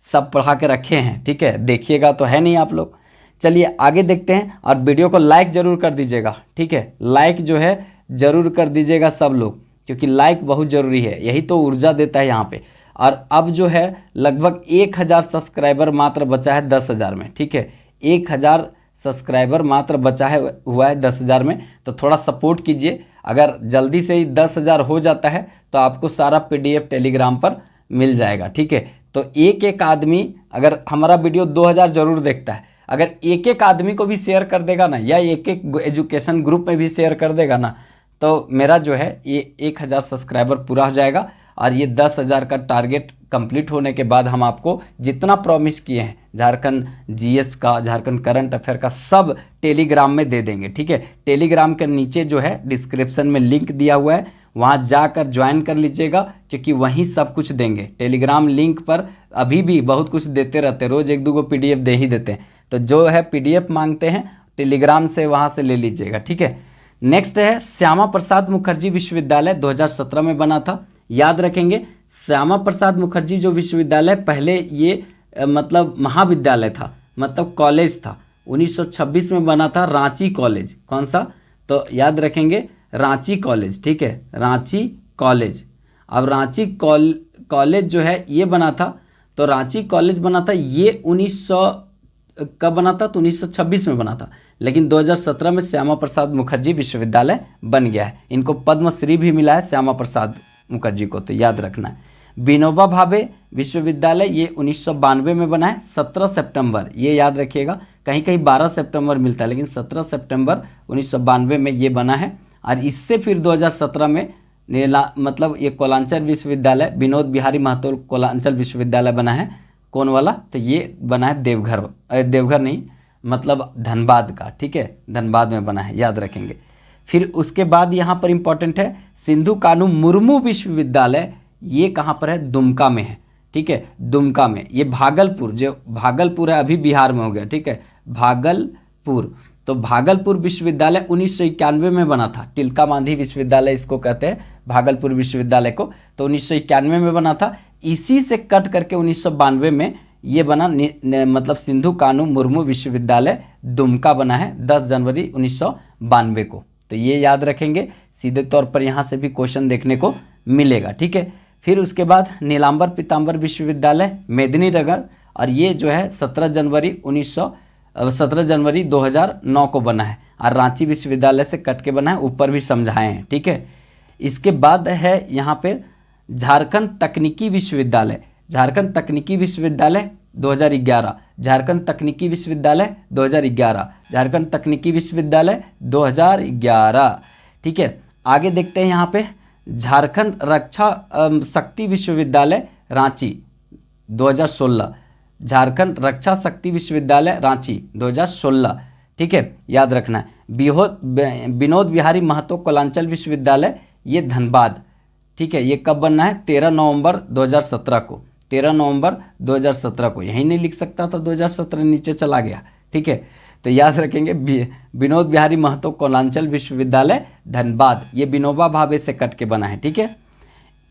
S1: सब पढ़ा के रखे हैं, ठीक है, देखिएगा तो है नहीं आप लोग। चलिए आगे देखते हैं, और वीडियो को लाइक ज़रूर कर दीजिएगा, ठीक है, लाइक जो है ज़रूर कर दीजिएगा सब लोग, क्योंकि लाइक बहुत ज़रूरी है, यही तो ऊर्जा देता है यहाँ पे। और अब जो है लगभग 1000 सब्सक्राइबर मात्र बचा है 10,000 में, ठीक है, 1000 सब्सक्राइबर मात्र बचा है हुआ है 10,000 में। तो थोड़ा सपोर्ट कीजिए, अगर जल्दी से ही 10,000 हो जाता है तो आपको सारा PDF टेलीग्राम पर मिल जाएगा, ठीक है। तो एक एक आदमी अगर हमारा वीडियो 2000 जरूर देखता है, अगर एक एक आदमी को भी शेयर कर देगा ना, या एक एक एजुकेशन ग्रुप में भी शेयर कर देगा ना, तो मेरा जो है ये 1000 सब्सक्राइबर पूरा हो जाएगा। और ये 10,000 का टारगेट कंप्लीट होने के बाद हम आपको जितना प्रॉमिस किए हैं झारखंड GS का, झारखंड करंट अफेयर का, सब टेलीग्राम में दे देंगे, ठीक है। टेलीग्राम के नीचे जो है डिस्क्रिप्शन में लिंक दिया हुआ है, वहाँ जाकर ज्वाइन कर लीजिएगा, क्योंकि वहीं सब कुछ देंगे। टेलीग्राम लिंक पर अभी भी बहुत कुछ देते रहते हैं, रोज़ 1-2 PDF दे ही देते हैं। तो जो है PDF मांगते हैं टेलीग्राम से, वहाँ से ले लीजिएगा, ठीक है। नेक्स्ट है श्यामा प्रसाद मुखर्जी विश्वविद्यालय 2017 में बना था, याद रखेंगे। श्यामा प्रसाद मुखर्जी जो विश्वविद्यालय पहले ये मतलब महाविद्यालय था, मतलब कॉलेज था, 1926 में बना था, रांची कॉलेज। कौन सा? तो याद रखेंगे रांची कॉलेज, ठीक है, रांची कॉलेज। अब रांची कॉलेज जो है ये बना था, तो रांची कॉलेज बना था ये 1900 कब बना था? तो 1926 में बना था, लेकिन 2017 में श्यामा प्रसाद मुखर्जी विश्वविद्यालय बन गया है। इनको पद्मश्री भी मिला है श्यामा प्रसाद मुखर्जी को, तो याद रखना है। विनोबा भावे विश्वविद्यालय ये 1992 में बना है, 17 सितंबर, ये याद रखिएगा। कहीं कहीं 12 सितंबर मिलता है, लेकिन 17 सितंबर 1992 में ये बना है। और इससे फिर 2017 में मतलब ये कोलांचल विश्वविद्यालय, विनोद बिहारी महतो कोलांचल विश्वविद्यालय बना है। कौन वाला? तो ये बना है देवघर नहीं, मतलब धनबाद का, ठीक है, धनबाद में बना है, याद रखेंगे। फिर उसके बाद यहाँ पर इम्पोर्टेंट है सिंधु कानू मुर्मू विश्वविद्यालय, ये कहाँ पर है? दुमका में है, ठीक है, दुमका में। ये भागलपुर, जो भागलपुर है अभी बिहार में हो गया, ठीक है, भागलपुर। तो भागलपुर विश्वविद्यालय 1991 में बना था, तिलका मांझी विश्वविद्यालय इसको कहते हैं, भागलपुर विश्वविद्यालय को। तो 1991 में बना था, इसी से कट करके 1992 में ये बना मतलब सिंधु कानू मुर्मू विश्वविद्यालय दुमका बना है 10 जनवरी 1992 को। तो ये याद रखेंगे, सीधे तौर पर यहाँ से भी क्वेश्चन देखने को मिलेगा, ठीक है। फिर उसके बाद नीलांबर पीताम्बर विश्वविद्यालय मेदिनीनगर, और ये जो है 17 जनवरी 2009 को बना है, और रांची विश्वविद्यालय से कट के बना है, ऊपर भी समझाए हैं, ठीक है। इसके बाद है यहाँ पे झारखंड तकनीकी विश्वविद्यालय, झारखंड तकनीकी विश्वविद्यालय 2011, झारखंड तकनीकी विश्वविद्यालय 2011, झारखंड तकनीकी विश्वविद्यालय 2011, ठीक है। आगे देखते हैं यहाँ पे झारखंड रक्षा शक्ति विश्वविद्यालय रांची 2016, झारखंड रक्षा शक्ति विश्वविद्यालय रांची 2016, ठीक है, याद रखना है। विनोद बिहारी महतो कोलांचल विश्वविद्यालय ये धनबाद, ठीक है, ये कब बनना है? 13 नवंबर 2017 को, 13 नवंबर 2017 को। यहीं नहीं लिख सकता था, 2017 नीचे चला गया, ठीक है। तो याद रखेंगे विनोद बिहारी महतो कोलांचल विश्वविद्यालय धनबाद, ये विनोबा भावे से कट के बना है, ठीक है।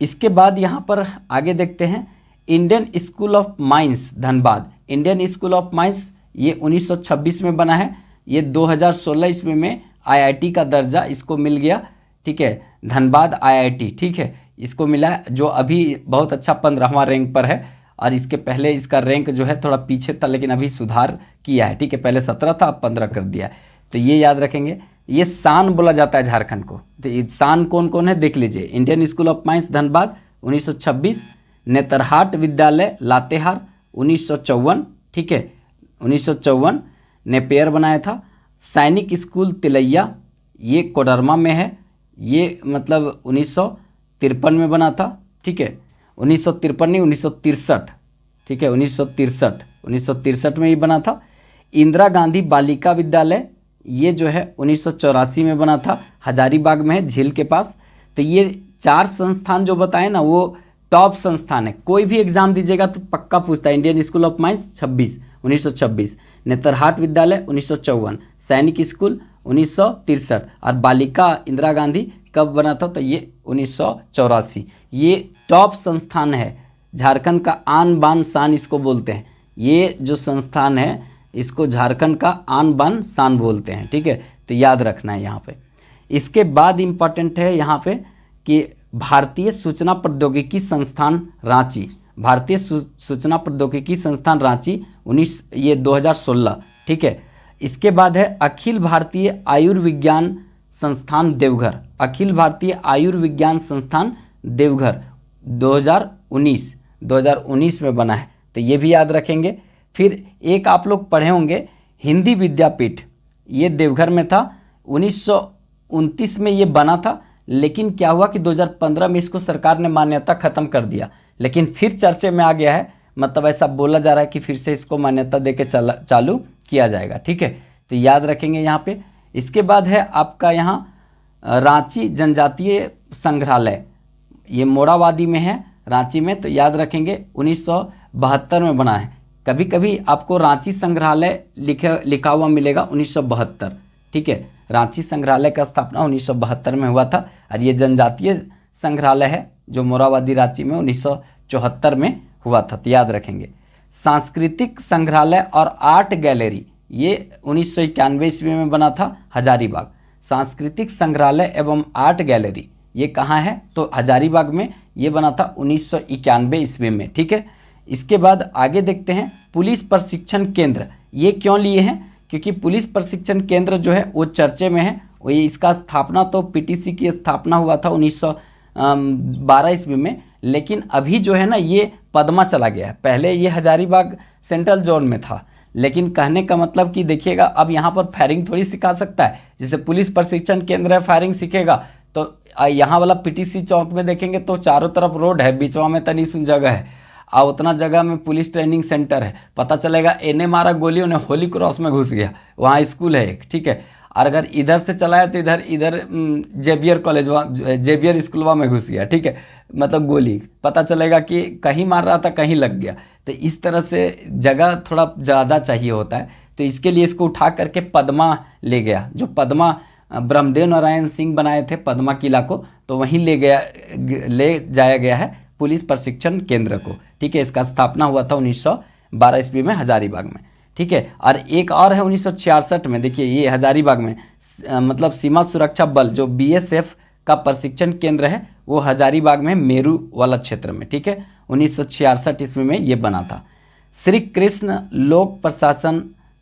S1: इसके बाद यहाँ पर आगे देखते हैं Indian school of mines Dhanbad, Indian school of mines ये 1926 में बना है, ये 2016 ईस्वी में IIT का दर्जा इसको मिल गया, ठीक है, धनबाद IIT, ठीक है, इसको मिला है, जो अभी बहुत अच्छा 15वां रैंक पर है। और इसके पहले इसका रैंक जो है थोड़ा पीछे था, लेकिन अभी सुधार किया है, ठीक है, पहले 17 था, अब 15 कर दिया है। तो ये याद रखेंगे, ये शान बोला जाता है झारखंड को। तो ये शान कौन कौन है देख लीजिए, Indian school of mines Dhanbad 1926, Netarhat विद्यालय लातेहार 1954, ठीक है, 1954 नेपेयर बनाया था। सैनिक स्कूल तिलैया ये कोडरमा में है, ये मतलब 1953 में बना था, ठीक है, 1953 नहीं 1963, ठीक है, 1963 में ही बना था। इंदिरा गांधी बालिका विद्यालय ये जो है 1984 में बना था, हजारीबाग में है, झील के पास। तो ये 4 संस्थान जो बताए ना, वो टॉप संस्थान है, कोई भी एग्जाम दीजिएगा तो पक्का पूछता है। Indian school of mines 1926, Netarhat विद्यालय 1954, सैनिक स्कूल 1963 और बालिका इंदिरा गांधी कब बना था, तो ये 1984। ये टॉप संस्थान है, झारखंड का आन बान शान इसको बोलते हैं। ये जो संस्थान है इसको झारखंड का आन बान शान बोलते हैं, ठीक है, तो याद रखना है यहाँ पे। इसके बाद इम्पॉर्टेंट है यहाँ पे कि भारतीय सूचना प्रौद्योगिकी संस्थान रांची, भारतीय सूचना प्रौद्योगिकी संस्थान रांची 2016, ठीक है। इसके बाद है अखिल भारतीय आयुर्विज्ञान संस्थान देवघर, अखिल भारतीय आयुर्विज्ञान संस्थान देवघर 2019 में बना है, तो ये भी याद रखेंगे। फिर एक आप लोग पढ़े होंगे हिंदी विद्यापीठ, ये देवघर में था, 1929 में ये बना था, लेकिन क्या हुआ कि 2015 में इसको सरकार ने मान्यता खत्म कर दिया, लेकिन फिर चर्चे में आ गया है, मतलब ऐसा बोला जा रहा है कि फिर से इसको मान्यता देके चालू किया जाएगा, ठीक है, तो याद रखेंगे यहाँ पे। इसके बाद है आपका यहाँ रांची जनजातीय संग्रहालय, ये मोराबादी में है रांची में, तो याद रखेंगे 1972 में बना है। कभी कभी आपको रांची संग्रहालय लिखा हुआ मिलेगा 1972, ठीक है, रांची संग्रहालय का स्थापना 1972 में हुआ था, और ये जनजातीय संग्रहालय है जो मोराबादी रांची में 1974 में हुआ था, तो याद रखेंगे। सांस्कृतिक संग्रहालय और आर्ट गैलरी ये 1991 ईस्वी में बना था हजारीबाग। सांस्कृतिक संग्रहालय एवं आर्ट गैलरी ये कहाँ है, तो हजारीबाग में ये बना था 1991 ईस्वी में, ठीक है। इसके बाद आगे देखते हैं पुलिस प्रशिक्षण केंद्र, ये क्यों लिए हैं, क्योंकि पुलिस प्रशिक्षण केंद्र जो है वो चर्चे में है। वो ये इसका स्थापना तो पीटीसी की स्थापना हुआ था 1912 ईस्वी में, लेकिन अभी जो है ना ये पदमा चला गया है। पहले ये हजारीबाग सेंट्रल जोन में था, लेकिन कहने का मतलब कि देखिएगा अब यहाँ पर फायरिंग थोड़ी सिखा सकता है, जैसे पुलिस प्रशिक्षण केंद्र है, फायरिंग सीखेगा तो यहाँ वाला पीटीसी चौक में देखेंगे तो चारों तरफ रोड है, बीचवा में तनी सुन जगह है, और उतना जगह में पुलिस ट्रेनिंग सेंटर है, पता चलेगा इन्हें मारा गोली उन्हें होली क्रॉस में घुस गया, वहाँ स्कूल है एक, ठीक है। और अगर इधर से चलाया तो इधर जेवियर कॉलेज जेवियर स्कूलवा में घुस गया, ठीक है, मतलब गोली पता चलेगा कि कहीं मार रहा था कहीं लग गया, तो इस तरह से जगह थोड़ा ज़्यादा चाहिए होता है, तो इसके लिए इसको उठा करके पदमा ले गया, जो पदमा ब्रह्मदेव नारायण सिंह बनाए थे पदमा किला को, तो वहीं ले जाया गया है पुलिस प्रशिक्षण केंद्र को, ठीक है। इसका स्थापना हुआ था 1912 ईस्वी में हजारीबाग में, ठीक है। और एक और है 1966 में, देखिए ये हजारीबाग में मतलब सीमा सुरक्षा बल जो बीएसएफ का प्रशिक्षण केंद्र है वो हजारीबाग में मेरू वाला क्षेत्र में, ठीक है, 1966 ईस्वी में ये बना था। श्री कृष्ण लोक प्रशासन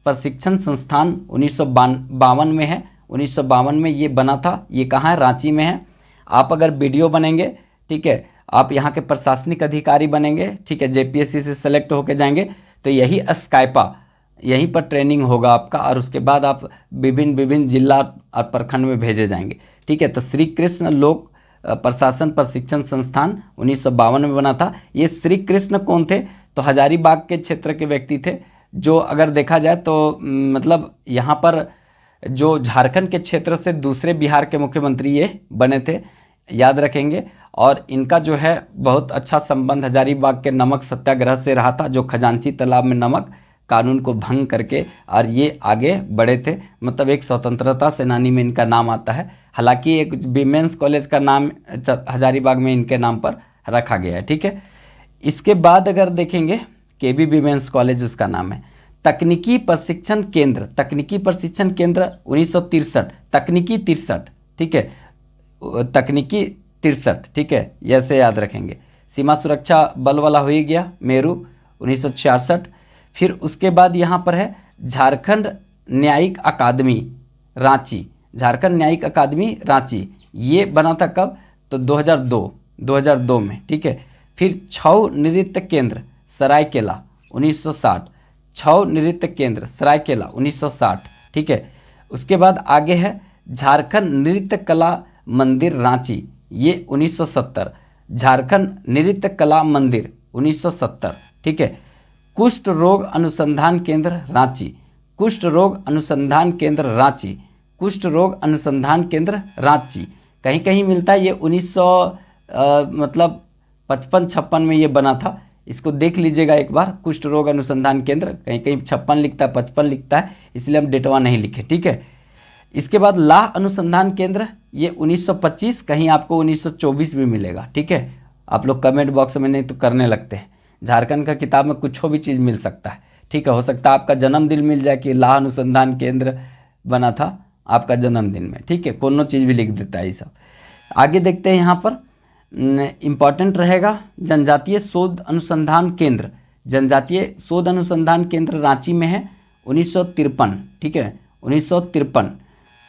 S1: प्रशिक्षण संस्थान 1952 में है, 1952 में ये बना था, ये कहाँ है, रांची में है। आप अगर वीडियो बनेंगे, ठीक है, आप यहाँ के प्रशासनिक अधिकारी बनेंगे, ठीक है, जेपीएससी से सेलेक्ट होकर जाएंगे तो यही स्काइपा, यहीं पर ट्रेनिंग होगा आपका, और उसके बाद आप विभिन्न जिला और प्रखंड में भेजे जाएंगे, ठीक है। तो श्री कृष्ण लोक प्रशासन प्रशिक्षण संस्थान 1952 में बना था। ये श्री कृष्ण कौन थे, तो हजारीबाग के क्षेत्र के व्यक्ति थे, जो अगर देखा जाए तो मतलब यहाँ पर जो झारखंड के क्षेत्र से दूसरे बिहार के मुख्यमंत्री ये बने थे, याद रखेंगे। और इनका जो है बहुत अच्छा संबंध हजारीबाग के नमक सत्याग्रह से रहा था, जो खजांची तालाब में नमक कानून को भंग करके और ये आगे बढ़े थे, मतलब एक स्वतंत्रता सेनानी में इनका नाम आता है। हालांकि एक विमेंस कॉलेज का नाम हजारीबाग में इनके नाम पर रखा गया है, ठीक है। इसके बाद अगर देखेंगे केबी विमेंस कॉलेज उसका नाम है। तकनीकी प्रशिक्षण केंद्र 1963, तकनीकी 63, ठीक है, तकनीकी 63, ठीक है, ऐसे याद रखेंगे। सीमा सुरक्षा बल वाला हो ही गया मेरू 1966। फिर उसके बाद यहाँ पर है झारखंड न्यायिक अकादमी रांची, झारखंड न्यायिक अकादमी रांची, ये बना था कब, तो 2002 में, ठीक है। फिर छऊ नृत्य केंद्र सरायकेला 1960, छऊ नृत्य केंद्र सरायकेला 1960, ठीक है। उसके बाद आगे है झारखंड नृत्य कला मंदिर रांची, ये 1970, झारखंड नृत्य कला मंदिर 1970, ठीक है। कुष्ठ रोग अनुसंधान केंद्र रांची, कुष्ठ रोग अनुसंधान केंद्र रांची, कुष्ठ रोग अनुसंधान केंद्र रांची, कहीं कहीं मिलता है ये 1900 मतलब 55-56 में ये बना था। इसको देख लीजिएगा एक बार, कुष्ठ रोग अनुसंधान केंद्र, कहीं कहीं 56 लिखता है 55 लिखता है, इसलिए हम डेटवा नहीं लिखे, ठीक है। इसके बाद लाह अनुसंधान केंद्र, ये 1925, कहीं आपको 1924 भी मिलेगा, ठीक है। आप लोग कमेंट बॉक्स में नहीं तो करने लगते हैं, झारखंड का किताब में कुछ भी चीज़ मिल सकता है, ठीक है। हो सकता है आपका जन्मदिन मिल जाए कि लाह अनुसंधान केंद्र बना था आपका जन्मदिन में, ठीक है, कोनो चीज़ भी लिख देता है ये सब। आगे देखते हैं, यहाँ पर इम्पॉर्टेंट रहेगा जनजातीय शोध अनुसंधान केंद्र। जनजातीय शोध अनुसंधान केंद्र रांची में है, 1953, ठीक है, 1953।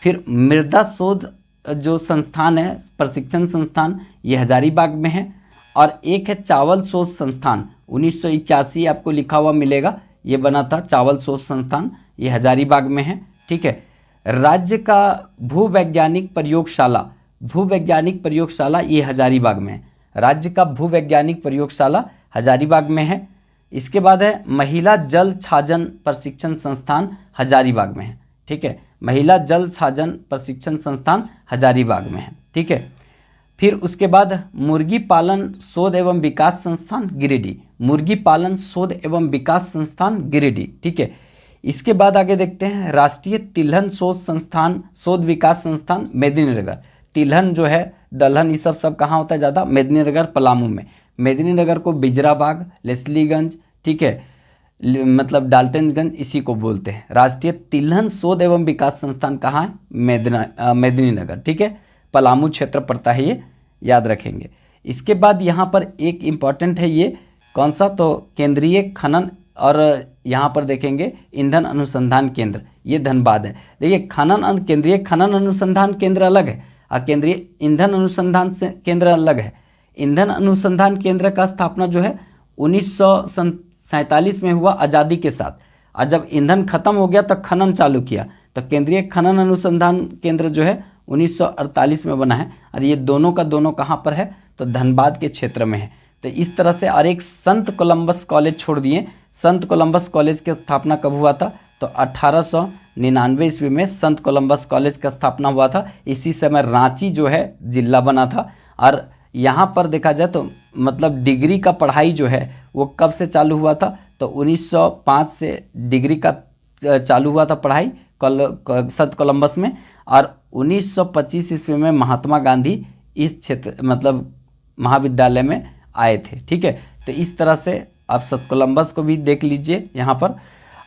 S1: फिर मृदा शोध जो संस्थान है, प्रशिक्षण संस्थान, ये हजारीबाग में है। और एक है चावल शोध संस्थान, 1981 आपको लिखा हुआ मिलेगा, ये बना था चावल शोध संस्थान, ये हजारीबाग में है, ठीक है। राज्य का भूवैज्ञानिक प्रयोगशाला, भूवैज्ञानिक प्रयोगशाला, ये हजारीबाग में है। राज्य का भूवैज्ञानिक प्रयोगशाला हजारीबाग में है। इसके बाद है महिला जल छाजन प्रशिक्षण संस्थान, हजारीबाग में है, ठीक है। महिला जल छाजन प्रशिक्षण संस्थान हजारीबाग में है, ठीक है। फिर उसके बाद मुर्गी पालन शोध एवं विकास संस्थान गिरिडीह, मुर्गी पालन शोध एवं विकास संस्थान गिरिडीह, ठीक है। इसके बाद आगे देखते हैं राष्ट्रीय तिलहन शोध संस्थान, शोध विकास संस्थान मेदिनीनगर। तिलहन जो है, दलहन, ये सब कहाँ होता है ज़्यादा, मेदिनीनगर पलामू में। मेदिनीनगर को बिजराबाग, लेस्लीगंज, ठीक है, मतलब डाल्टनगंज, इसी को बोलते हैं। राष्ट्रीय तिलहन शोध एवं विकास संस्थान कहाँ है, मेदिनीनगर, ठीक है, पलामू क्षेत्र पड़ता है, ये याद रखेंगे। इसके बाद यहाँ पर एक इम्पॉर्टेंट है, ये कौन सा, तो केंद्रीय खनन, और यहाँ पर देखेंगे ईंधन अनुसंधान केंद्र, ये धनबाद है। देखिए केंद्रीय खनन अनुसंधान केंद्र अलग है और केंद्रीय ईंधन अनुसंधान केंद्र अलग है। ईंधन अनुसंधान केंद्र का स्थापना जो है 1947 में हुआ आज़ादी के साथ, और जब ईंधन खत्म हो गया तो खनन चालू किया, तो केंद्रीय खनन अनुसंधान केंद्र जो है 1948 में बना है। और ये दोनों का दोनों कहाँ पर है, तो धनबाद के क्षेत्र में है। तो इस तरह से, और एक संत कोलंबस कॉलेज छोड़ दिए। संत कोलंबस कॉलेज की स्थापना कब हुआ था, तो 1899 ईस्वी में संत कोलंबस कॉलेज का स्थापना हुआ था। इसी समय रांची जो है जिला बना था। और यहाँ पर देखा जाए तो मतलब डिग्री का पढ़ाई जो है वो कब से चालू हुआ था, तो 1905 से डिग्री का चालू हुआ था पढ़ाई संत कोलंबस में। और 1925 ईस्वी में महात्मा गांधी इस क्षेत्र मतलब महाविद्यालय में आए थे, ठीक है। तो इस तरह से आप संत कोलंबस को भी देख लीजिए यहाँ पर।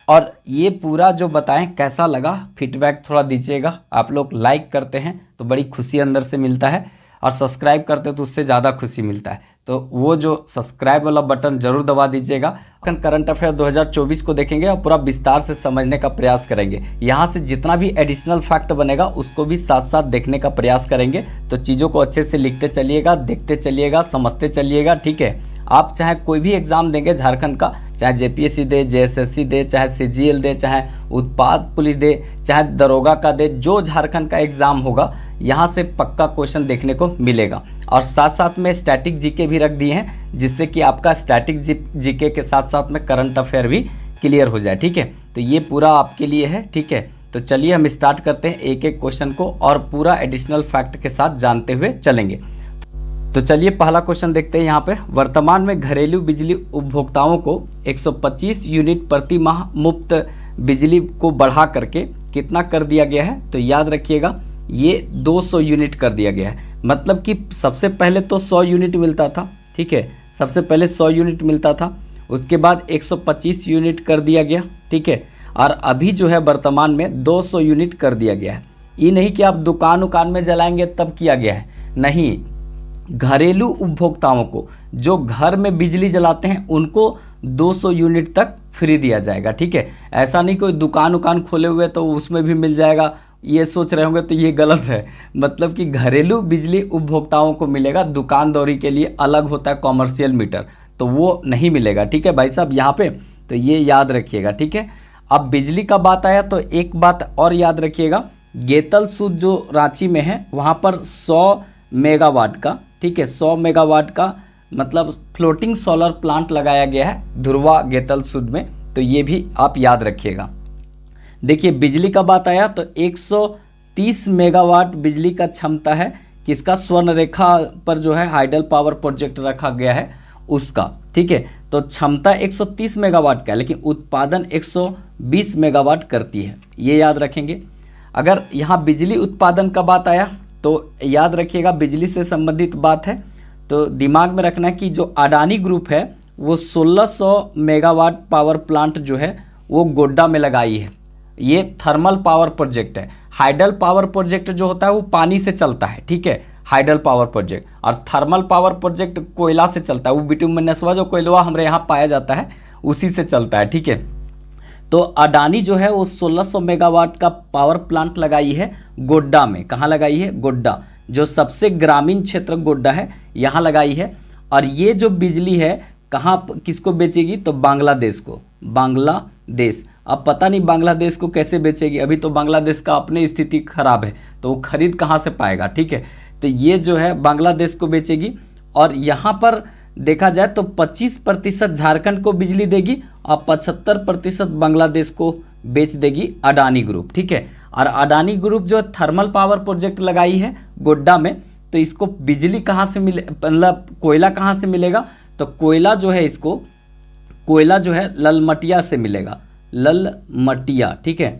S1: और ये पूरा जो बताएं कैसा लगा, फीडबैक थोड़ा दीजिएगा। आप लोग लाइक करते हैं तो बड़ी खुशी अंदर से मिलता है, और सब्सक्राइब करते हैं तो उससे ज़्यादा खुशी मिलता है। तो वो जो सब्सक्राइब वाला बटन जरूर दबा दीजिएगा। करंट अफेयर 2024 को देखेंगे और पूरा विस्तार से समझने का प्रयास करेंगे। यहाँ से जितना भी एडिशनल फैक्ट बनेगा उसको भी साथ साथ देखने का प्रयास करेंगे। तो चीज़ों को अच्छे से लिखते चलिएगा, देखते चलिएगा, समझते चलिएगा, ठीक है। आप चाहे कोई भी एग्ज़ाम देंगे झारखंड का, चाहे जेपीएससी दे, जेएसएससी दे, चाहे सीजीएल दे, चाहे उत्पाद पुलिस दे, चाहे दरोगा का दे, जो झारखंड का एग्ज़ाम होगा यहाँ से पक्का क्वेश्चन देखने को मिलेगा। और साथ साथ में स्टैटिक जीके भी रख दिए हैं, जिससे कि आपका स्टैटिक जीके के साथ साथ में करंट अफेयर भी क्लियर हो जाए, ठीक है। तो ये पूरा आपके लिए है, ठीक है। तो चलिए हम स्टार्ट करते हैं एक एक क्वेश्चन को और पूरा एडिशनल फैक्ट के साथ जानते हुए चलेंगे। तो चलिए पहला क्वेश्चन देखते हैं। यहाँ पे वर्तमान में घरेलू बिजली उपभोक्ताओं को 125 यूनिट प्रति माह मुफ्त बिजली को बढ़ा करके कितना कर दिया गया है, तो याद रखिएगा ये 200 यूनिट कर दिया गया है। मतलब कि सबसे पहले तो 100 यूनिट मिलता था, ठीक है, सबसे पहले 100 यूनिट मिलता था, उसके बाद 125 यूनिट कर दिया गया, ठीक है। और अभी जो है वर्तमान में 200 यूनिट कर दिया गया है। ये नहीं कि आप दुकान में जलाएंगे तब किया गया है, नहीं, घरेलू उपभोक्ताओं को जो घर में बिजली जलाते हैं उनको 200 यूनिट तक फ्री दिया जाएगा, ठीक है। ऐसा नहीं कोई दुकान खोले हुए तो उसमें भी मिल जाएगा, ये सोच रहे होंगे तो ये गलत है। मतलब कि घरेलू बिजली उपभोक्ताओं को मिलेगा, दुकानदारी के लिए अलग होता है कॉमर्शियल मीटर, तो वो नहीं मिलेगा, ठीक है भाई साहब यहाँ पे। तो ये याद रखिएगा, ठीक है। अब बिजली का बात आया तो एक बात और याद रखिएगा, गेतल सूद जो रांची में है वहाँ पर 100 मेगावाट का, ठीक है, 100 मेगावाट का मतलब फ्लोटिंग सोलर प्लांट लगाया गया है ध्रुवा गेतल सूद में, तो ये भी आप याद रखिएगा। देखिए बिजली का बात आया तो 130 मेगावाट बिजली का क्षमता है किसका, स्वर्ण रेखा पर जो है हाइडल पावर प्रोजेक्ट रखा गया है उसका, ठीक है। तो क्षमता 130 मेगावाट का है लेकिन उत्पादन 120 मेगावाट करती है, ये याद रखेंगे। अगर यहाँ बिजली उत्पादन का बात आया तो याद रखिएगा बिजली से संबंधित बात है, तो दिमाग में रखना कि जो अडानी ग्रुप है वो 1600 मेगावाट पावर प्लांट जो है वो गोड्डा में लगाई है। ये थर्मल पावर प्रोजेक्ट है। हाइडल पावर प्रोजेक्ट जो होता है वो पानी से चलता है, ठीक है, हाइडल पावर प्रोजेक्ट। और थर्मल पावर प्रोजेक्ट कोयला से चलता है, वो बिटुमिनसवा जो कोयला हमारे यहाँ पाया जाता है उसी से चलता है, ठीक है। तो अडानी जो है वो 1600 मेगावाट का पावर प्लांट लगाई है गोड्डा में। कहाँ लगाई है? गोड्डा, जो सबसे ग्रामीण क्षेत्र गोड्डा है यहाँ लगाई है। और ये जो बिजली है कहाँ किसको बेचेगी? तो बांग्लादेश को, बांग्लादेश। अब पता नहीं बांग्लादेश को कैसे बेचेगी, अभी तो बांग्लादेश का अपनी स्थिति खराब है तो वो खरीद कहाँ से पाएगा, ठीक है। तो ये जो है बांग्लादेश को बेचेगी। और यहाँ पर देखा जाए तो 25% झारखंड को बिजली देगी और 75% बांग्लादेश को बेच देगी अडानी ग्रुप, ठीक है। और अडानी ग्रुप जो थर्मल पावर प्रोजेक्ट लगाई है गोड्डा में, तो इसको बिजली कहाँ से मिले, मतलब कोयला कहाँ से मिलेगा? तो कोयला जो है इसको, कोयला जो है ललमटिया से मिलेगा, ललमटिया, ठीक है।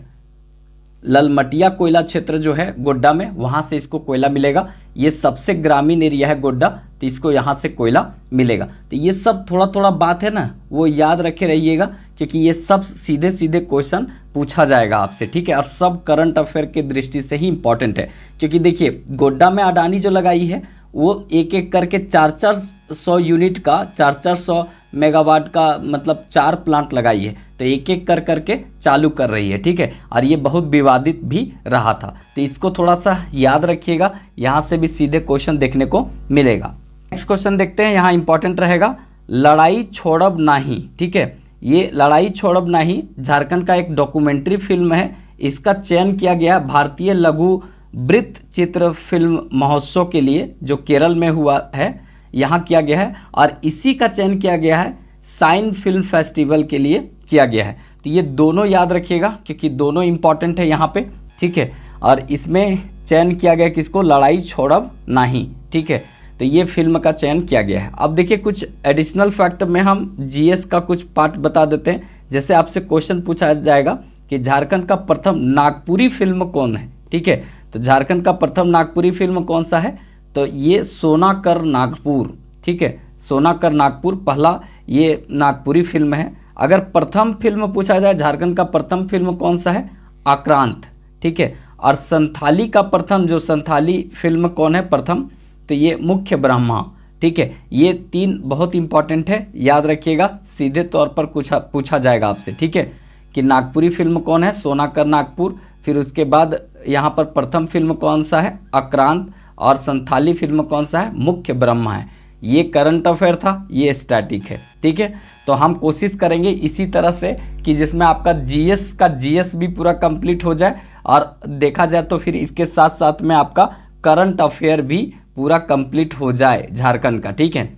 S1: ललमटिया कोयला क्षेत्र जो है गोड्डा में, वहाँ से इसको कोयला मिलेगा। ये सबसे ग्रामीण एरिया है गोड्डा, तो इसको यहाँ से कोयला मिलेगा। तो ये सब थोड़ा थोड़ा बात है ना, वो याद रखे रहिएगा क्योंकि ये सब सीधे सीधे क्वेश्चन पूछा जाएगा आपसे, ठीक है। और सब करंट अफेयर के दृष्टि से ही इंपॉर्टेंट है क्योंकि देखिए गोड्डा में अडानी जो लगाई है वो एक एक करके 400 यूनिट का, 400 मेगावाट का मतलब 4 प्लांट लगाई है। तो एक एक कर करके चालू कर रही है, ठीक है। और ये बहुत विवादित भी रहा था, तो इसको थोड़ा सा याद रखिएगा, यहाँ से भी सीधे क्वेश्चन देखने को मिलेगा। नेक्स्ट क्वेश्चन देखते हैं, यहाँ इंपॉर्टेंट रहेगा, लड़ाई छोड़ब नाही, ठीक है। ये लड़ाई छोड़ब नाही झारखंड का एक डॉक्यूमेंट्री फिल्म है। इसका चयन किया गया भारतीय लघु वृत्त चित्र फिल्म महोत्सव के लिए जो केरल में हुआ है, यहाँ किया गया है। और इसी का चयन किया गया है साइन फिल्म फेस्टिवल के लिए किया गया है। तो ये दोनों याद रखिएगा क्योंकि दोनों इंपॉर्टेंट है यहाँ पे, ठीक है। और इसमें चयन किया गया किसको? लड़ाई छोड़ब नाही, ठीक है। तो ये फिल्म का चयन किया गया है। अब देखिए कुछ एडिशनल फैक्ट में हम जीएस का कुछ पार्ट बता देते हैं। जैसे आपसे क्वेश्चन पूछा जाएगा कि झारखंड का प्रथम नागपुरी फिल्म कौन है, ठीक है। तो झारखंड का प्रथम नागपुरी फिल्म कौन सा है? तो ये सोना कर नागपुर, ठीक है। सोना कर नागपुर पहला ये नागपुरी फिल्म है। अगर प्रथम फिल्म पूछा जाए झारखंड का प्रथम फिल्म कौन सा है? आक्रांत, ठीक है। और संथाली का प्रथम जो संथाली फिल्म कौन है प्रथम? तो ये मुख्य ब्रह्मा, ठीक है। ये 3 बहुत इंपॉर्टेंट है, याद रखिएगा, सीधे तौर पर पूछा जाएगा आपसे, ठीक है, कि नागपुरी फिल्म कौन है? सोना कर नागपुर। फिर उसके बाद यहाँ पर प्रथम फिल्म कौन सा है? आक्रांत। और संथाली फिल्म कौन सा है? मुख्य ब्रह्मा है। ये करंट अफेयर था, ये स्टैटिक है, ठीक है। तो हम कोशिश करेंगे इसी तरह से कि जिसमें आपका जीएस का जीएस भी पूरा कंप्लीट हो जाए और देखा जाए तो फिर इसके साथ साथ में आपका करंट अफेयर भी पूरा कंप्लीट हो जाए झारखंड का, ठीक है।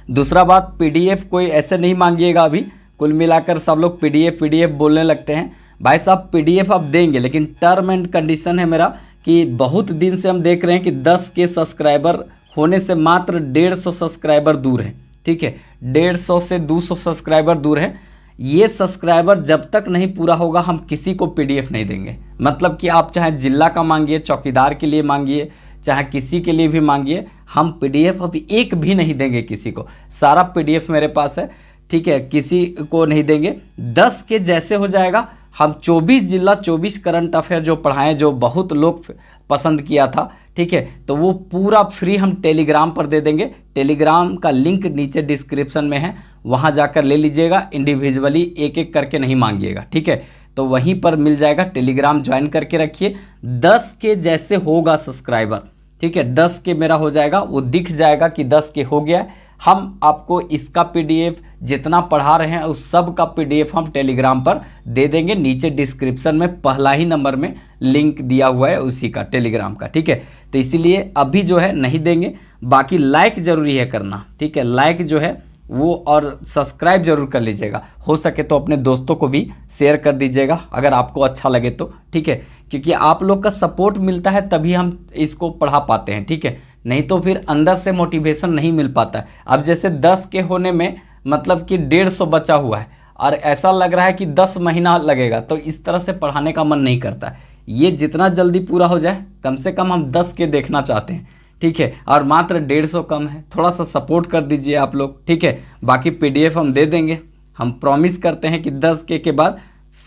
S1: दूसरा बात, पीडीएफ कोई ऐसे नहीं मांगिएगा अभी। कुल मिलाकर सब लोग पीडीएफ बोलने लगते हैं। भाई साहब पीडीएफ आप देंगे, लेकिन टर्म एंड कंडीशन है मेरा कि बहुत दिन से हम देख रहे हैं कि 10 के सब्सक्राइबर होने से मात्र 150 सब्सक्राइबर दूर है, ठीक है। 150 से 200 सब्सक्राइबर दूर है। ये सब्सक्राइबर जब तक नहीं पूरा होगा हम किसी को पीडीएफ नहीं देंगे। मतलब कि आप चाहे जिला का मांगिए, चौकीदार के लिए मांगिए, चाहे किसी के लिए भी मांगिए, हम पीडीएफ अभी एक भी नहीं देंगे किसी को। सारा पीडीएफ मेरे पास है, ठीक है, किसी को नहीं देंगे। 10 के जैसे हो जाएगा हम 24 जिला 24 करंट अफेयर जो पढ़ाएं, जो बहुत लोग पसंद किया था, ठीक है, तो वो पूरा फ्री हम टेलीग्राम पर दे देंगे। टेलीग्राम का लिंक नीचे डिस्क्रिप्शन में है, वहाँ जाकर ले लीजिएगा। इंडिविजुअली एक एक करके नहीं मांगिएगा, ठीक है। तो वहीं पर मिल जाएगा, टेलीग्राम ज्वाइन करके रखिए। 10 के जैसे होगा सब्सक्राइबर, ठीक है, 10 के मेरा हो जाएगा, वो दिख जाएगा कि 10 के हो गया। हम आपको इसका पीडीएफ जितना पढ़ा रहे हैं उस सब का पीडीएफ हम टेलीग्राम पर दे देंगे। नीचे डिस्क्रिप्शन में पहला ही नंबर में लिंक दिया हुआ है उसी का, टेलीग्राम का, ठीक है। तो इसीलिए अभी जो है नहीं देंगे। बाकी लाइक ज़रूरी है करना, ठीक है। लाइक जो है वो, और सब्सक्राइब जरूर कर लीजिएगा। हो सके तो अपने दोस्तों को भी शेयर कर दीजिएगा अगर आपको अच्छा लगे तो, ठीक है, क्योंकि आप लोग का सपोर्ट मिलता है तभी हम इसको पढ़ा पाते हैं, ठीक है, नहीं तो फिर अंदर से मोटिवेशन नहीं मिल पाता है। अब जैसे 10 के होने में मतलब कि 150 बचा हुआ है और ऐसा लग रहा है कि 10 महीना लगेगा, तो इस तरह से पढ़ाने का मन नहीं करता। ये जितना जल्दी पूरा हो जाए, कम से कम हम 10 के देखना चाहते हैं, ठीक है, और मात्र 150 कम है, थोड़ा सा सपोर्ट कर दीजिए आप लोग, ठीक है। बाकी PDF हम दे देंगे, हम प्रॉमिस करते हैं कि 10 के बाद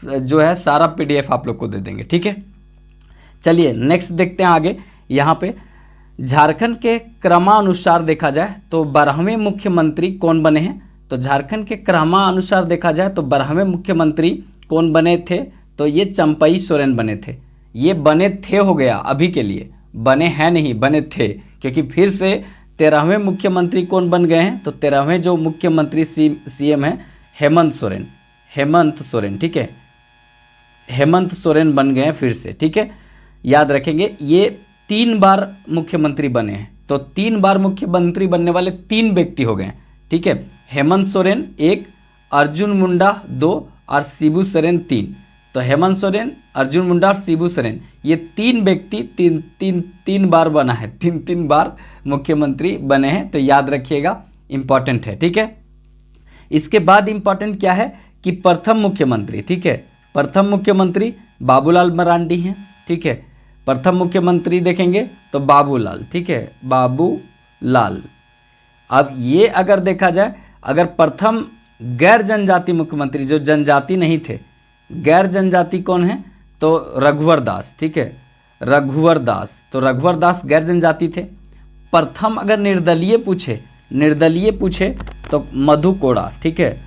S1: जो है सारा PDF आप लोग को दे देंगे, ठीक है। चलिए नेक्स्ट देखते हैं आगे। यहाँ पे झारखंड के क्रमानुसार देखा जाए तो 12वें मुख्यमंत्री कौन बने हैं। तो झारखंड के क्रमानुसार देखा जाए तो 12वें मुख्यमंत्री कौन बने थे, तो ये चंपई सोरेन बने थे। ये बने थे हो गया अभी के लिए, बने हैं नहीं, बने थे, क्योंकि फिर से 13वें मुख्यमंत्री कौन बन गए हैं। तो 13वें जो मुख्यमंत्री CM हैं हेमंत सोरेन, ठीक है, हेमंत सोरेन बन गए हैं फिर से, ठीक है। याद रखेंगे ये 3 बार मुख्यमंत्री बने हैं, तो 3 बार मुख्यमंत्री बनने वाले 3 व्यक्ति हो गए, ठीक है। हेमंत सोरेन 1, अर्जुन मुंडा 2 और शिबू सोरेन 3। तो हेमंत सोरेन, अर्जुन मुंडा और शिबू सोरेन, ये 3 व्यक्ति तीन बार बना है, तीन बार मुख्यमंत्री बने हैं, तो याद रखिएगा, इंपॉर्टेंट है, ठीक है। इसके बाद इंपॉर्टेंट क्या है कि प्रथम मुख्यमंत्री, ठीक है, प्रथम मुख्यमंत्री बाबूलाल मरांडी हैं, ठीक है। प्रथम मुख्यमंत्री देखेंगे तो बाबूलाल, ठीक है, बाबूलाल। अब ये अगर देखा जाए, अगर प्रथम गैर जनजाति मुख्यमंत्री जो जनजाति नहीं थे, गैर जनजाति कौन है, तो रघुवर दास, ठीक है, रघुवर दास। तो रघुवर दास गैर जनजाति थे। प्रथम अगर निर्दलीय पूछे तो मधु कोड़ा, ठीक है,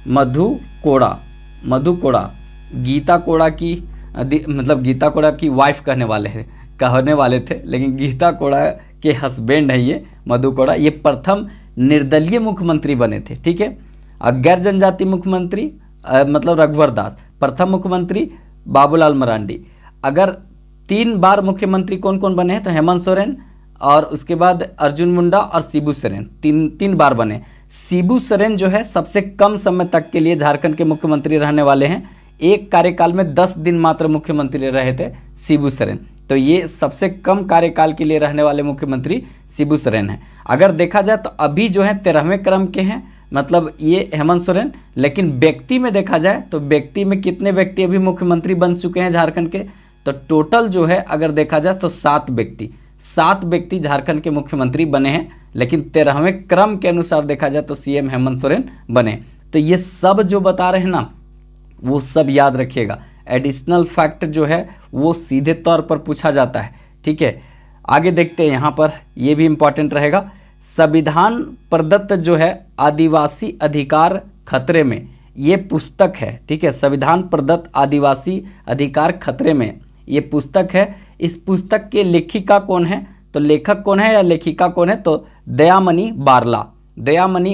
S1: मधु कोड़ा गीता कोड़ा की मतलब गीता कोड़ा की वाइफ कहने वाले थे, लेकिन गीता कोड़ा के हस्बैंड है ये मधु कोड़ा। ये प्रथम निर्दलीय मुख्यमंत्री बने थे, ठीक है। और गैर जनजाति मुख्यमंत्री मतलब रघुवर दास, प्रथम मुख्यमंत्री बाबूलाल मरांडी। अगर 3 बार मुख्यमंत्री कौन कौन बने हैं, तो हेमंत सोरेन और उसके बाद अर्जुन मुंडा और शिबू सोरेन, तीन बार बने। शिबू सोरेन जो है सबसे कम समय तक के लिए झारखंड के मुख्यमंत्री रहने वाले हैं, एक कार्यकाल में 10 दिन मात्र मुख्यमंत्री रहे थे शिबू सोरेन। तो ये सबसे कम कार्यकाल के लिए रहने वाले मुख्यमंत्री शिबू सोरेन हैं। अगर देखा जाए तो अभी जो है 13वें क्रम के हैं, मतलब ये हेमंत सोरेन। लेकिन व्यक्ति में देखा जाए तो व्यक्ति में कितने व्यक्ति अभी मुख्यमंत्री बन चुके हैं झारखंड के, तो टोटल जो है अगर देखा जाए तो 7 व्यक्ति झारखंड के मुख्यमंत्री बने हैं। लेकिन 13वें क्रम के अनुसार देखा जाए तो CM हेमंत सोरेन बने। तो ये सब जो बता रहे हैं ना, वो सब याद रखिएगा। एडिशनल फैक्ट जो है वो सीधे तौर पर पूछा जाता है, ठीक है। आगे देखते हैं, यहाँ पर ये भी इम्पॉर्टेंट रहेगा। संविधान प्रदत्त जो है आदिवासी अधिकार खतरे में, ये पुस्तक है, ठीक है। संविधान प्रदत्त आदिवासी अधिकार खतरे में ये पुस्तक है। इस पुस्तक के लेखिका कौन है, तो लेखक कौन है या लेखिका कौन है, तो दयामणि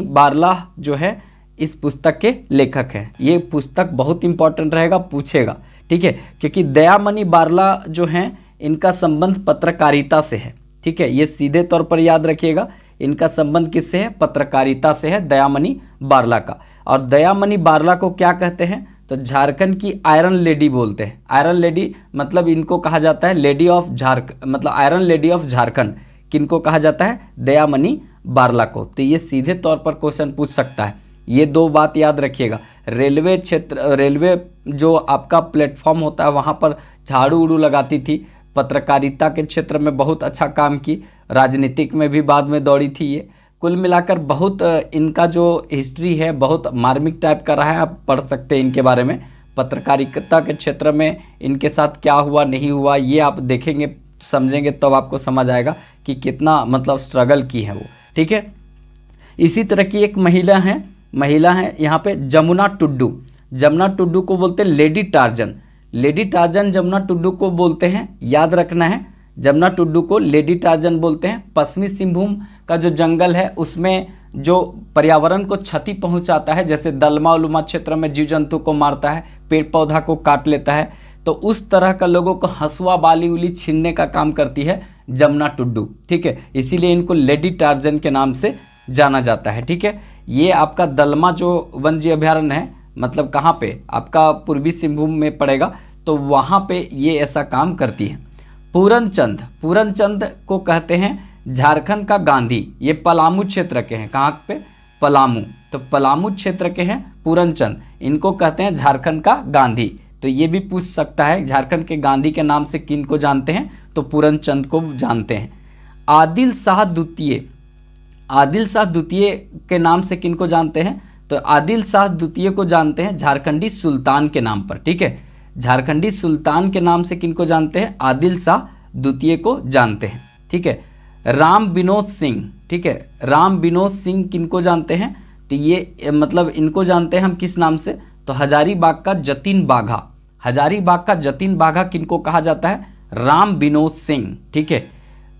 S1: बारला जो है इस पुस्तक के लेखक हैं। ये पुस्तक बहुत इंपॉर्टेंट रहेगा, पूछेगा, ठीक है, क्योंकि दयामणि बारला जो हैं इनका संबंध पत्रकारिता से है, ठीक है। ये सीधे तौर पर याद रखिएगा, इनका संबंध किससे है, पत्रकारिता से है, दयामणि बारला का। और दयामणि बारला को क्या कहते हैं, तो झारखंड की आयरन लेडी बोलते हैं। आयरन लेडी मतलब इनको कहा जाता है लेडी ऑफ मतलब आयरन लेडी ऑफ झारखंड। किनको कहा जाता है, दयामणि बारला को। तो ये सीधे तौर पर क्वेश्चन पूछ सकता है। ये 2 बात याद रखिएगा। रेलवे जो आपका प्लेटफॉर्म होता है वहाँ पर झाड़ू उड़ू लगाती थी, पत्रकारिता के क्षेत्र में बहुत अच्छा काम की, राजनीतिक में भी बाद में दौड़ी थी ये। कुल मिलाकर बहुत इनका जो हिस्ट्री है बहुत मार्मिक टाइप का रहा है, आप पढ़ सकते हैं इनके बारे में। पत्रकारिता के क्षेत्र में इनके साथ क्या हुआ नहीं हुआ ये आप देखेंगे समझेंगे तब आपको समझ आएगा कि कितना मतलब स्ट्रगल की है वो, ठीक है। इसी तरह की एक महिला है यहाँ पे जमुना टुड्डू को बोलते हैं लेडी टार्जन जमुना टुड्डू को बोलते हैं, याद रखना है। जमुना टुड्डू को लेडी टार्जन बोलते हैं। पश्चिमी सिंहभूम का जो जंगल है उसमें जो पर्यावरण को क्षति पहुंचाता है, जैसे दलमा उलमा क्षेत्र में जीव जंतु को मारता है, पेड़ पौधा को काट लेता है, तो उस तरह का लोगों को हंसुआ बाली उली छीनने का काम करती है जमुना टुड्डू, ठीक है। इसीलिए इनको लेडी टार्जन के नाम से जाना जाता है। ठीक है, ये आपका दलमा जो वन्य जीव अभ्यारण्य है, मतलब कहाँ पे, आपका पूर्वी सिंहभूम में पड़ेगा, तो वहाँ पे ये ऐसा काम करती है। पूरनचंद, पूरनचंद को कहते हैं झारखंड का गांधी। ये पलामू क्षेत्र के हैं। कहाँ पे, पलामू, तो पलामू क्षेत्र के हैं पूरनचंद, इनको कहते हैं झारखंड का गांधी। तो ये भी पूछ सकता है झारखंड के गांधी के नाम से किन को जानते हैं, तो पूरनचंद को जानते हैं। आदिल शाह द्वितीय, आदिल शाह द्वितीय के नाम से किन को जानते हैं, तो आदिल शाह द्वितीय को जानते हैं झारखंडी सुल्तान के नाम पर। ठीक है, झारखंडी सुल्तान के नाम से किन को जानते हैं, आदिल शाह द्वितीय को जानते हैं। ठीक है, राम विनोद सिंह, ठीक है, राम विनोद सिंह किन को जानते हैं, तो ये मतलब इनको जानते हैं हम किस नाम से, तो हजारीबाग का जतिन बाघा। हजारीबाग का जतिन बाघा किनको कहा जाता है, राम विनोद सिंह। ठीक है,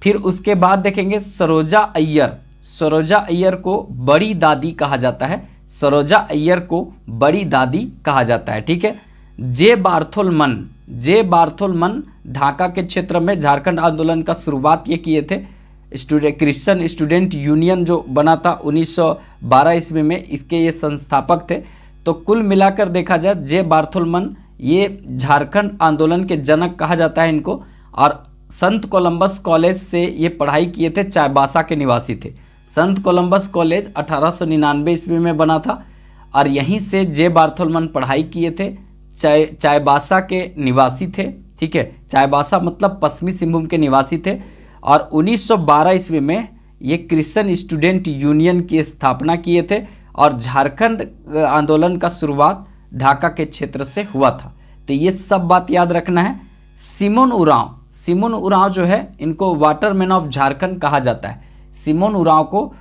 S1: फिर उसके बाद देखेंगे सरोजा अय्यर, सरोजा अय्यर को बड़ी दादी कहा जाता है, सरोजा अय्यर को बड़ी दादी कहा जाता है। ठीक है, जे बार्थोलमन, जे बार्थोलमन ढाका के क्षेत्र में झारखंड आंदोलन का शुरुआत ये किए थे। क्रिश्चियन स्टूडेंट यूनियन जो बना था 1912 ईस्वी में, इसके ये संस्थापक थे। तो कुल मिलाकर देखा जाए जे बार्थोलमन ये झारखंड आंदोलन के जनक कहा जाता है इनको, और संत कोलंबस कॉलेज से ये पढ़ाई किए थे, चाईबासा के निवासी थे। संत कोलंबस कॉलेज 1899 ईस्वी में बना था और यहीं से जे बार्थोलमन पढ़ाई किए थे, चाईबासा के निवासी थे। ठीक है, चाईबासा मतलब पश्चिमी सिंहभूम के निवासी थे और 1912 ईस्वी में ये क्रिश्चियन स्टूडेंट यूनियन की स्थापना किए थे और झारखंड आंदोलन का शुरुआत ढाका के क्षेत्र से हुआ था। तो ये सब बात याद रखना है। सिमोन उरांव, सिमोन उरांव जो है इनको वाटरमैन ऑफ झारखंड कहा जाता है। सिमोन उरांव को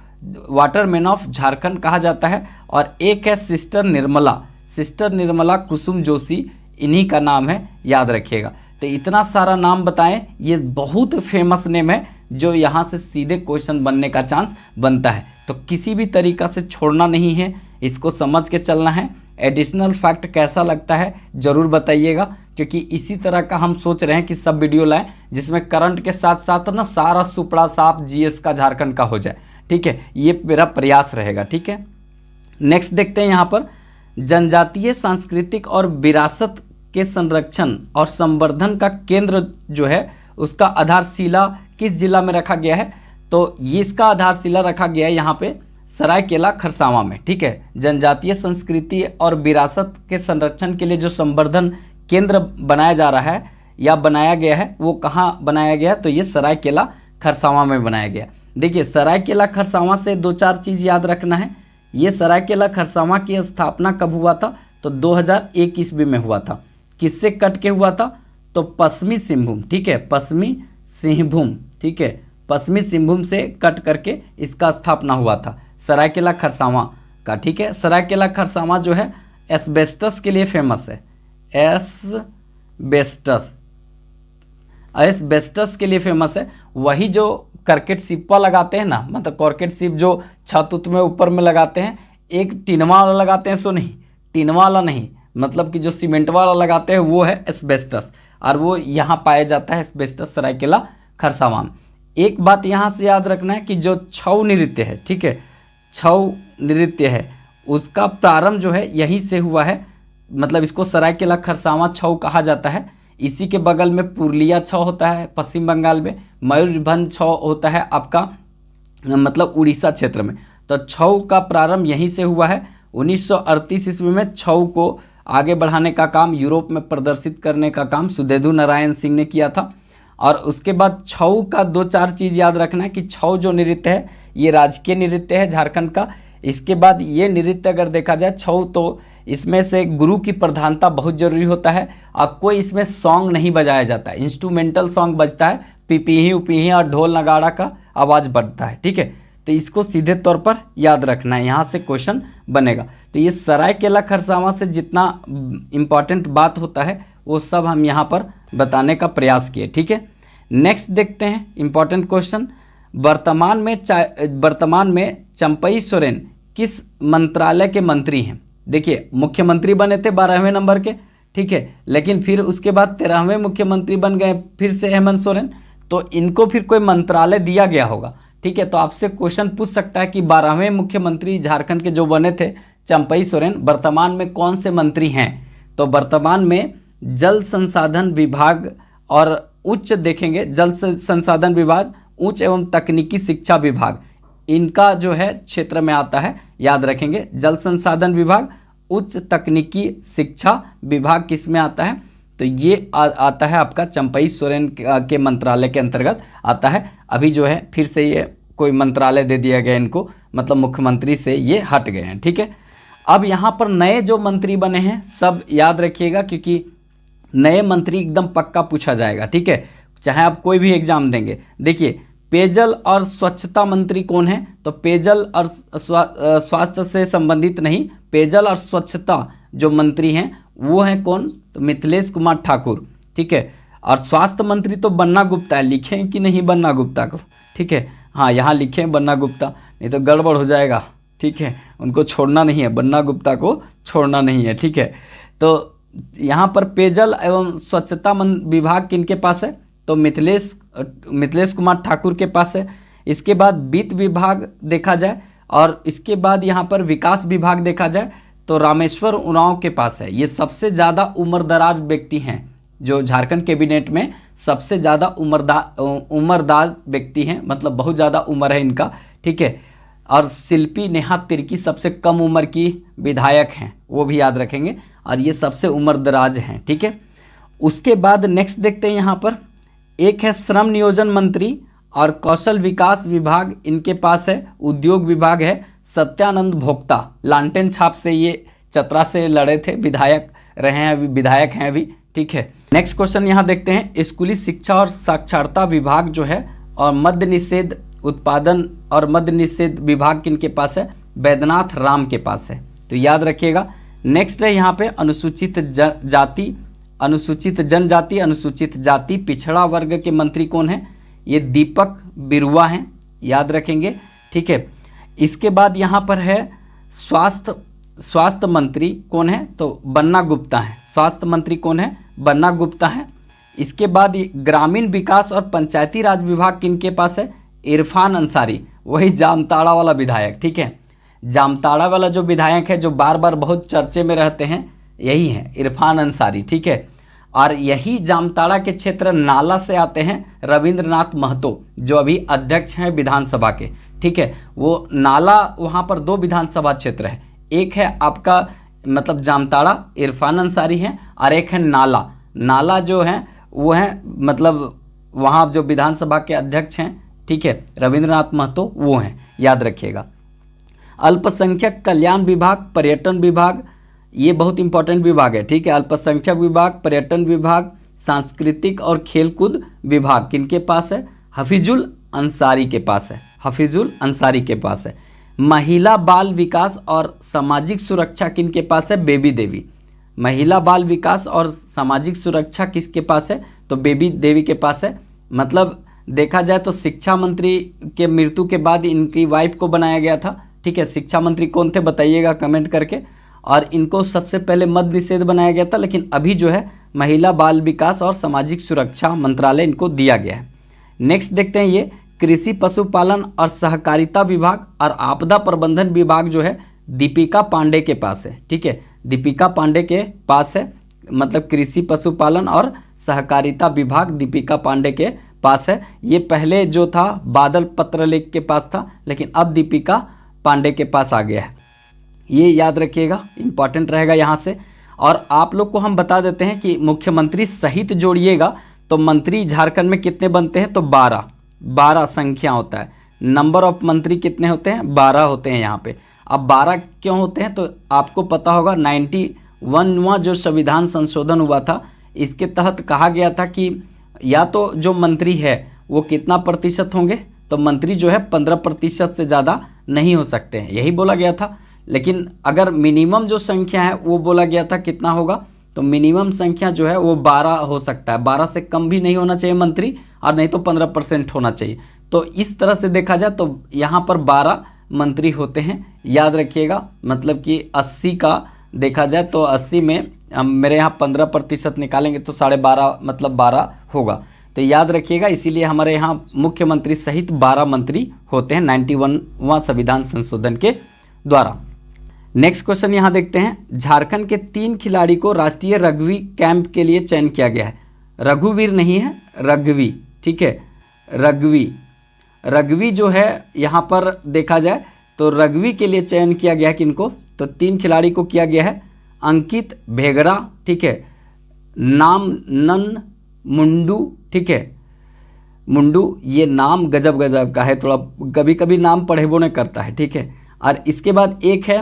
S1: वाटरमैन ऑफ झारखंड कहा जाता है। और एक है सिस्टर निर्मला, सिस्टर निर्मला कुसुम जोशी, इन्हीं का नाम है, याद रखिएगा। तो इतना सारा नाम बताएं, ये बहुत फेमस नेम है जो यहाँ से सीधे क्वेश्चन बनने का चांस बनता है। तो किसी भी तरीका से छोड़ना नहीं है, इसको समझ के चलना है। एडिशनल फैक्ट कैसा लगता है ज़रूर बताइएगा, क्योंकि इसी तरह का हम सोच रहे हैं कि सब वीडियो लाएं जिसमें करंट के साथ साथ ना सारा सुपड़ा साफ जीएस का झारखंड का हो जाए। ठीक है, ये मेरा प्रयास रहेगा। ठीक है, नेक्स्ट देखते हैं यहाँ पर जनजातीय सांस्कृतिक और विरासत के संरक्षण और संवर्धन का केंद्र जो है उसका आधारशिला किस जिला में रखा गया है, तो ये इसका आधारशिला रखा गया है यहाँ पे सरायकेला खरसावां में। ठीक है, जनजातीय संस्कृति और विरासत के संरक्षण के लिए जो संवर्धन केंद्र बनाया जा रहा है या बनाया गया है वो कहाँ बनाया गया, तो ये सरायकेला खरसावां में बनाया गया। देखिए सरायकेला खरसावां से दो चार चीज़ याद रखना है। ये सरायकेला खरसावां की स्थापना कब हुआ था, तो 2001 ईस्वी में हुआ था। किससे कट के हुआ था, तो पश्चिमी सिंहभूम। ठीक है, पश्चिमी सिंहभूम। ठीक है, पश्चिमी सिंहभूम से कट करके इसका स्थापना हुआ था सरायकेला खरसावां का। ठीक है, सरायकेला खरसावां जो है एस्बेस्टस के लिए फेमस है, एस्बेस्टस, एस्बेस्टस के लिए फेमस है। वही जो करकेट सिप्पा लगाते हैं ना, मतलब कॉर्केट सिप जो छत उत में ऊपर में लगाते हैं, एक टिनवा वाला लगाते हैं, सो नहीं टिनवा वाला नहीं, मतलब कि जो सीमेंट वाला लगाते हैं वो है एस्बेस्टस, और वो यहाँ पाया जाता है एस्बेस्टस सरायकेला खरसावां। एक बात यहाँ से याद रखना है कि जो छऊ नृत्य है, ठीक है, छऊ नृत्य है उसका प्रारंभ जो है यहीं से हुआ है, मतलब इसको सरायकेला खरसावां छऊ कहा जाता है। इसी के बगल में पुरुलिया छऊ होता है पश्चिम बंगाल में, मयूरभंज छऊ होता है आपका मतलब उड़ीसा क्षेत्र में। तो छऊ का प्रारंभ यहीं से हुआ है। 1938 ईस्वी में छऊ को आगे बढ़ाने का काम, यूरोप में प्रदर्शित करने का काम सुधेधु नारायण सिंह ने किया था। और उसके बाद छऊ का दो चार चीज़ याद रखना है कि छऊ जो नृत्य है ये राजकीय नृत्य है झारखंड का। इसके बाद ये नृत्य अगर देखा जाए छऊ, तो इसमें से गुरु की प्रधानता बहुत जरूरी होता है और कोई इसमें सॉन्ग नहीं बजाया जाता है, इंस्ट्रूमेंटल सॉन्ग बजता है, पिपीही उपिही और ढोल नगाड़ा का आवाज़ बढ़ता है। ठीक है, तो इसको सीधे तौर पर याद रखना है, यहाँ से क्वेश्चन बनेगा। तो ये सरायकेला खरसावां से जितना इम्पॉर्टेंट बात होता है वो सब हम यहाँ पर बताने का प्रयास किए। ठीक है, नेक्स्ट देखते हैं इम्पॉर्टेंट क्वेश्चन। वर्तमान में चंपई सोरेन किस मंत्रालय के मंत्री हैं? देखिए मुख्यमंत्री बने थे 12वें नंबर के, ठीक है, लेकिन फिर उसके बाद 13वें मुख्यमंत्री बन गए फिर से हेमंत सोरेन, तो इनको फिर कोई मंत्रालय दिया गया होगा। ठीक ठीक है। तो आपसे क्वेश्चन पूछ सकता है कि 12वें मुख्यमंत्री झारखंड के जो बने थे चंपई सोरेन, वर्तमान में कौन से मंत्री हैं? तो वर्तमान में जल संसाधन विभाग और उच्च देखेंगे, जल संसाधन विभाग, उच्च एवं तकनीकी शिक्षा विभाग, इनका जो है क्षेत्र में आता है, याद रखेंगे। जल संसाधन विभाग, उच्च तकनीकी शिक्षा विभाग किस में आता है? तो ये आता है आपका चंपई सोरेन के मंत्रालय के अंतर्गत आता है। अभी जो है फिर से ये कोई मंत्रालय दे दिया गया इनको, मतलब मुख्यमंत्री से ये हट गए हैं, ठीक है। अब यहाँ पर नए जो मंत्री बने हैं सब याद रखिएगा, क्योंकि नए मंत्री एकदम पक्का पूछा जाएगा, ठीक है, चाहे आप कोई भी एग्जाम देंगे। देखिए, पेयजल और स्वच्छता मंत्री कौन है? तो पेयजल और स्वास्थ्य से संबंधित नहीं, पेयजल और स्वच्छता जो मंत्री हैं वो हैं कौन? तो मिथिलेश कुमार ठाकुर, ठीक है। और स्वास्थ्य मंत्री तो बन्ना गुप्ता है, लिखें कि नहीं बन्ना गुप्ता को, ठीक है, हाँ यहाँ लिखें बन्ना गुप्ता, नहीं तो गड़बड़ हो जाएगा, ठीक है, उनको छोड़ना नहीं है, बन्ना गुप्ता को छोड़ना नहीं है, ठीक है। तो यहाँ पर पेयजल एवं स्वच्छता विभाग किनके पास है? तो मिथिलेश कुमार ठाकुर के पास है। इसके बाद वित्त विभाग देखा जाए और इसके बाद यहाँ पर विकास विभाग देखा जाए तो रामेश्वर उरांव के पास है। ये सबसे ज़्यादा उम्रदराज व्यक्ति हैं, जो झारखंड कैबिनेट में सबसे ज़्यादा उम्रदार व्यक्ति हैं, मतलब बहुत ज़्यादा उम्र है इनका, ठीक है। और शिल्पी नेहा तिर्की सबसे कम उम्र की विधायक हैं, वो भी याद रखेंगे, और ये सबसे उम्रदराज हैं, ठीक है। उसके बाद नेक्स्ट देखते हैं, यहाँ पर एक है श्रम नियोजन मंत्री और कौशल विकास विभाग इनके पास है। उद्योग विभाग है सत्यानंद भोक्ता, लालटेन छाप से ये चतरा से लड़े थे, विधायक रहे हैं, अभी विधायक हैं अभी, ठीक है। नेक्स्ट क्वेश्चन यहाँ देखते हैं, स्कूली शिक्षा और साक्षरता विभाग जो है और मद्य निषेध उत्पादन और मद्य निषेध विभाग किनके पास है? बैद्यनाथ राम के पास है, तो याद रखिएगा। नेक्स्ट है यहाँ पे अनुसूचित जाति, अनुसूचित जनजाति, अनुसूचित जाति, पिछड़ा वर्ग के मंत्री कौन है? ये दीपक बिरुआ हैं, याद रखेंगे, ठीक है। इसके बाद यहाँ पर है स्वास्थ्य मंत्री कौन है? तो बन्ना गुप्ता है। स्वास्थ्य मंत्री कौन है? बन्ना गुप्ता है। इसके बाद ग्रामीण विकास और पंचायती राज विभाग किनके पास है? इरफान अंसारी, वही जामताड़ा वाला विधायक, ठीक है। जामताड़ा वाला जो विधायक है जो बार बार बहुत चर्चे में रहते हैं, यही है इरफान अंसारी, ठीक है। और यही जामताड़ा के क्षेत्र नाला से आते हैं रविंद्रनाथ महतो, जो अभी अध्यक्ष हैं विधानसभा के, ठीक है। वो नाला, वहाँ पर 2 विधानसभा क्षेत्र है, एक है आपका मतलब जामताड़ा, इरफान अंसारी है, और एक है नाला। नाला जो है वो है मतलब वहाँ जो विधानसभा के अध्यक्ष हैं, ठीक है, रविंद्रनाथ महतो, वो हैं, याद रखिएगा। अल्पसंख्यक कल्याण विभाग, पर्यटन विभाग, ये बहुत इंपॉर्टेंट विभाग है, ठीक है। अल्पसंख्यक विभाग, पर्यटन विभाग, सांस्कृतिक और खेलकूद विभाग किनके पास है? हफीजुल अंसारी के पास है, हफीजुल अंसारी के पास है। महिला बाल विकास और सामाजिक सुरक्षा किनके पास है? बेबी देवी। महिला बाल विकास और सामाजिक सुरक्षा किसके पास है? तो बेबी देवी के पास है। मतलब देखा जाए तो शिक्षा मंत्री के मृत्यु के बाद इनकी वाइफ को बनाया गया था, ठीक है। शिक्षा मंत्री कौन थे बताइएगा कमेंट करके। और इनको सबसे पहले मद्य निषेध बनाया गया था, लेकिन अभी जो है महिला बाल विकास और सामाजिक सुरक्षा मंत्रालय इनको दिया गया है। नेक्स्ट देखते हैं, ये कृषि पशुपालन और सहकारिता विभाग और आपदा प्रबंधन विभाग जो है दीपिका पांडे के पास है, ठीक है। दीपिका पांडे के पास है, मतलब कृषि पशुपालन और सहकारिता विभाग दीपिका पांडे के पास है। ये पहले जो था बादल पत्रलेख के पास था, लेकिन अब दीपिका पांडे के पास आ गया है, ये याद रखिएगा, इंपॉर्टेंट रहेगा यहाँ से। और आप लोग को हम बता देते हैं कि मुख्यमंत्री सहित जोड़िएगा तो मंत्री झारखंड में कितने बनते हैं? तो 12 संख्या होता है। नंबर ऑफ मंत्री कितने होते हैं? 12 होते हैं यहाँ पे। अब 12 क्यों होते हैं? तो आपको पता होगा 91वां जो संविधान संशोधन हुआ था, इसके तहत कहा गया था कि या तो जो मंत्री है वो कितना प्रतिशत होंगे? तो मंत्री जो है 15% से ज़्यादा नहीं हो सकते हैं, यही बोला गया था। लेकिन अगर मिनिमम जो संख्या है वो बोला गया था कितना होगा? तो मिनिमम संख्या जो है वो 12 हो सकता है, 12 से कम भी नहीं होना चाहिए मंत्री, और नहीं तो 15% होना चाहिए। तो इस तरह से देखा जाए तो यहाँ पर 12 मंत्री होते हैं, याद रखिएगा। मतलब कि 80 का देखा जाए तो 80 में मेरे यहाँ 15% निकालेंगे तो 12.5 मतलब 12 होगा। तो याद रखिएगा, इसीलिए हमारे यहाँ मुख्यमंत्री सहित 12 मंत्री होते हैं 91वां संविधान संशोधन के द्वारा। नेक्स्ट क्वेश्चन यहाँ देखते हैं, झारखंड के 3 खिलाड़ी को राष्ट्रीय रग्बी कैंप के लिए चयन किया गया है। रघुवीर नहीं है, रग्बी, ठीक है, रग्बी जो है यहाँ पर देखा जाए तो रग्बी के लिए चयन किया गया है किनको, तो 3 खिलाड़ी को किया गया है। अंकित भेगड़ा, ठीक है, नाम नन मुंडू, ठीक है, मुंडू, ये नाम गजब गजब का है, थोड़ा कभी कभी नाम पढ़ेबो नहीं करता है, ठीक है। और इसके बाद एक है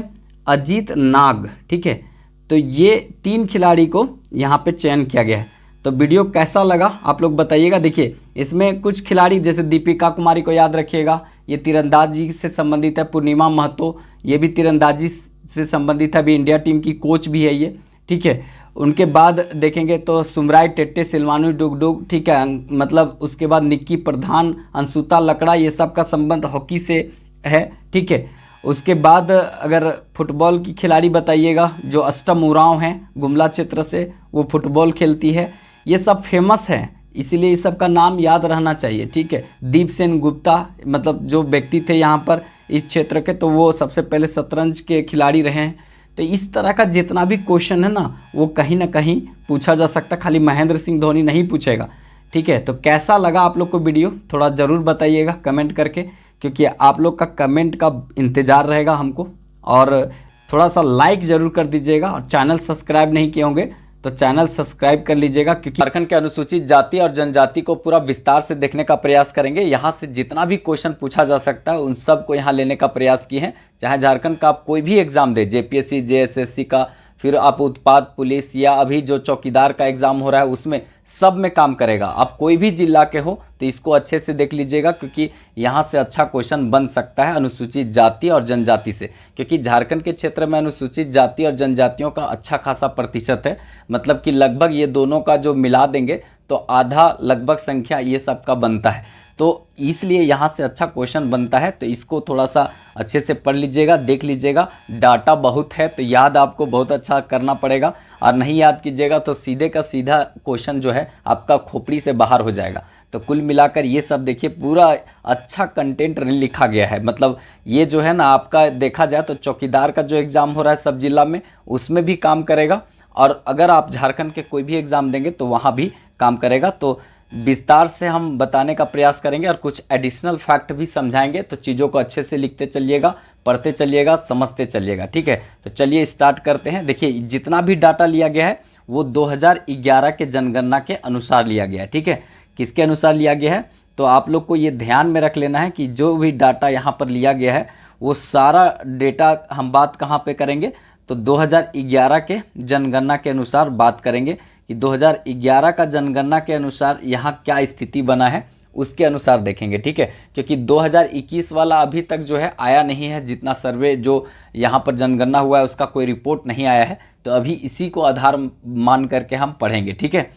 S1: अजीत नाग, ठीक है। तो ये 3 खिलाड़ी को यहाँ पे चयन किया गया है। तो वीडियो कैसा लगा आप लोग बताइएगा। देखिए इसमें कुछ खिलाड़ी जैसे दीपिका कुमारी को याद रखिएगा, ये तीरंदाजी से संबंधित है। पूर्णिमा महतो, ये भी तीरंदाजी से संबंधित है, अभी इंडिया टीम की कोच भी है ये, ठीक है। उनके बाद देखेंगे तो सुमराय टेट्टे, सिलवानु डुगडुग, ठीक है, मतलब उसके बाद निक्की प्रधान, अंशुता लकड़ा, ये सब का संबंध हॉकी से है, ठीक है। उसके बाद अगर फुटबॉल की खिलाड़ी बताइएगा, जो अष्टम उरांव हैं गुमला क्षेत्र से, वो फुटबॉल खेलती है। ये सब फेमस हैं, इसीलिए इस सब का नाम याद रहना चाहिए, ठीक है। दीप सेन गुप्ता, मतलब जो व्यक्ति थे यहाँ पर इस क्षेत्र के, तो वो सबसे पहले शतरंज के खिलाड़ी रहे हैं। तो इस तरह का जितना भी क्वेश्चन है ना, वो कहीं ना कहीं पूछा जा सकता, खाली महेंद्र सिंह धोनी नहीं पूछेगा, ठीक है। तो कैसा लगा आप लोग को वीडियो, थोड़ा ज़रूर बताइएगा कमेंट करके, क्योंकि आप लोग का कमेंट का इंतज़ार रहेगा हमको। और थोड़ा सा लाइक ज़रूर कर दीजिएगा, और चैनल सब्सक्राइब नहीं किए होंगे तो चैनल सब्सक्राइब कर लीजिएगा, क्योंकि झारखंड के अनुसूचित जाति और जनजाति को पूरा विस्तार से देखने का प्रयास करेंगे। यहाँ से जितना भी क्वेश्चन पूछा जा सकता है उन सब को यहाँ लेने का प्रयास किए हैं। चाहे झारखंड का आप कोई भी एग्जाम दे, जेपीएससी, जेएसएससी का, फिर आप उत्पाद पुलिस, या अभी जो चौकीदार का एग्जाम हो रहा है उसमें सब में काम करेगा। आप कोई भी जिला के हो तो इसको अच्छे से देख लीजिएगा, क्योंकि यहाँ से अच्छा क्वेश्चन बन सकता है अनुसूचित जाति और जनजाति से, क्योंकि झारखंड के क्षेत्र में अनुसूचित जाति और जनजातियों का अच्छा खासा प्रतिशत है। मतलब कि लगभग ये दोनों का जो मिला देंगे तो आधा लगभग संख्या ये सब का बनता है। तो इसलिए यहाँ से अच्छा क्वेश्चन बनता है। तो इसको थोड़ा सा अच्छे से पढ़ लीजिएगा, देख लीजिएगा। डाटा बहुत है तो याद आपको बहुत अच्छा करना पड़ेगा, और नहीं याद कीजिएगा तो सीधे का सीधा क्वेश्चन जो है आपका खोपड़ी से बाहर हो जाएगा। तो कुल मिलाकर ये सब देखिए पूरा अच्छा कंटेंट लिखा गया है। मतलब ये जो है ना, आपका देखा जाए तो चौकीदार का जो एग्ज़ाम हो रहा है सब जिला में, उसमें भी काम करेगा, और अगर आप झारखंड के कोई भी एग्ज़ाम देंगे तो वहाँ भी काम करेगा। तो विस्तार से हम बताने का प्रयास करेंगे, और कुछ एडिशनल फैक्ट भी समझाएंगे। तो चीज़ों को अच्छे से लिखते चलिएगा, पढ़ते चलिएगा, समझते चलिएगा, ठीक है। तो चलिए स्टार्ट करते हैं। देखिए जितना भी डाटा लिया गया है वो 2011 के जनगणना के अनुसार लिया गया है, ठीक है। किसके अनुसार लिया गया है, तो आप लोग को ये ध्यान में रख लेना है कि जो भी डाटा यहाँ पर लिया गया है वो सारा डेटा हम बात कहाँ पे करेंगे, तो 2011 के जनगणना के अनुसार बात करेंगे कि 2011 का जनगणना के अनुसार यहाँ क्या स्थिति बना है, उसके अनुसार देखेंगे, ठीक है। क्योंकि 2021 वाला अभी तक जो है आया नहीं है, जितना सर्वे जो यहाँ पर जनगणना हुआ है उसका कोई रिपोर्ट नहीं आया है। तो अभी इसी को आधार मान करके हम पढ़ेंगे, ठीक है।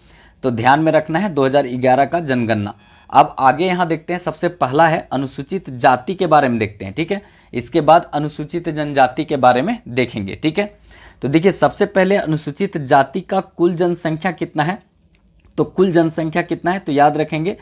S1: तो ध्यान में रखना है 2011 का जनगणना। अब आगे यहाँ देखते हैं, सबसे पहला है अनुसूचित जाति के बारे में देखते हैं, ठीक है। इसके बाद अनुसूचित जनजाति के बारे में देखेंगे, ठीक है। तो देखिए सबसे पहले अनुसूचित जाति का कुल जनसंख्या कितना है, तो कुल जनसंख्या कितना है तो याद रखेंगे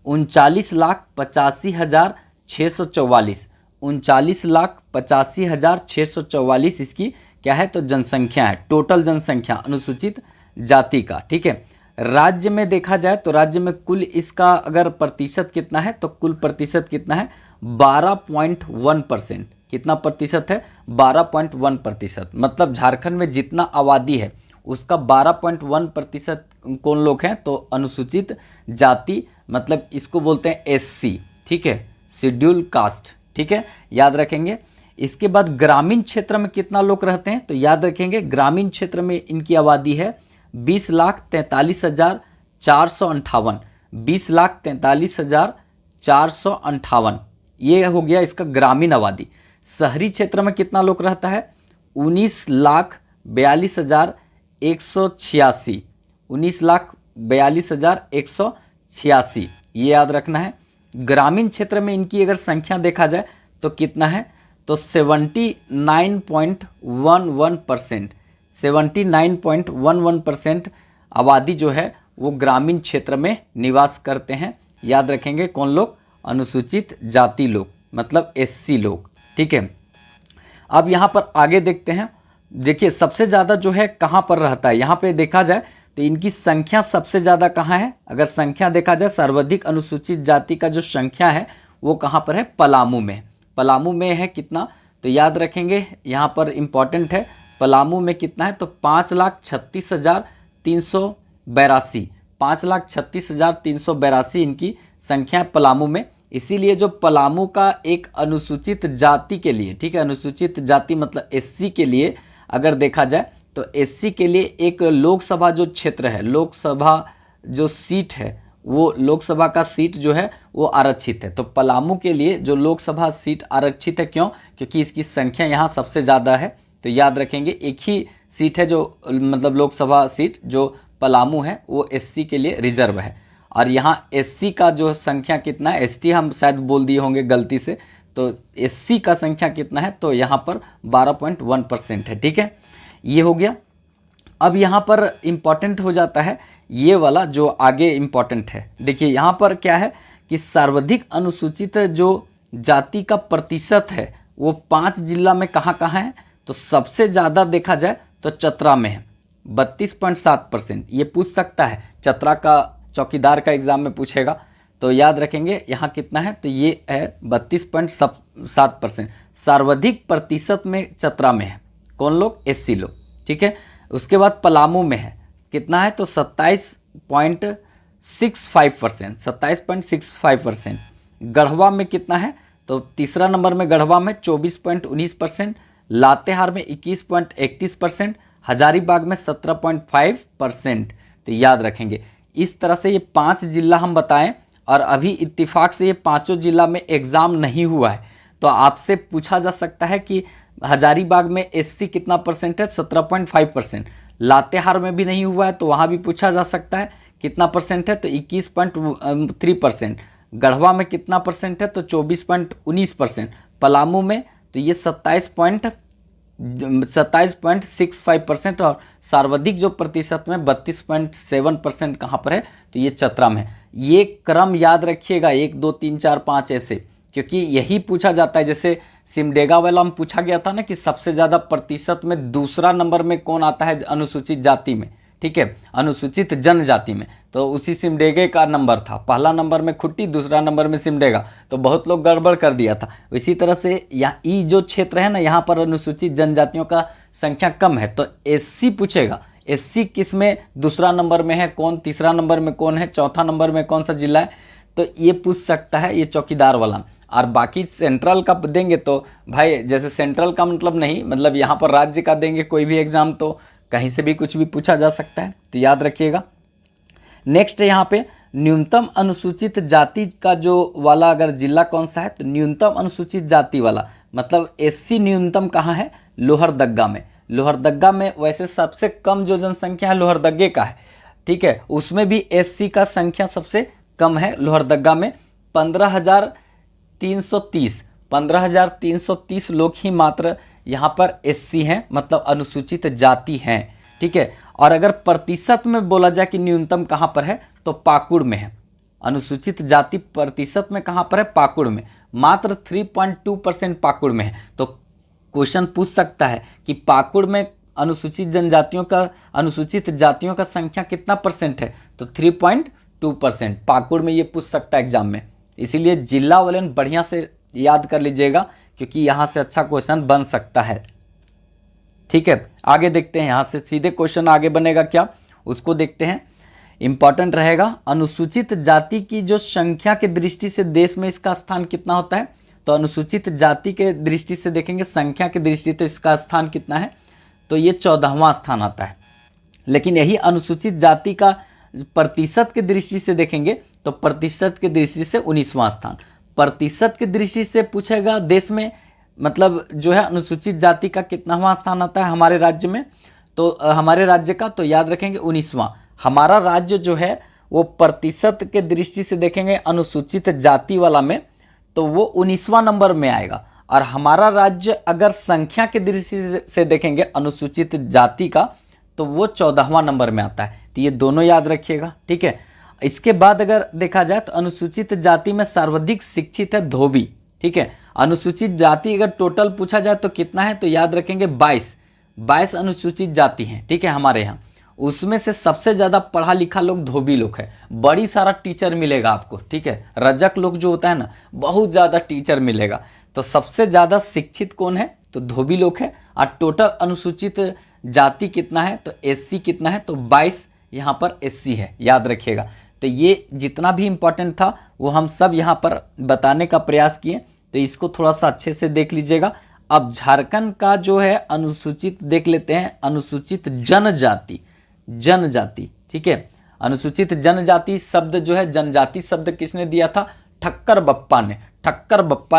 S1: 39,85,644, 39,85,644 इसकी क्या है तो जनसंख्या है, टोटल जनसंख्या अनुसूचित जाति का, ठीक है। राज्य में देखा जाए तो राज्य में कुल इसका अगर प्रतिशत कितना है तो कुल प्रतिशत कितना है 12.1%। कितना प्रतिशत है 12.1%। मतलब झारखंड में जितना आबादी है उसका 12.1% कौन लोग हैं तो अनुसूचित जाति, मतलब इसको बोलते हैं एससी, ठीक है, शेड्यूल कास्ट, ठीक है, याद रखेंगे। इसके बाद ग्रामीण क्षेत्र में कितना लोग रहते हैं तो याद रखेंगे ग्रामीण क्षेत्र में इनकी आबादी है 20,43,458, 20,43,458, ये हो गया इसका ग्रामीण आबादी। शहरी क्षेत्र में कितना लोग रहता है 19,42,186, 19,42,186, ये याद रखना है। ग्रामीण क्षेत्र में इनकी अगर संख्या देखा जाए तो कितना है तो 79.11%, 79.11% आबादी जो है वो ग्रामीण क्षेत्र में निवास करते हैं। याद रखेंगे कौन लोग? अनुसूचित जाति लोग, मतलब एससी लोग। ठीक है, अब यहाँ पर आगे देखते हैं। देखिए सबसे ज़्यादा जो है कहाँ पर रहता है, यहाँ पे देखा जाए तो इनकी संख्या सबसे ज़्यादा कहाँ है? अगर संख्या देखा जाए, सर्वाधिक अनुसूचित जाति का जो संख्या है वो कहाँ पर है? पलामू में। पलामू में है कितना? तो याद रखेंगे यहाँ पर इम्पॉर्टेंट है, पलामू में कितना है? तो 5,36,382, 5,36,382 इनकी संख्या है पलामू में। इसीलिए जो पलामू का एक अनुसूचित जाति के लिए, ठीक है, अनुसूचित जाति मतलब एससी के लिए अगर देखा जाए तो एससी के लिए एक लोकसभा जो क्षेत्र है, लोकसभा जो सीट है, वो लोकसभा का सीट जो है वो आरक्षित है। तो पलामू के लिए जो लोकसभा सीट आरक्षित है, क्यों? क्योंकि इसकी संख्या यहाँ सबसे ज़्यादा है। तो याद रखेंगे एक ही सीट है जो मतलब लोकसभा सीट जो पलामू है वो एससी के लिए रिजर्व है। और यहाँ एससी का जो संख्या कितना है, एसटी हम शायद बोल दिए होंगे गलती से, तो एससी का संख्या कितना है? तो यहाँ पर 12.1% है। ठीक है, ये हो गया। अब यहाँ पर इम्पॉर्टेंट हो जाता है ये वाला जो आगे इम्पॉर्टेंट है। देखिए यहाँ पर क्या है कि सर्वाधिक अनुसूचित जो जाति का प्रतिशत है वो 5 जिला में कहाँ कहाँ है? तो सबसे ज़्यादा देखा जाए तो चतरा में है, 32.7%। ये पूछ सकता है, चतरा का चौकीदार का एग्जाम में पूछेगा। तो याद रखेंगे यहाँ कितना है? तो ये है 32.7%। सर्वाधिक प्रतिशत में चतरा में है कौन लोग? एससी लोग। ठीक है, उसके बाद पलामू में है कितना है? तो 27.65%, 27.65%। गढ़वा में कितना है? तो तीसरा नंबर में गढ़वा में 24.19%, लातेहार में 21.31%, हजारीबाग में 17.5%। तो याद रखेंगे इस तरह से ये 5 जिला हम बताएं, और अभी इत्तिफाक से ये पांचों जिला में एग्ज़ाम नहीं हुआ है। तो आपसे पूछा जा सकता है कि हजारीबाग में एससी कितना परसेंट है? 17.5%। लातेहार में भी नहीं हुआ है तो वहाँ भी पूछा जा सकता है कितना परसेंट है? तो 21.3%। गढ़वा में कितना परसेंट है? तो 24.19%। पलामू में तो ये 27.65%। और सर्वाधिक जो प्रतिशत में 32.7% कहाँ पर है? तो ये चतरा में है। ये क्रम याद रखिएगा, 1 2 3 4 5 ऐसे, क्योंकि यही पूछा जाता है। जैसे सिमडेगा वाला हम पूछा गया था ना कि सबसे ज़्यादा प्रतिशत में दूसरा नंबर में कौन आता है अनुसूचित जाति में? ठीक है, अनुसूचित जनजाति में। तो उसी सिमडेगे का नंबर था, पहला नंबर में खुट्टी, दूसरा नंबर में सिमडेगा। तो बहुत लोग गड़बड़ कर दिया था। इसी तरह से यहाँ ई जो क्षेत्र है ना, यहाँ पर अनुसूचित जनजातियों का संख्या कम है। तो एससी पूछेगा, एससी किस में दूसरा नंबर में है कौन? तीसरा नंबर में कौन है? चौथा नंबर में कौन सा जिला है? तो ये पूछ सकता है ये चौकीदार वाला। और बाकी सेंट्रल का देंगे तो भाई, जैसे सेंट्रल का मतलब नहीं, मतलब यहाँ पर राज्य का देंगे कोई भी एग्जाम तो कहीं से भी कुछ भी पूछा जा सकता है। तो याद रखिएगा। नेक्स्ट यहाँ पे न्यूनतम अनुसूचित जाति का जो वाला अगर जिला कौन सा है? तो न्यूनतम अनुसूचित जाति वाला मतलब एससी न्यूनतम कहाँ है? लोहरदग्गा में। लोहरदग्गा में वैसे सबसे कम जो जनसंख्या है लोहरदग्गे का है। ठीक है, उसमें भी एससी का संख्या सबसे कम है लोहरदग्गा में, 15,330 लोग ही मात्र यहाँ पर एससी हैं, मतलब अनुसूचित जाति हैं। ठीक है, और अगर प्रतिशत में बोला जाए कि न्यूनतम कहाँ पर है? तो पाकुड़ में है। अनुसूचित जाति प्रतिशत में कहाँ पर है? पाकुड़ में, मात्र 3.2% पाकुड़ में है। तो क्वेश्चन पूछ सकता है कि पाकुड़ में अनुसूचित जनजातियों का, अनुसूचित जातियों का संख्या कितना परसेंट है? तो 3.2% पाकुड़ में ये पूछ सकता है एग्जाम में। इसीलिए जिला वाले बढ़िया से याद कर लीजिएगा, क्योंकि यहाँ से अच्छा क्वेश्चन बन सकता है। ठीक है, आगे देखते हैं। यहाँ से सीधे क्वेश्चन आगे बनेगा क्या, उसको देखते हैं। इंपॉर्टेंट रहेगा, अनुसूचित जाति की जो संख्या के दृष्टि से देश में इसका स्थान कितना होता है? तो अनुसूचित जाति के दृष्टि से देखेंगे, संख्या की दृष्टि तो इसका स्थान कितना है? तो ये 14वां स्थान आता है। लेकिन यही अनुसूचित जाति का प्रतिशत की दृष्टि से देखेंगे तो प्रतिशत की दृष्टि से 19वां स्थान। प्रतिशत की दृष्टि से पूछेगा देश में, मतलब जो है अनुसूचित जाति का कितनावां स्थान आता है हमारे राज्य में? तो हमारे राज्य का तो याद रखेंगे 19वां। हमारा राज्य जो है वो प्रतिशत के दृष्टि से देखेंगे अनुसूचित जाति वाला में, तो वो 19वां नंबर में आएगा। और हमारा राज्य अगर संख्या की दृष्टि से देखेंगे अनुसूचित जाति का, तो वो 14वां नंबर में आता है। तो ये दोनों याद रखिएगा, ठीक है। इसके बाद अगर देखा जाए तो अनुसूचित जाति में सर्वाधिक शिक्षित है धोबी, ठीक है। अनुसूचित जाति अगर टोटल पूछा जाए तो कितना है, तो याद रखेंगे 22 अनुसूचित जाति हैं, ठीक है हमारे यहाँ। उसमें से सबसे ज़्यादा पढ़ा लिखा लोग धोबी लोग है, बड़ी सारा टीचर मिलेगा आपको, ठीक है। रजक लोग जो होता है ना, बहुत ज़्यादा टीचर मिलेगा। तो सबसे ज़्यादा शिक्षित कौन है, तो धोबी लोग है। और टोटल अनुसूचित जाति कितना है, तो एससी कितना है, तो 22 यहाँ पर एससी है, याद रखिएगा। तो ये जितना भी इम्पोर्टेंट था वो हम सब यहाँ पर बताने का प्रयास किए, तो इसको थोड़ा सा अच्छे से देख लीजिएगा। अब झारखंड का जो है अनुसूचित देख लेते हैं, अनुसूचित जनजाति, ठीक है। अनुसूचित जनजाति शब्द जो है, जनजाति शब्द किसने दिया था, ठक्कर बप्पा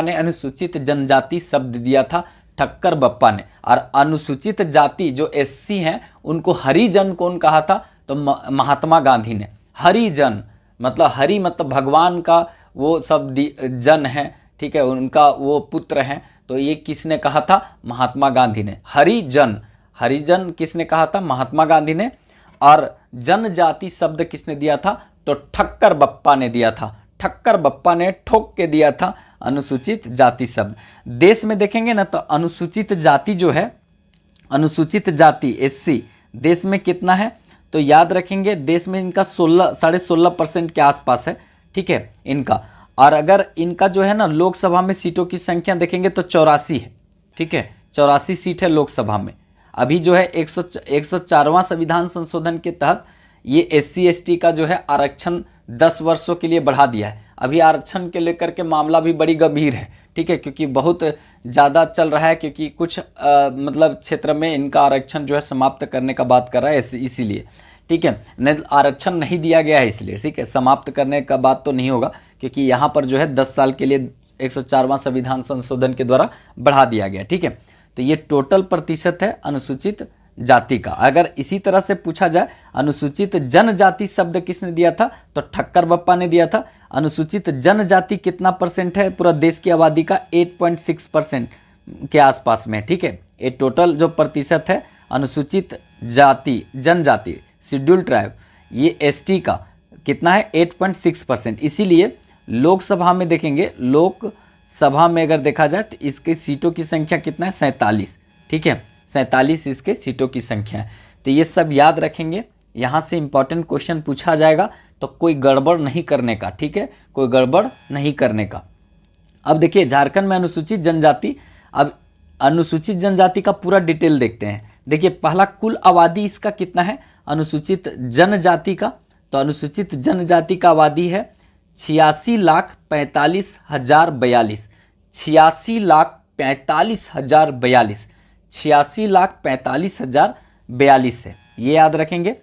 S1: ने अनुसूचित जनजाति शब्द दिया था, ठक्कर बप्पा ने। और अनुसूचित जाति जो एससी हैं उनको हरिजन कौन कहा था, तो महात्मा गांधी ने। हरिजन मतलब हरि मतलब भगवान का वो सब जन है, ठीक है, उनका वो पुत्र हैं, तो ये किसने कहा था, महात्मा गांधी ने। हरिजन किसने कहा था, महात्मा गांधी ने। और जनजाति शब्द किसने दिया था, तो ठक्कर बप्पा ने दिया था, ठक्कर बप्पा ने ठोक के दिया था अनुसूचित जाति शब्द। देश में देखेंगे ना तो अनुसूचित जाति जो है, अनुसूचित जाति एससी देश में कितना है, तो याद रखेंगे देश में इनका 16.5% के आसपास है, ठीक है इनका। और अगर इनका जो है ना लोकसभा में सीटों की संख्या देखेंगे तो 84 है, ठीक है, 84 सीट है लोकसभा में। अभी जो है 104वां संविधान संशोधन के तहत ये SC ST का जो है आरक्षण 10 वर्षों के लिए बढ़ा दिया है। अभी आरक्षण के लेकर के मामला भी बड़ी गंभीर है, ठीक है, क्योंकि बहुत ज़्यादा चल रहा है, क्योंकि कुछ मतलब क्षेत्र में इनका आरक्षण जो है समाप्त करने का बात कर रहा है, इसीलिए, ठीक है, नहीं आरक्षण नहीं दिया गया है इसलिए, ठीक है, समाप्त करने का बात तो नहीं होगा, क्योंकि यहाँ पर जो है 10 साल के लिए 104वां संविधान संशोधन के द्वारा बढ़ा दिया गया, ठीक है। तो ये टोटल प्रतिशत है अनुसूचित जाति का। अगर इसी तरह से पूछा जाए अनुसूचित जनजाति शब्द किसने दिया था, तो ठक्कर बप्पा ने दिया था। अनुसूचित जनजाति कितना परसेंट है पूरा देश की आबादी का, 8.6% के आसपास में, ठीक है। ये टोटल जो प्रतिशत है अनुसूचित जाति जनजाति शेड्यूल ट्राइब ये ST का कितना है, 8.6%। इसीलिए लोकसभा में देखेंगे, लोकसभा में अगर देखा जाए तो इसके सीटों की संख्या कितना है, 47, ठीक है, 47 इसके सीटों की संख्या है। तो ये सब याद रखेंगे, यहाँ से इंपॉर्टेंट क्वेश्चन पूछा जाएगा, तो कोई गड़बड़ नहीं करने का, ठीक है, कोई गड़बड़ नहीं करने का। अब देखिए झारखंड में अनुसूचित जनजाति, अब अनुसूचित जनजाति का पूरा डिटेल देखते हैं। देखिए पहला कुल आबादी इसका कितना है अनुसूचित जनजाति का, तो अनुसूचित जनजाति का आबादी है 86,45,042, 86,45,042, 86,45,042 है, ये याद रखेंगे।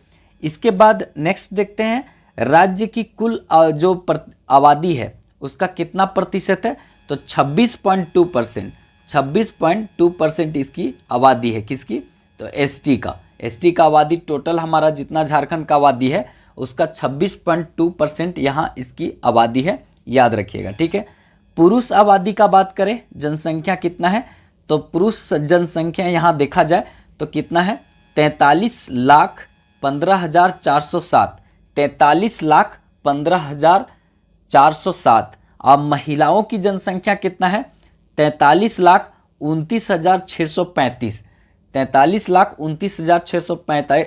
S1: इसके बाद नेक्स्ट देखते हैं राज्य की कुल जो आबादी है उसका कितना प्रतिशत है, तो 26.2%, 26.2% इसकी आबादी है, किसकी, तो ST का। ST का आबादी टोटल हमारा जितना झारखंड का आबादी है उसका 26.2% यहाँ इसकी आबादी है, याद रखिएगा, ठीक है। पुरुष आबादी का बात करें, जनसंख्या कितना है, तो पुरुष जनसंख्या यहाँ देखा जाए तो कितना है, 43,15,407, 43,15,407। अब महिलाओं की जनसंख्या कितना है, 43,29,635, 43,29,635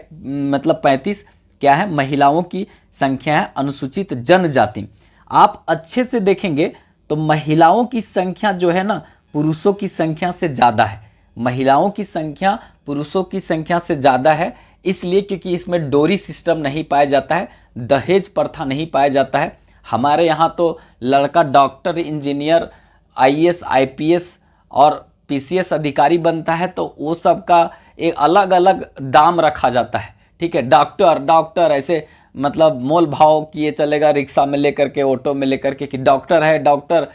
S1: मतलब 35 क्या है, महिलाओं की संख्या है अनुसूचित जनजाति। आप अच्छे से देखेंगे तो महिलाओं की संख्या जो है ना पुरुषों की संख्या से ज़्यादा है, महिलाओं की संख्या पुरुषों की संख्या से ज़्यादा है, इसलिए क्योंकि इसमें डोरी सिस्टम नहीं पाया जाता है, दहेज प्रथा नहीं पाया जाता है। हमारे यहाँ तो लड़का डॉक्टर, इंजीनियर, IAS IPS और PCS अधिकारी बनता है, तो वो सब का एक अलग अलग दाम रखा जाता है, ठीक है। डॉक्टर ऐसे मतलब मोल भाव किए चलेगा, रिक्शा में लेकर के, ऑटो में लेकर के, कि डॉक्टर है, डॉक्टर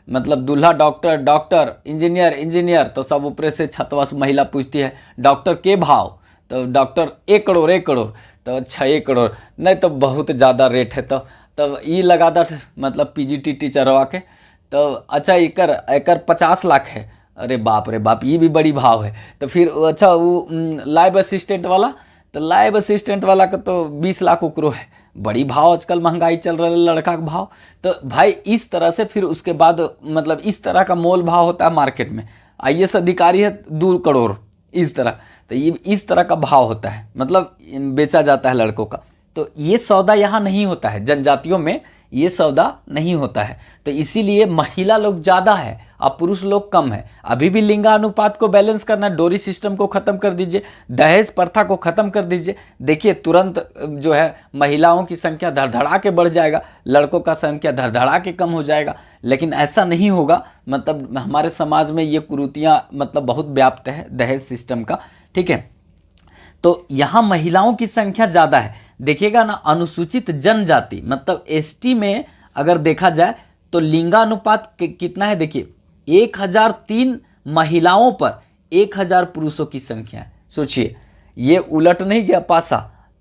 S1: मतलब दूल्हा डॉक्टर, इंजीनियर, तो सब ऊपर से छतवा से महिला पूछती है डॉक्टर के भाव, तो डॉक्टर 1 करोड़, तो अच्छा 1 करोड़ नहीं तो बहुत ज़्यादा रेट है, तो ये लगा दो मतलब PGT टीचर हुआ के, तो अच्छा एकर 50 लाख है, अरे बाप रे बाप, ये भी बड़ी भाव है। तो फिर अच्छा वो लाइव असिस्टेंट वाला तो लैब असिस्टेंट वाला का तो 20 लाख उकरो है, बड़ी भाव आजकल महंगाई चल रहा है लड़का का भाव। तो भाई इस तरह से फिर उसके बाद मतलब इस तरह का मोल भाव होता है मार्केट में। आईएएस अधिकारी है 2 करोड़ इस तरह, तो ये इस तरह का भाव होता है, मतलब बेचा जाता है लड़कों का। तो ये सौदा यहाँ नहीं होता है, जनजातियों में ये सौदा नहीं होता है। तो इसीलिए महिला लोग ज़्यादा है और पुरुष लोग कम है। अभी भी लिंगानुपात को बैलेंस करना, डोरी सिस्टम को ख़त्म कर दीजिए, दहेज प्रथा को ख़त्म कर दीजिए, देखिए तुरंत जो है महिलाओं की संख्या धड़धड़ा के बढ़ जाएगा, लड़कों का संख्या धड़धड़ा के कम हो जाएगा। लेकिन ऐसा नहीं होगा, मतलब हमारे समाज में ये कुरीतियाँ मतलब बहुत व्याप्त है दहेज सिस्टम का, ठीक है। तो यहाँ महिलाओं की संख्या ज़्यादा है। देखिएगा ना, अनुसूचित जनजाति मतलब एसटी में अगर देखा जाए तो लिंगानुपात कितना है, देखिए 1003 महिलाओं पर 1000 पुरुषों की संख्या है। सोचिए, ये उलट नहीं गया पासा,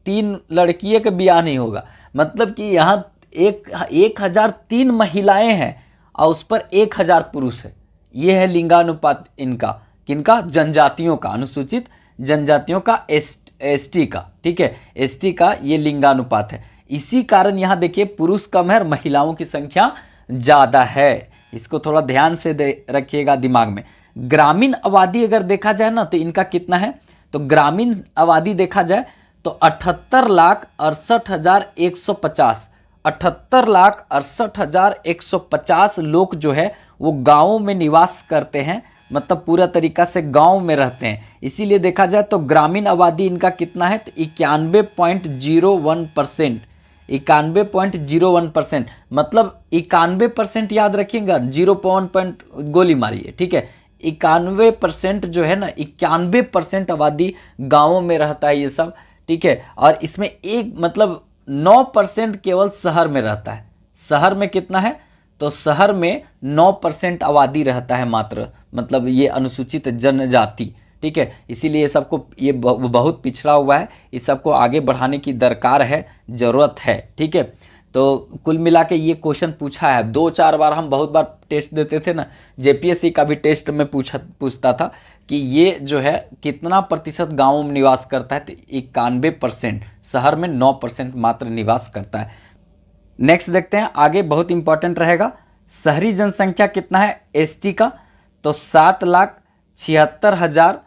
S1: 3 लड़कियों का ब्याह नहीं होगा, मतलब कि यहाँ 1003 महिलाएं हैं और उस पर 1000 पुरुष है। ये है लिंगानुपात इनका, किनका, जनजातियों का, अनुसूचित जनजातियों का, एसटी का, ठीक है, एसटी का ये लिंगानुपात है। इसी कारण यहाँ देखिए पुरुष कम है और महिलाओं की संख्या ज़्यादा है। इसको थोड़ा ध्यान से रखिएगा दिमाग में। ग्रामीण आबादी अगर देखा जाए ना तो इनका कितना है, तो ग्रामीण आबादी देखा जाए तो 78,68,150 78,68,150 लोग जो है वो गाँवों में निवास करते हैं, मतलब पूरा तरीका से गांव में रहते हैं। इसीलिए देखा जाए तो ग्रामीण आबादी इनका कितना है, तो 91.01%, 91.01%, मतलब 91% याद रखिएगा, 0 पॉइंट गोली मारिए, ठीक है। 91% जो है ना, 91% आबादी गाँवों में रहता है ये सब, ठीक है। और इसमें एक मतलब 9% केवल शहर में रहता है। शहर में कितना है, तो शहर में 9% आबादी रहता है मात्र, मतलब ये अनुसूचित जनजाति, ठीक है। इसीलिए सबको ये बहुत पिछड़ा हुआ है, इस सबको आगे बढ़ाने की दरकार है, ज़रूरत है, ठीक है। तो कुल मिला के ये क्वेश्चन पूछा है 2-4 बार, हम बहुत बार टेस्ट देते थे ना, जेपीएससी का भी टेस्ट में पूछता था कि ये जो है कितना प्रतिशत गाँवों में निवास करता है, तो 91%, शहर में 9% मात्र निवास करता है। नेक्स्ट देखते हैं आगे, बहुत इंपॉर्टेंट रहेगा। शहरी जनसंख्या कितना है एसटी का, तो 7,76,000,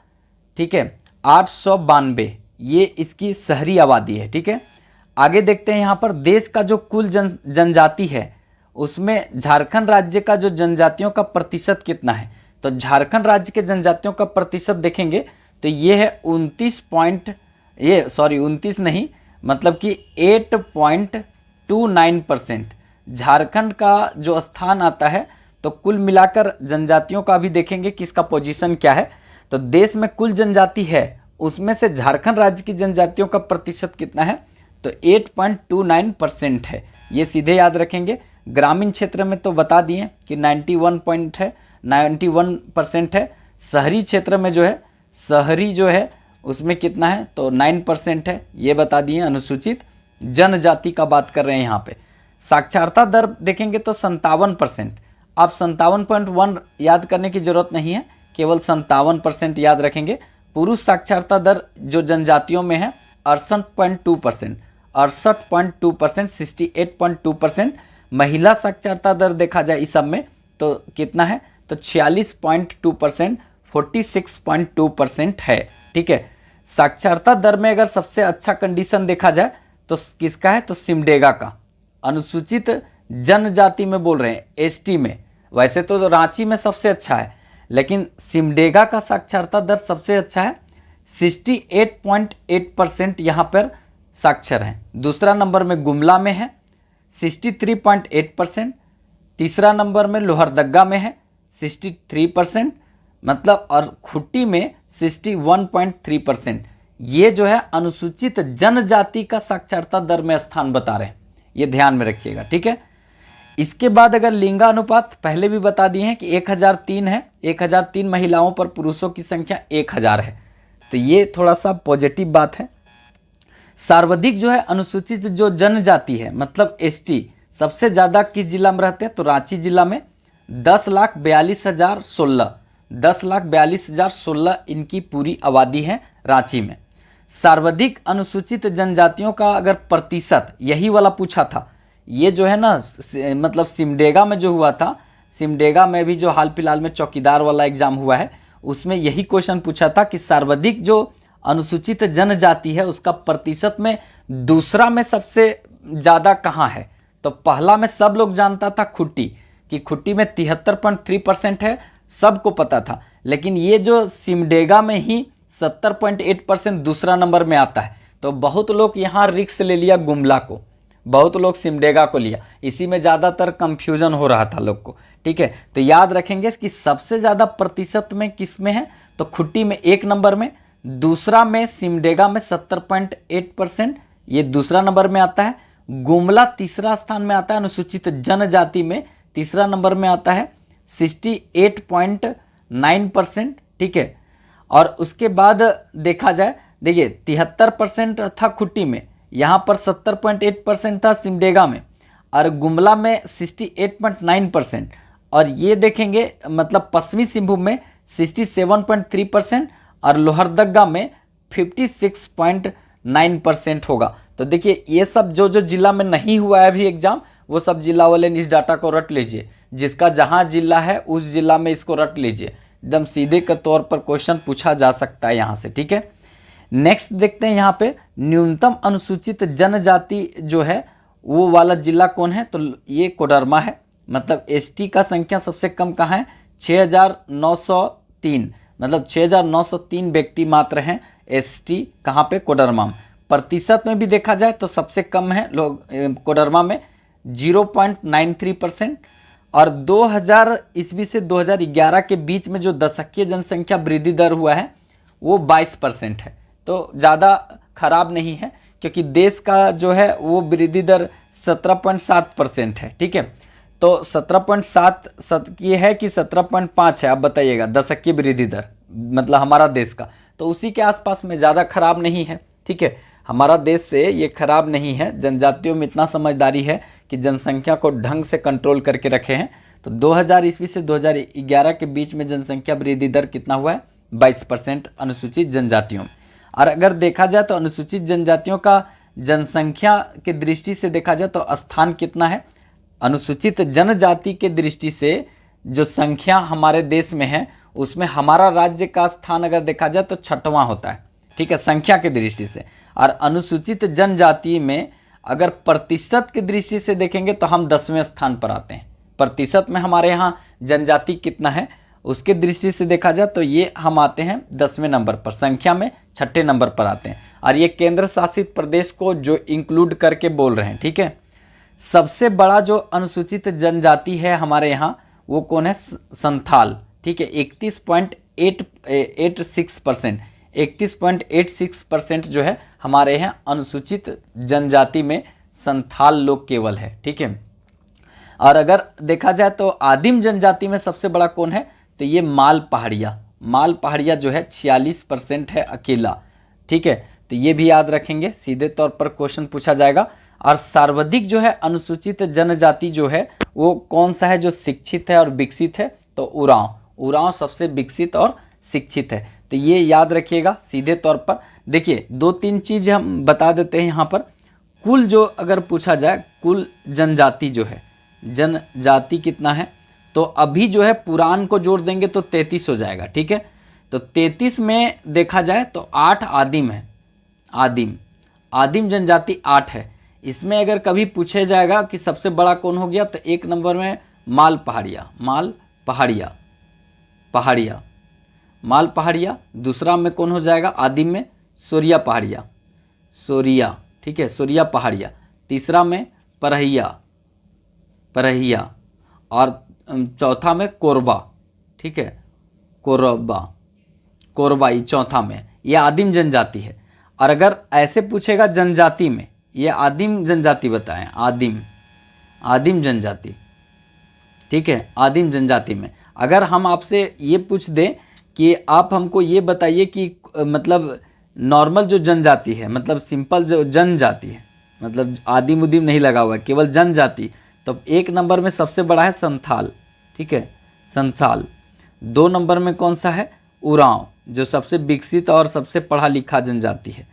S1: ठीक है, 892, ये इसकी शहरी आबादी है, ठीक है। आगे देखते हैं यहाँ पर देश का जो कुल जनजाति है उसमें झारखंड राज्य का जो जनजातियों का प्रतिशत कितना है, तो झारखंड राज्य के जनजातियों का प्रतिशत देखेंगे तो ये है 29 नहीं, मतलब कि 8.29%। झारखंड का जो स्थान आता है, तो कुल मिलाकर जनजातियों का भी देखेंगे कि इसका पोजीशन क्या है। तो देश में कुल जनजाति है उसमें से झारखंड राज्य की जनजातियों का प्रतिशत कितना है, तो 8.29% है, ये सीधे याद रखेंगे। ग्रामीण क्षेत्र में तो बता दिए कि 91% है। शहरी क्षेत्र में जो है, शहरी जो है उसमें कितना है, तो 9% है, ये बता दिए। अनुसूचित जनजाति का बात कर रहे हैं यहाँ पे। साक्षरता दर देखेंगे तो 57%। आप 57.1 याद करने की जरूरत नहीं है, केवल 57% याद रखेंगे। पुरुष साक्षरता दर जो जनजातियों में है 68.2%, 68.2%, 68.2%। महिला साक्षरता दर देखा जाए इस सब में तो कितना है, तो 46.2%, 46.2% है, ठीक है। साक्षरता दर में अगर सबसे अच्छा कंडीशन देखा जाए तो किसका है, तो सिमडेगा का। अनुसूचित जनजाति में बोल रहे हैं, एसटी में, वैसे तो रांची में सबसे अच्छा है, लेकिन सिमडेगा का साक्षरता दर सबसे अच्छा है। 68.8% यहाँ पर साक्षर हैं। दूसरा नंबर में गुमला में है 63.8%, तीसरा नंबर में लोहरदगा में है 63%, मतलब, और खुट्टी में 61.3%। ये जो है अनुसूचित जनजाति का साक्षरता दर में स्थान बता रहे हैं, ये ध्यान में रखिएगा, ठीक है। इसके बाद अगर लिंगानुपात पहले भी बता दिए हैं कि 1003 है, 1003 महिलाओं पर पुरुषों की संख्या 1000 है, तो ये थोड़ा सा पॉजिटिव बात है। सर्वाधिक जो है अनुसूचित जो जनजाति है, मतलब एसटी, सबसे ज़्यादा किस जिला में रहते हैं, तो रांची जिला में 10,42,016, 10,42,016 इनकी पूरी आबादी है रांची में। सर्वाधिक अनुसूचित जनजातियों का अगर प्रतिशत, यही वाला पूछा था, ये जो है ना मतलब सिमडेगा में जो हुआ था, सिमडेगा में भी जो हाल फिलहाल में चौकीदार वाला एग्जाम हुआ है, उसमें यही क्वेश्चन पूछा था कि सर्वाधिक जो अनुसूचित जनजाति है उसका प्रतिशत में दूसरा में सबसे ज़्यादा कहाँ है। तो पहला में सब लोग जानता था खुट्टी, कि खुट्टी में 73.3% है, सबको पता था। लेकिन ये जो सिमडेगा में ही 70.8% दूसरा नंबर में आता है। तो बहुत लोग यहाँ रिक्स ले लिया गुमला को, बहुत लोग सिमडेगा को लिया, इसी में ज़्यादातर कंफ्यूजन हो रहा था लोग को। ठीक है, तो याद रखेंगे कि सबसे ज़्यादा प्रतिशत में किस में है, तो खुट्टी में 1 नंबर में, दूसरा में सिमडेगा में 70.8%, ये दूसरा नंबर में आता है। गुमला तीसरा स्थान में आता है अनुसूचित जनजाति में, तीसरा नंबर में आता है 68.9%। ठीक है, और उसके बाद देखा जाए, देखिए 73% था खुट्टी में, यहाँ पर 70.8% था सिमडेगा में, और गुमला में 68.9%, और ये देखेंगे मतलब पश्चिमी सिंहभूम में 67.3% और लोहरदगा में 56.9% होगा। तो देखिए ये सब जो जो जिला में नहीं हुआ है अभी एग्जाम, वो सब जिला वाले इस डाटा को रट लीजिए, जिसका जहाँ जिला है उस जिला में इसको रट लीजिए, एकदम सीधे के तौर पर क्वेश्चन पूछा जा सकता है यहाँ से। ठीक है, नेक्स्ट देखते हैं यहाँ पे न्यूनतम अनुसूचित जनजाति जो है वो वाला जिला कौन है, तो ये कोडरमा है। मतलब एसटी का संख्या सबसे कम कहाँ है, 6903, मतलब 6903 व्यक्ति मात्र हैं एसटी कहाँ पे, कोडरमा में। प्रतिशत में भी देखा जाए तो सबसे कम है लोग कोडरमा में 0.93%, और 2000 ईस्वी से 2011 के बीच में जो दशकीय जनसंख्या वृद्धि दर हुआ है वो 22% है। तो ज़्यादा खराब नहीं है, क्योंकि देश का जो है वो वृद्धि दर 17.7% है। ठीक है, तो 17.7 ये है कि 17.5 है, आप बताइएगा दशकीय वृद्धि दर, मतलब हमारा देश का, तो उसी के आसपास में, ज़्यादा खराब नहीं है। ठीक है, हमारा देश से ये खराब नहीं है। जनजातियों में इतना समझदारी है कि जनसंख्या को ढंग से कंट्रोल करके रखे हैं। तो 2000 ईस्वी से 2011 के बीच में जनसंख्या वृद्धि दर कितना हुआ है, 22% अनुसूचित जनजातियों में। और अगर देखा जाए तो अनुसूचित जनजातियों का जनसंख्या के दृष्टि से देखा जाए तो स्थान कितना है, अनुसूचित जनजाति के दृष्टि से जो संख्या हमारे देश में है उसमें हमारा राज्य का स्थान अगर देखा जाए तो 6वां होता है। ठीक है, संख्या की दृष्टि से। और अनुसूचित जनजाति में अगर प्रतिशत की दृष्टि से देखेंगे तो हम 10वें स्थान पर आते हैं। प्रतिशत में हमारे यहाँ जनजाति कितना है उसके दृष्टि से देखा जाए तो ये हम आते हैं 10वें नंबर पर, संख्या में 6ठे नंबर पर आते हैं। और ये केंद्र शासित प्रदेश को जो इंक्लूड करके बोल रहे हैं। ठीक है, सबसे बड़ा जो अनुसूचित जनजाति है हमारे यहाँ वो कौन है, संथाल। ठीक है, 31.86%, 31.86% जो है हमारे यहाँ अनुसूचित जनजाति में संथाल लोग केवल है। ठीक है, और अगर देखा जाए तो आदिम जनजाति में सबसे बड़ा कौन है, तो ये माल पहाड़िया, माल पहाड़िया जो है 46% है अकेला। ठीक है, तो ये भी याद रखेंगे, सीधे तौर पर क्वेश्चन पूछा जाएगा। और सर्वाधिक जो है अनुसूचित जनजाति जो है वो कौन सा है जो शिक्षित है और विकसित है, तो उरांव, उरांव सबसे विकसित और शिक्षित है। तो ये याद रखिएगा सीधे तौर पर। देखिए 2-3 चीज़ हम बता देते हैं यहाँ पर। कुल जो अगर पूछा जाए कुल जनजाति जो है, जनजाति कितना है, तो अभी जो है पुरान को जोड़ देंगे तो 33 हो जाएगा। ठीक है, तो 33 में देखा जाए तो 8 आदिम है, आदिम जनजाति 8 है। इसमें अगर कभी पूछे जाएगा कि सबसे बड़ा कौन हो गया, तो 1 नंबर में माल पहाड़िया, दूसरा में कौन हो जाएगा आदिम में सोरिया पहाड़िया, ठीक है, सोरिया पहाड़िया, तीसरा में परहिया, और चौथा में कोरबा। ठीक है, कोरबा ये चौथा में, ये आदिम जनजाति है। और अगर ऐसे पूछेगा जनजाति में, ये आदिम जनजाति बताएं, आदिम जनजाति। ठीक है, आदिम जनजाति में अगर हम आपसे ये पूछ दें कि आप हमको ये बताइए कि मतलब नॉर्मल जो जनजाति है, मतलब सिंपल जो जनजाति है, मतलब आदिम उदिम नहीं लगा हुआ है, केवल जनजाति, तो 1 नंबर में सबसे बड़ा है संथाल। ठीक है, संथाल। 2 नंबर में कौन सा है, उरांव, जो सबसे विकसित और सबसे पढ़ा लिखा जनजाति है।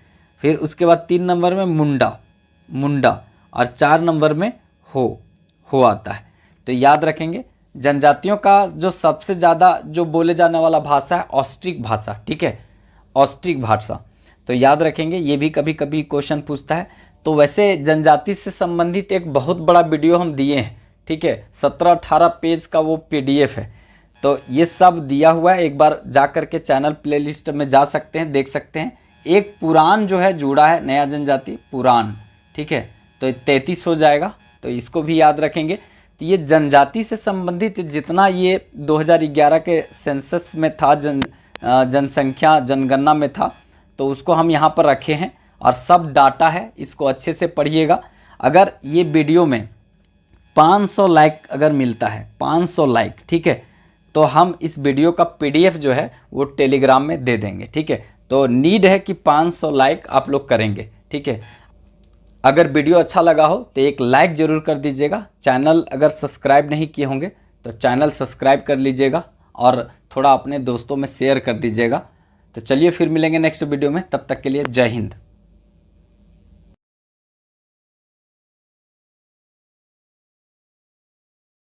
S1: फिर उसके बाद 3 नंबर में मुंडा और 4 नंबर में हो आता है। तो याद रखेंगे जनजातियों का जो सबसे ज़्यादा जो बोले जाने वाला भाषा है ऑस्ट्रिक भाषा, ठीक है, ऑस्ट्रिक भाषा। तो याद रखेंगे, ये भी कभी कभी क्वेश्चन पूछता है। तो वैसे जनजाति से संबंधित एक बहुत बड़ा वीडियो हम दिए हैं, ठीक है, 17-18 पेज का वो PDF है। तो ये सब दिया हुआ है, एक बार जा करके चैनल प्लेलिस्ट में जा सकते हैं, देख सकते हैं। एक पुराण जो है जुड़ा है, नया जनजाति पुराण, ठीक है, तो 33 हो जाएगा, तो इसको भी याद रखेंगे। तो ये जनजाति से संबंधित जितना ये 2011 के सेंसस में था, जनसंख्या जनगणना में था, तो उसको हम यहाँ पर रखे हैं और सब डाटा है, इसको अच्छे से पढ़िएगा। अगर ये वीडियो में 500 लाइक अगर मिलता है, 500 लाइक, ठीक है, तो हम इस वीडियो का PDF जो है वो टेलीग्राम में दे देंगे, ठीक है। तो नीड है कि 500 लाइक आप लोग करेंगे, ठीक है। अगर वीडियो अच्छा लगा हो तो एक लाइक ज़रूर कर दीजिएगा। चैनल अगर सब्सक्राइब नहीं किए होंगे तो चैनल सब्सक्राइब कर लीजिएगा और थोड़ा अपने दोस्तों में शेयर कर दीजिएगा। तो चलिए फिर मिलेंगे नेक्स्ट वीडियो में, तब तक के लिए जय हिंद।